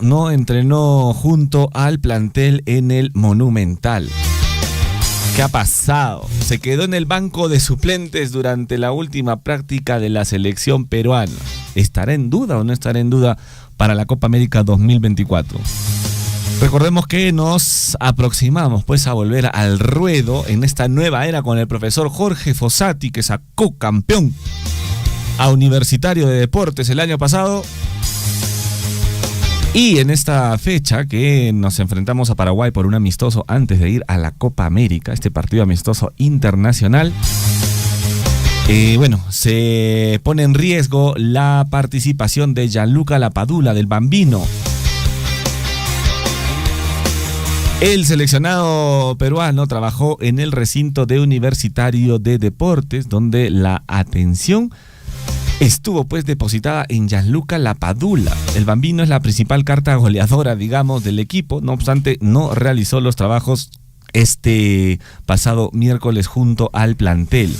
junto al plantel en el Monumental. ¿Qué ha pasado? Se quedó en el banco de suplentes durante la última práctica de la selección peruana. ¿Estará en duda o no estará en duda para la Copa América 2024? Recordemos que nos aproximamos pues a volver al ruedo en esta nueva era con el profesor Jorge Fossati, que sacó campeón a Universitario de Deportes el año pasado. Y en esta fecha que nos enfrentamos a Paraguay por un amistoso antes de ir a la Copa América, este partido amistoso internacional, se pone en riesgo la participación de Gianluca Lapadula, del Bambino. El seleccionado peruano trabajó en el recinto de Universitario de Deportes, donde la atención estuvo pues depositada en Gianluca Lapadula. El Bambino es la principal carta goleadora, digamos, del equipo. No obstante, no realizó los trabajos este pasado miércoles junto al plantel.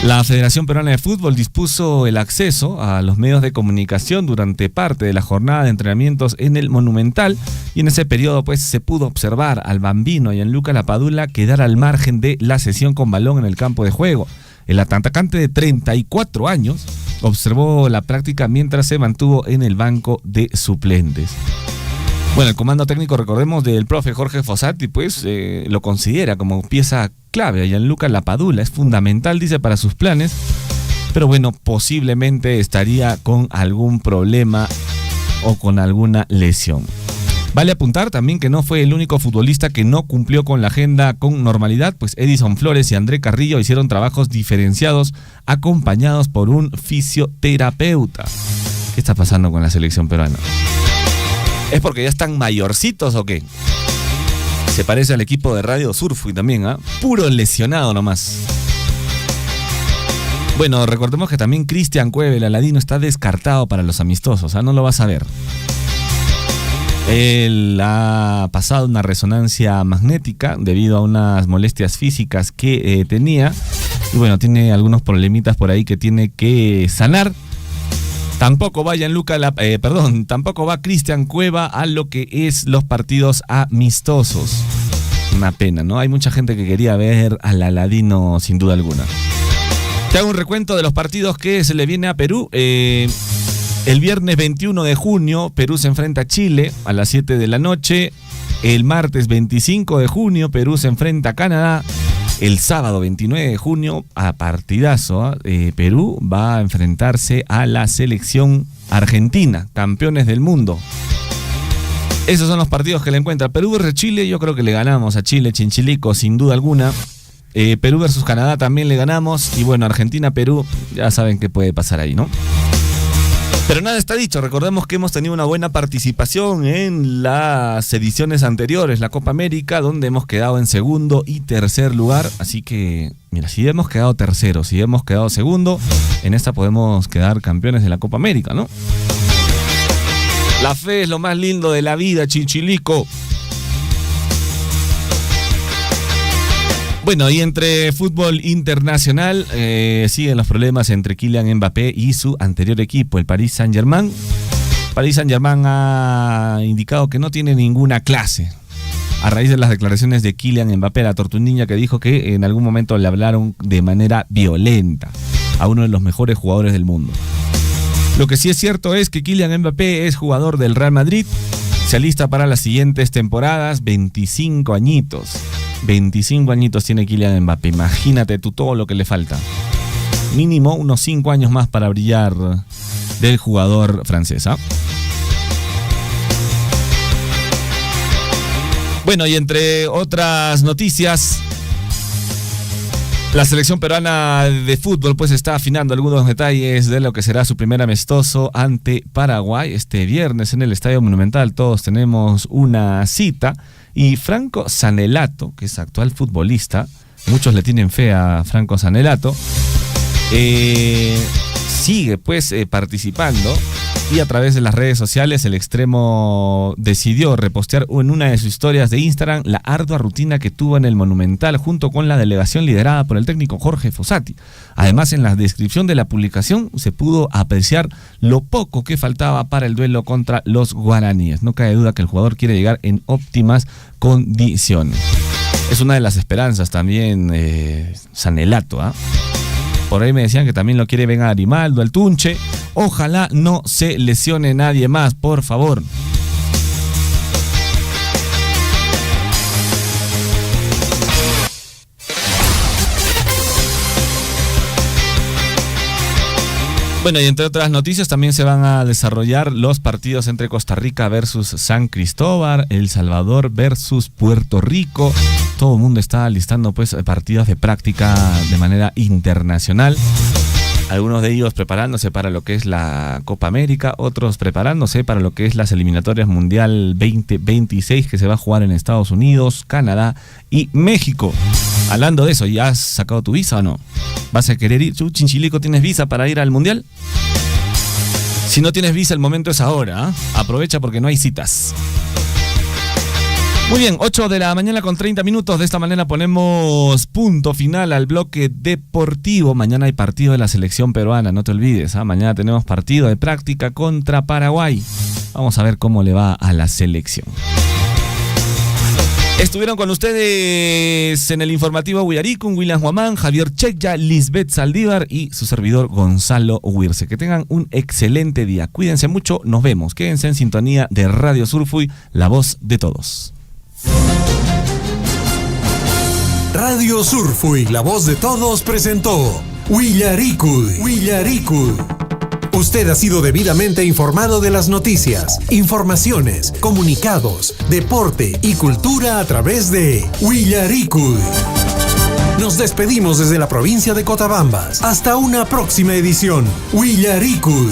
La Federación Peruana de Fútbol dispuso el acceso a los medios de comunicación durante parte de la jornada de entrenamientos en el Monumental, y en ese periodo pues se pudo observar al Bambino y a Gianluca Lapadula quedar al margen de la sesión con balón en el campo de juego. El atacante de 34 años observó la práctica mientras se mantuvo en el banco de suplentes. Bueno, el comando técnico, recordemos, del profe Jorge Fossati, pues lo considera como pieza clave a Gianluca Lapadula. Es fundamental, dice, para sus planes, pero bueno, posiblemente estaría con algún problema o con alguna lesión. Vale apuntar también que no fue el único futbolista que no cumplió con la agenda con normalidad, pues Edison Flores y André Carrillo hicieron trabajos diferenciados acompañados por un fisioterapeuta. ¿Qué está pasando con la selección peruana? ¿Es porque ya están mayorcitos o qué? Se parece al equipo de Radio Surfui también, ¿ah? Puro lesionado nomás. Bueno, recordemos que también Cristian Cueve, el aladino, está descartado para los amistosos, no lo vas a ver. Él ha pasado una resonancia magnética debido a unas molestias físicas que tenía. Y bueno, tiene algunos problemitas por ahí que tiene que sanar. Tampoco va tampoco va Cristian Cueva a lo que es los partidos amistosos. Una pena, ¿no? Hay mucha gente que quería ver al aladino sin duda alguna. Te hago un recuento de los partidos que se le viene a Perú. El viernes 21 de junio, Perú se enfrenta a Chile a las 7 de la noche. El martes 25 de junio, Perú se enfrenta a Canadá. El sábado 29 de junio, a partidazo, Perú va a enfrentarse a la selección argentina, campeones del mundo. Esos son los partidos que le encuentra. Perú versus Chile, yo creo que le ganamos a Chile, Chinchilico, sin duda alguna. Perú versus Canadá también le ganamos. Y bueno, Argentina-Perú, ya saben qué puede pasar ahí, ¿no? Pero nada está dicho. Recordemos que hemos tenido una buena participación en las ediciones anteriores, la Copa América, donde hemos quedado en segundo y tercer lugar. Así que, mira, si hemos quedado tercero, si hemos quedado segundo, en esta podemos quedar campeones de la Copa América, ¿no? La fe es lo más lindo de la vida, Chinchilico. Bueno, y entre fútbol internacional siguen los problemas entre Kylian Mbappé y su anterior equipo, el Paris Saint-Germain. Paris Saint-Germain ha indicado que no tiene ninguna clase a raíz de las declaraciones de Kylian Mbappé, la tortuniña, que dijo que en algún momento le hablaron de manera violenta a uno de los mejores jugadores del mundo. Lo que sí es cierto es que Kylian Mbappé es jugador del Real Madrid, se alista para las siguientes temporadas, 25 añitos. 25 añitos tiene Kylian Mbappé. Imagínate tú todo lo que le falta. Mínimo unos 5 años más para brillar del jugador francés, ¿ah? Bueno, y entre otras noticias, la selección peruana de fútbol pues está afinando algunos detalles de lo que será su primer amistoso ante Paraguay este viernes en el Estadio Monumental. Todos tenemos una cita. Y Franco Sanelato, que es actual futbolista, muchos le tienen fe a Franco Sanelato, sigue pues participando Y a través de las redes sociales, el extremo decidió repostear en una de sus historias de Instagram la ardua rutina que tuvo en el Monumental junto con la delegación liderada por el técnico Jorge Fossati. Además, en la descripción de la publicación se pudo apreciar lo poco que faltaba para el duelo contra los guaraníes. No cabe duda que el jugador quiere llegar en óptimas condiciones. Es una de las esperanzas también, Sanelato, ¿ah? Por ahí me decían que también lo quiere ver a Grimaldo, al Tunche. Ojalá no se lesione nadie más, por favor. Bueno, y entre otras noticias también se van a desarrollar los partidos entre Costa Rica versus San Cristóbal, El Salvador versus Puerto Rico. Todo el mundo está listando pues partidos de práctica de manera internacional. Algunos de ellos preparándose para lo que es la Copa América, otros preparándose para lo que es las eliminatorias Mundial 2026 que se va a jugar en Estados Unidos, Canadá y México. Hablando de eso, ¿ya has sacado tu visa o no? ¿Vas a querer ir? ¿Tú, Chinchilico, tienes visa para ir al Mundial? Si no tienes visa, el momento es ahora, ¿eh? Aprovecha porque no hay citas. Muy bien, 8 de la mañana con 30 minutos. De esta manera ponemos punto final al bloque deportivo. Mañana hay partido de la selección peruana, no te olvides, ¿eh? Mañana tenemos partido de práctica contra Paraguay. Vamos a ver cómo le va a la selección. Estuvieron con ustedes en el informativo Huillarico, William Guamán, Javier Cheya, Lisbeth Saldívar y su servidor Gonzalo Huirce. Que tengan un excelente día. Cuídense mucho, nos vemos. Quédense en sintonía de Radio Surfuy, la voz de todos. Radio Surfuy, la voz de todos, presentó Huillaricuy. Usted ha sido debidamente informado de las noticias, informaciones, comunicados, deporte y cultura a través de Huillaricuy. Nos despedimos desde la provincia de Cotabambas. Hasta una próxima edición. Huillaricuy.